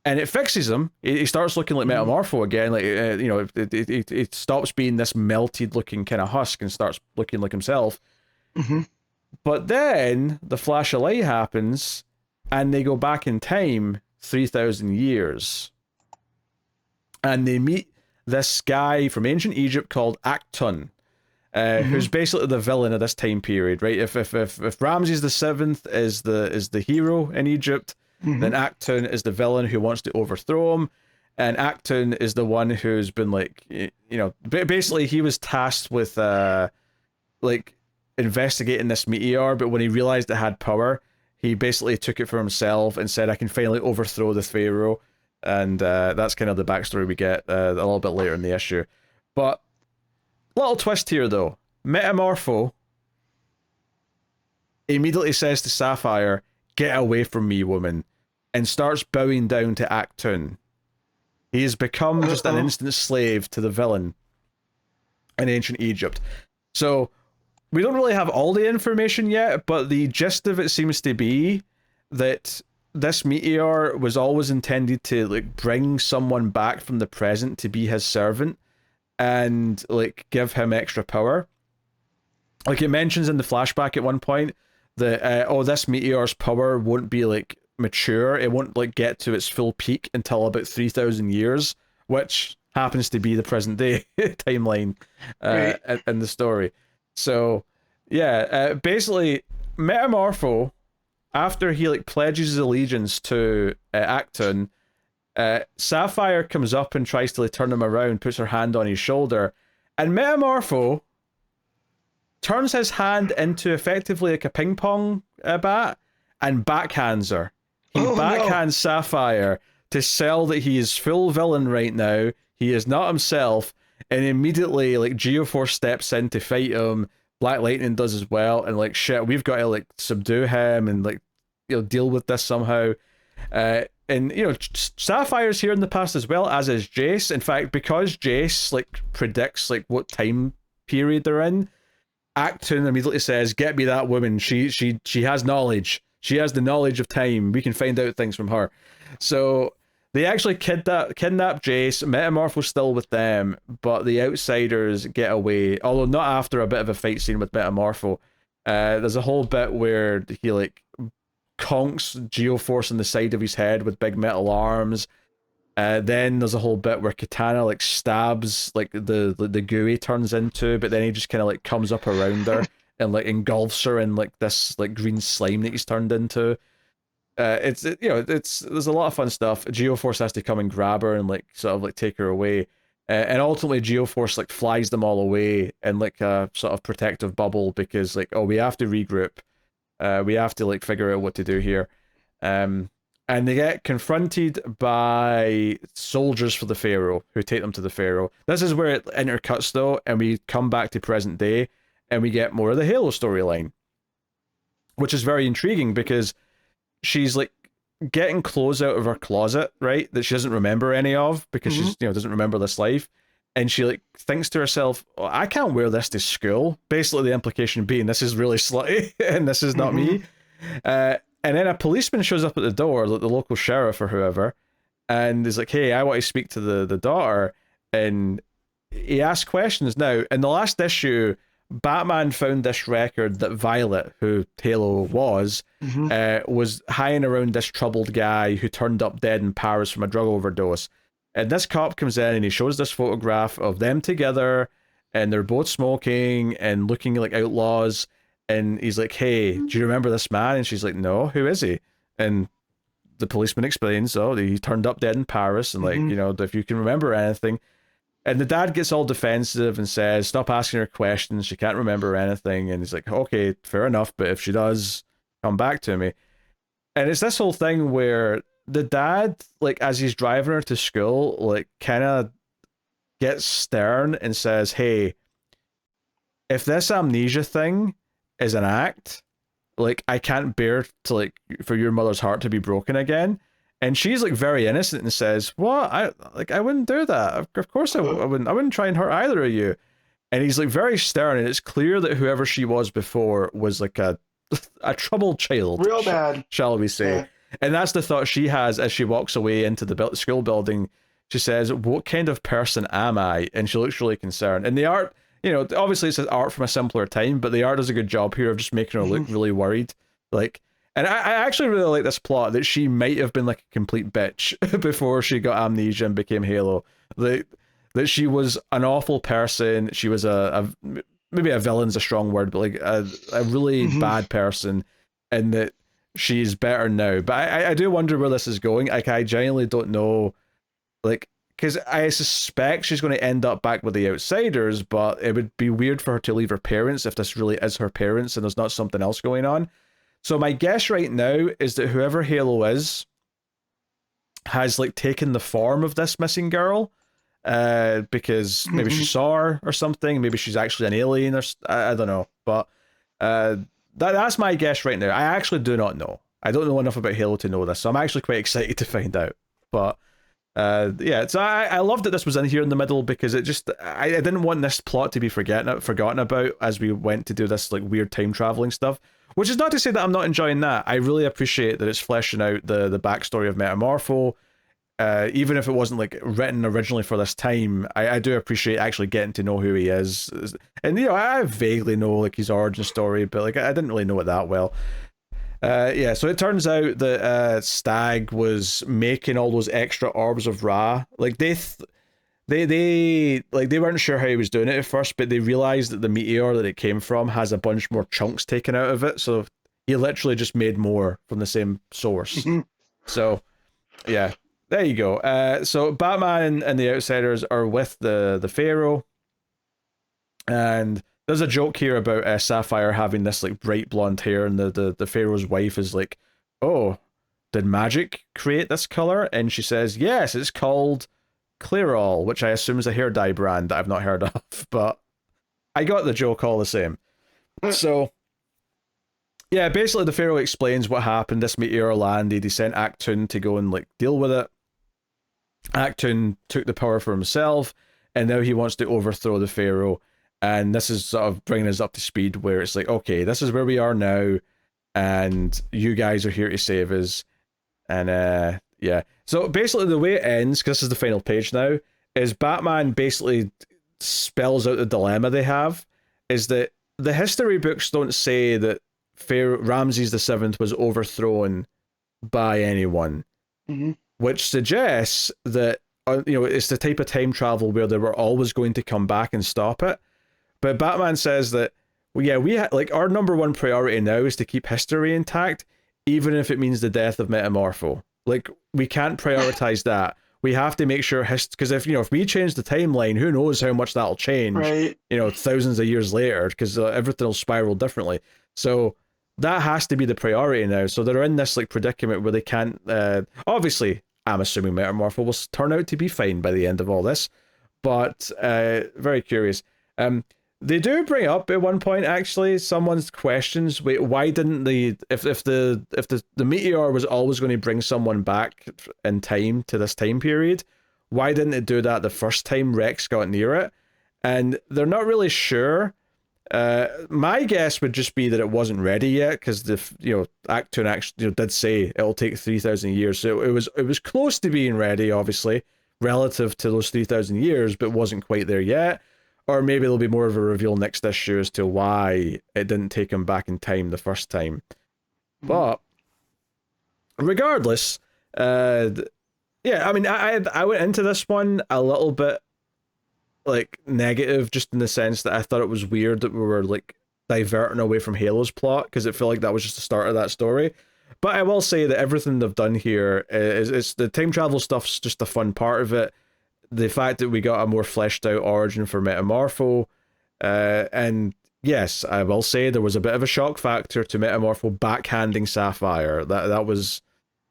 and it fixes him. He starts looking like Metamorpho again. Like, it stops being this melted looking kind of husk and starts looking like himself. But then the flash of light happens, and they go back in time 3,000 years. And they meet this guy from ancient Egypt called Acton, who's basically the villain of this time period, right? If Ramses the Seventh is the hero in Egypt, then Acton is the villain who wants to overthrow him, and Acton is the one who's been like, basically he was tasked with like investigating this meteor, but when he realized it had power, he basically took it for himself and said, "I can finally overthrow the pharaoh." And that's kind of the backstory we get a little bit later in the issue. But little twist here, though. Metamorpho immediately says to Sapphire, "Get away from me, woman," and starts bowing down to Acton. He has become just an instant slave to the villain in ancient Egypt. So we don't really have all the information yet, but the gist of it seems to be that this meteor was always intended to like bring someone back from the present to be his servant and like give him extra power. Like it mentions in the flashback at one point that this meteor's power won't be like mature. It won't like get to its full peak until about 3,000 years, which happens to be the present day timeline in the story. So yeah, basically Metamorpho, after he like pledges his allegiance to Acton, Sapphire comes up and tries to like turn him around, puts her hand on his shoulder, and Metamorpho turns his hand into effectively like a ping pong bat and backhands her. He backhands Sapphire to sell that he is full villain right now. He is not himself, and immediately like Geoforce steps in to fight him. Black Lightning does as well, and like shit, we've got to like subdue him and like deal with this somehow. And Sapphire's here in the past as well, as is Jace. In fact, because Jace like predicts like what time period they're in, Acton immediately says, "Get me that woman. She has knowledge. She has the knowledge of time. We can find out things from her." So they actually kidnap Jace. Metamorpho's still with them, but the outsiders get away. Although not after a bit of a fight scene with Metamorpho. There's a whole bit where he like conks Geoforce on the side of his head with big metal arms. Then there's a whole bit where Katana like stabs like the goo he turns into, but then he just kind of like comes up around her and like engulfs her in like this like green slime that he's turned into. There's a lot of fun stuff. Geoforce has to come and grab her and like sort of like take her away, and ultimately Geoforce like flies them all away in like a sort of protective bubble because like, we have to regroup, we have to like figure out what to do here, and they get confronted by soldiers for the Pharaoh who take them to the Pharaoh. This is where it intercuts though, and we come back to present day, and we get more of the Halo storyline, which is very intriguing because she's like getting clothes out of her closet, right, that she doesn't remember any of because she's doesn't remember this life, and she like thinks to herself, I can't wear this to school. Basically the implication being this is really slutty and this is not me. And then a policeman shows up at the door, like the local sheriff or whoever, and is like, "Hey, I want to speak to the daughter," and he asks questions. Now in the last issue, Batman found this record that Violet, who Halo was hanging around this troubled guy who turned up dead in Paris from a drug overdose. And this cop comes in and he shows this photograph of them together, and they're both smoking and looking like outlaws. And he's like, "Hey, do you remember this man?" And she's like, "No, who is he?" And the policeman explains, he turned up dead in Paris, and like, if you can remember anything. And the dad gets all defensive and says, "Stop asking her questions. She can't remember anything." And he's like, "Okay, fair enough. But if she does, come back to me." And it's this whole thing where the dad, like, as he's driving her to school, like, kind of gets stern and says, "Hey, if this amnesia thing is an act, like, I can't bear to, like, for your mother's heart to be broken again. And she's like very innocent and says, "What? I wouldn't do that. Of course I wouldn't. I wouldn't try and hurt either of you." And he's like very stern, and it's clear that whoever she was before was like a troubled child, real bad, shall we say? Yeah. And that's the thought she has as she walks away into the school building. She says, "What kind of person am I?" And she looks really concerned. And the art, obviously it's an art from a simpler time, but the art does a good job here of just making her look really worried. Like, and I actually really like this plot that she might have been like a complete bitch before she got amnesia and became Halo. That she was an awful person. She was maybe a villain's a strong word, but like a really bad person, and that she's better now. But I do wonder where this is going. Like, I genuinely don't know. Like, because I suspect she's going to end up back with the Outsiders, but it would be weird for her to leave her parents if this really is her parents and there's not something else going on. So my guess right now is that whoever Halo is has like taken the form of this missing girl, because maybe she saw her or something. Maybe she's actually an alien, or I don't know. But that's my guess right now. I actually do not know. I don't know enough about Halo to know this, so I'm actually quite excited to find out. But yeah, so I love that this was in here in the middle, because it just I didn't want this plot to be forgotten about as we went to do this like weird time traveling stuff. Which is not to say that I'm not enjoying that. I really appreciate that it's fleshing out the backstory of Metamorpho. Even if it wasn't like written originally for this time, I do appreciate actually getting to know who he is. And I vaguely know like his origin story, but like I didn't really know it that well. Yeah, so it turns out that Stag was making all those extra orbs of Ra. Like they weren't sure how he was doing it at first, but they realized that the meteor that it came from has a bunch more chunks taken out of it, so he literally just made more from the same source. So yeah, there you go. So Batman and the Outsiders are with the Pharaoh, and there's a joke here about Sapphire having this like bright blonde hair, and the Pharaoh's wife is like, "Oh, did magic create this color?" And she says, "Yes, it's called Clairol," which I assume is a hair dye brand that I've not heard of, but I got the joke all the same. So yeah, basically the Pharaoh explains what happened. This meteor landed. He sent Actun to go and like deal with it. Actun took the power for himself, and now he wants to overthrow the Pharaoh. And this is sort of bringing us up to speed, where it's like, okay, this is where we are now, and you guys are here to save us. And yeah, so basically the way it ends, because this is the final page now, is Batman basically spells out the dilemma they have. Is that the history books don't say that Ramses VII was overthrown by anyone, which suggests that it's the type of time travel where they were always going to come back and stop it. But Batman says that, well, yeah, like our number one priority now is to keep history intact, even if it means the death of Metamorpho. Like, we can't prioritize that. We have to make sure because if we change the timeline, who knows how much that'll change? Right. Thousands of years later, because everything will spiral differently. So that has to be the priority now. So they're in this like predicament where they can't. Obviously, I'm assuming Metamorpho will turn out to be fine by the end of all this, but very curious. They do bring up at one point, actually, someone's questions, wait, why didn't if the meteor was always going to bring someone back in time to this time period, why didn't it do that the first time Rex got near it? And they're not really sure. My guess would just be that it wasn't ready yet, because Actun actually did say it'll take 3,000 years, so it was close to being ready, obviously, relative to those 3,000 years, but wasn't quite there yet. Or maybe there'll be more of a reveal next issue as to why it didn't take him back in time the first time. But regardless, yeah, I mean, I went into this one a little bit like negative, just in the sense that I thought it was weird that we were like diverting away from Halo's plot, because it felt like that was just the start of that story. But I will say that everything they've done here is the time travel stuff's just a fun part of it. The fact that we got a more fleshed out origin for Metamorpho, and yes, I will say there was a bit of a shock factor to Metamorpho backhanding Sapphire. That was,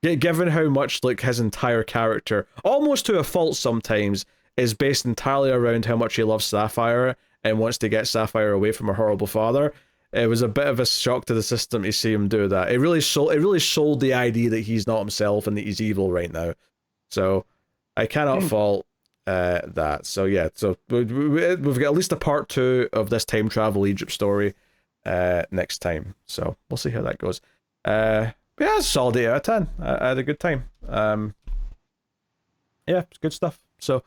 given how much like his entire character, almost to a fault sometimes, is based entirely around how much he loves Sapphire and wants to get Sapphire away from her horrible father. it was a bit of a shock to the system to see him do that. It really sold the idea that he's not himself and that he's evil right now. So I cannot fault that. So yeah, so we've got at least a part 2 of this time travel Egypt story next time. So we'll see how that goes. Yeah, it's a solid 8 out of 10. I had a good time. Yeah, it's good stuff. So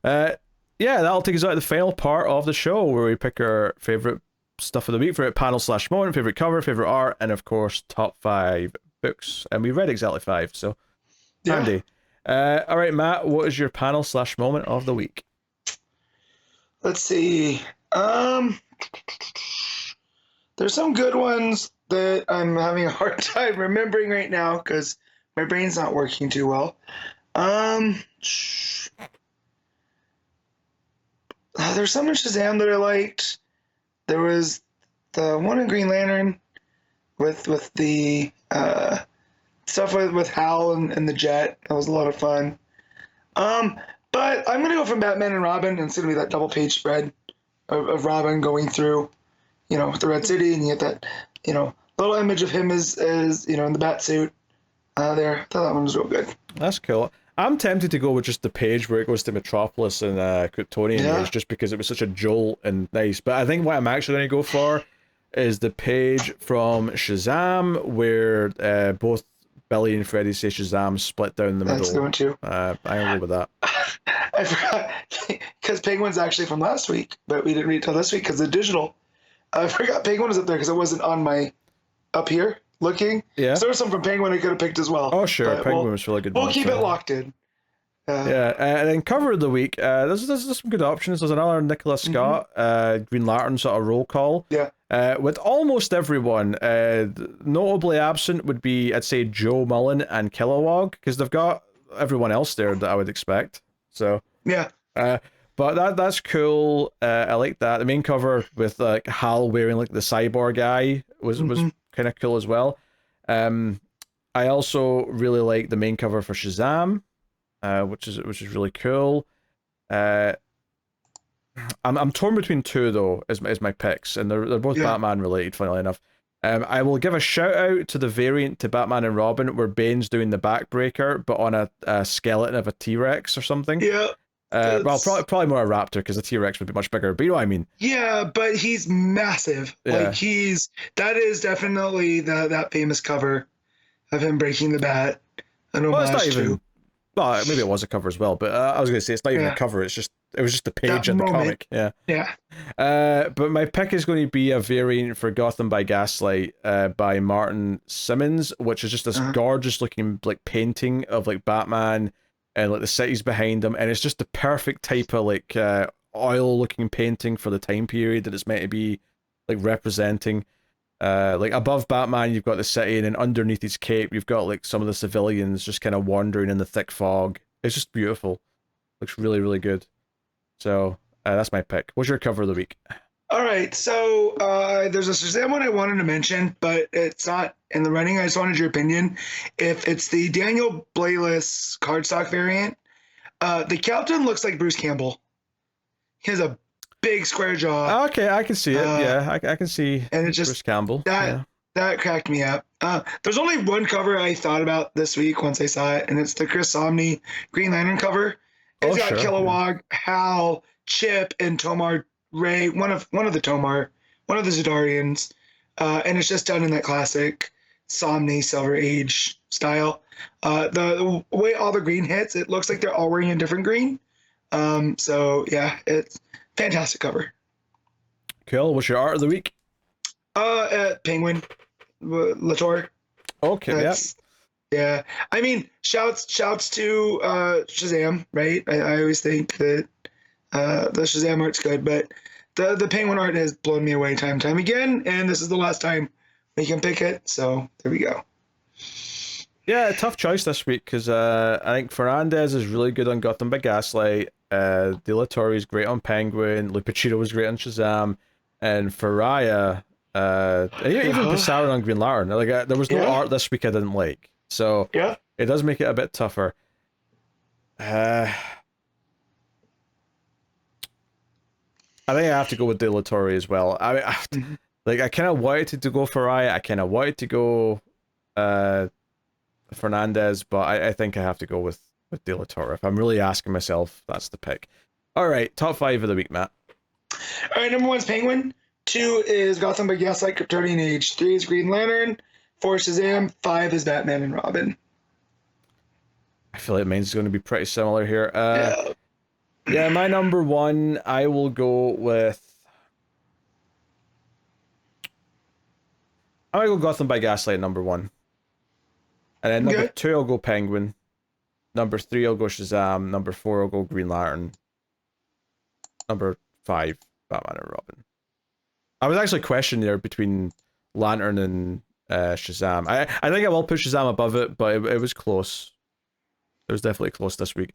yeah, that'll take us out to the final part of the show where we pick our favorite stuff of the week, favorite panel / moment, favorite cover, favorite art, and of course top 5 books. And we read exactly 5, so handy. All right, Matt, what is your panel / moment of the week? Let's see. There's some good ones that I'm having a hard time remembering right now because my brain's not working too well. There's some in Shazam that I liked. There was the one in Green Lantern with the stuff with Hal and the Jet. That was a lot of fun. But I'm gonna go from Batman and Robin, and it's gonna be that double page spread of Robin going through, the Red City, and you get that, little image of him as in the bat suit. There, I thought that one was real good. That's cool. I'm tempted to go with just the page where it goes to Metropolis and Kryptonian Age, just because it was such a jolt and nice. But I think what I'm actually going to go for is the page from Shazam where both Billy and Freddy say Shazam split down the middle. That's a good one too. I'm going to go with that. I forgot, because Penguin's actually from last week, but we didn't read it till this week because the digital. I forgot Penguin was up there because it wasn't on my up here looking. Yeah. So there was some from Penguin I could have picked as well. Oh, sure. Penguin was really good. We'll keep it locked in. Yeah, and then cover of the week, there's some good options. There's another Nicola Scott, Green Lantern sort of roll call. Yeah. With almost everyone, notably absent would be, I'd say, Joe Mullen and Kilowog, because they've got everyone else there that I would expect. So yeah. But that's cool. I like that. The main cover with like Hal wearing like the cyborg eye was kind of cool as well. I also really like the main cover for Shazam, which is really cool. I'm torn between 2 though as my picks, and they're both Batman related, funnily enough. I will give a shout out to the variant to Batman and Robin where Bane's doing the backbreaker, but on a skeleton of a T-Rex or something. Yeah. Well, probably more a raptor because a T-Rex would be much bigger, but you know what I mean. Yeah, but he's massive. Yeah. Like that is definitely that famous cover of him breaking the bat. Well, it's not even. Well, maybe it was a cover as well, but I was going to say it's not even a cover. It was just the page in the comic. Yeah. Yeah. But my pick is going to be a variant for Gotham by Gaslight by Martin Simmons, which is just this gorgeous looking like painting of like Batman and like the cities behind him, and it's just the perfect type of like oil looking painting for the time period that it's meant to be like representing. Like above Batman you've got the city, and then underneath his cape you've got like some of the civilians just kind of wandering in the thick fog. It's just beautiful. Looks really, really good. So that's my pick. What's your cover of the week? All right, so there's a Shazam one I wanted to mention, but it's not in the running. I just wanted your opinion. If it's the Daniel Blayless cardstock variant, the Captain looks like Bruce Campbell. He has a big square jaw. Okay, I can see it. Yeah, I can see and it's just, Bruce Campbell. That cracked me up. There's only one cover I thought about this week once I saw it, and it's the Chris Samnee Green Lantern cover. It's got Kilowog, Hal, Chip, and Tomar Ray, one of the Zidarians, and it's just done in that classic Samnee Silver Age style. The way all the green hits, it looks like they're all wearing a different green. So yeah, it's fantastic cover. Cool. What's your art of the week? Penguin, Latorre. Okay. Yeah. I mean, shouts to Shazam, right? I always think that the Shazam art's good, but the Penguin art has blown me away time and time again, and this is the last time we can pick it, so there we go. Yeah, tough choice this week, because I think Fernandez is really good on Gotham by Gaslight, De La Torre is great on Penguin, Lupacchino was great on Shazam, and Ferreyra, even Pasarin on Green Lantern. Like, there was no art this week I didn't like, so it does make it a bit tougher. I think I have to go with De La Torre as well. I mean, Like, I kind of wanted to go Ferreyra, I kind of wanted to go Fernandez, but I think I have to go with De La Torre. If I'm really asking myself, that's the pick. All right, top 5 of the week, Matt. All right, number 1 is Penguin. 2 is Gotham by Gaslight, Kryptonian Age. 3 is Green Lantern. 4 is Shazam. 5 is Batman and Robin. I feel like mine's going to be pretty similar here. Yeah, my number 1, I will go with... I'm going to go Gotham by Gaslight, number 1. And then number 2, I'll go Penguin. Number 3, I'll go Shazam. Number 4, I'll go Green Lantern. Number 5, Batman and Robin. I was actually questioning there between Lantern and Shazam. I think I will put Shazam above it, but it was close. It was definitely close this week.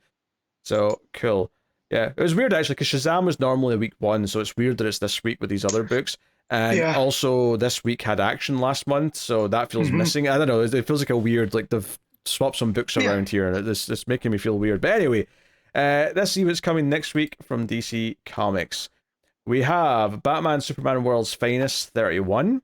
So, cool. Yeah, it was weird actually, because Shazam was normally week 1, so it's weird that it's this week with these other books. And also, this week had Action last month, so that feels missing. I don't know, it feels like a weird, like they've swapped some books around here, and it's making me feel weird. But anyway, let's see what's coming next week from DC Comics. We have Batman Superman World's Finest 31,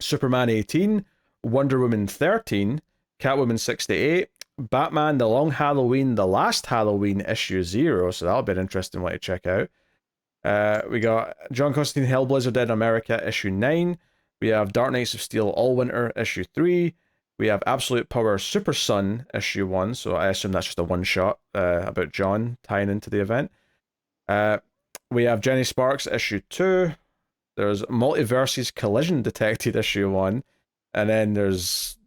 Superman 18, Wonder Woman 13, Catwoman 68, Batman The Long Halloween, The Last Halloween issue 0, so that'll be an interesting one to check out. We got John Constantine Hellblazer Dead in America issue 9. We have Dark Knights of Steel All Winter issue 3. We have Absolute Power Super Sun issue 1, so I assume that's just a one-shot about John tying into the event. We have Jenny Sparks issue 2. There's Multiverses Collision Detected issue 1. And then there's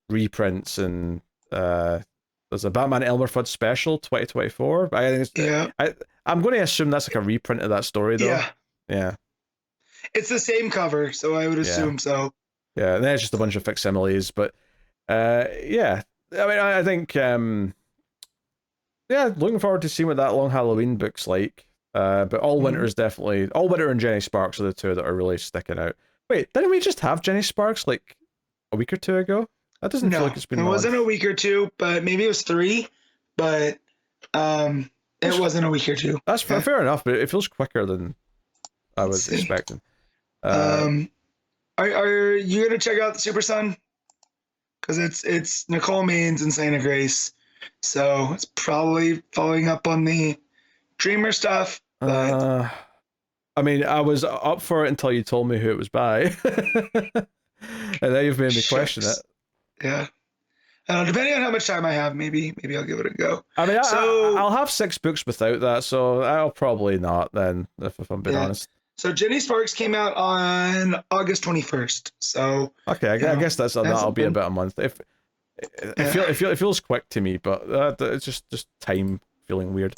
reprints and there's a Batman Elmer Fudd special 2024. I think I'm going to assume that's like a reprint of that story though. Yeah. It's the same cover, so I would assume so. Yeah, and then it's just a bunch of facsimiles, but yeah. I mean, I think looking forward to seeing what that Long Halloween book's like. But All Winter is definitely... All Winter and Jenny Sparks are the two that are really sticking out. Wait, didn't we just have Jenny Sparks like a week or two ago? That doesn't feel like it's been... It wasn't a week or two, but maybe it was 3. But it wasn't a week or 2. That's fair enough, but it feels quicker than I was expecting. Are you gonna check out the Super Sun? Because it's Nicole Maines and Selena Grace, so it's probably following up on the Dreamer stuff. But I mean, I was up for it until you told me who it was by, and now you've made me question it. Yeah. Depending on how much time I have, maybe I'll give it a go. I mean, I'll have 6 books without that, so I'll probably not then, if I'm being honest. So Jenny Sparks came out on August 21st. So okay, I guess that'll be about a month. It feels quick to me, but it's just time feeling weird.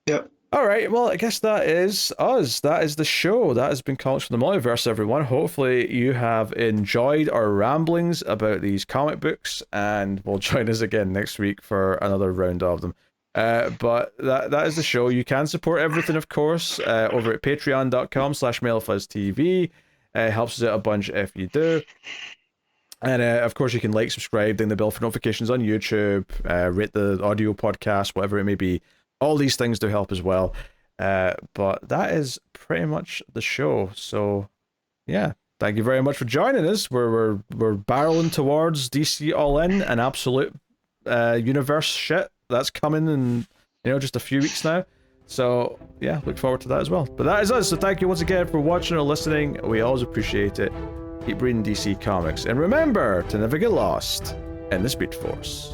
Yep. All right, well, I guess that is us. That is the show. That has been Comics From The Multiverse, everyone. Hopefully you have enjoyed our ramblings about these comic books, and will join us again next week for another round of them. But that is the show. You can support everything, of course, over at patreon.com/MailFuzzTV. It helps us out a bunch if you do. And of course, you can like, subscribe, ding the bell for notifications on YouTube, rate the audio podcast, whatever it may be. All these things do help as well. But that is pretty much the show. So, yeah, thank you very much for joining us. We're barreling towards DC All In and absolute universe shit that's coming in just a few weeks now. So, yeah, look forward to that as well. But that is us. So thank you once again for watching or listening. We always appreciate it. Keep reading DC Comics. And remember to never get lost in the Speed Force.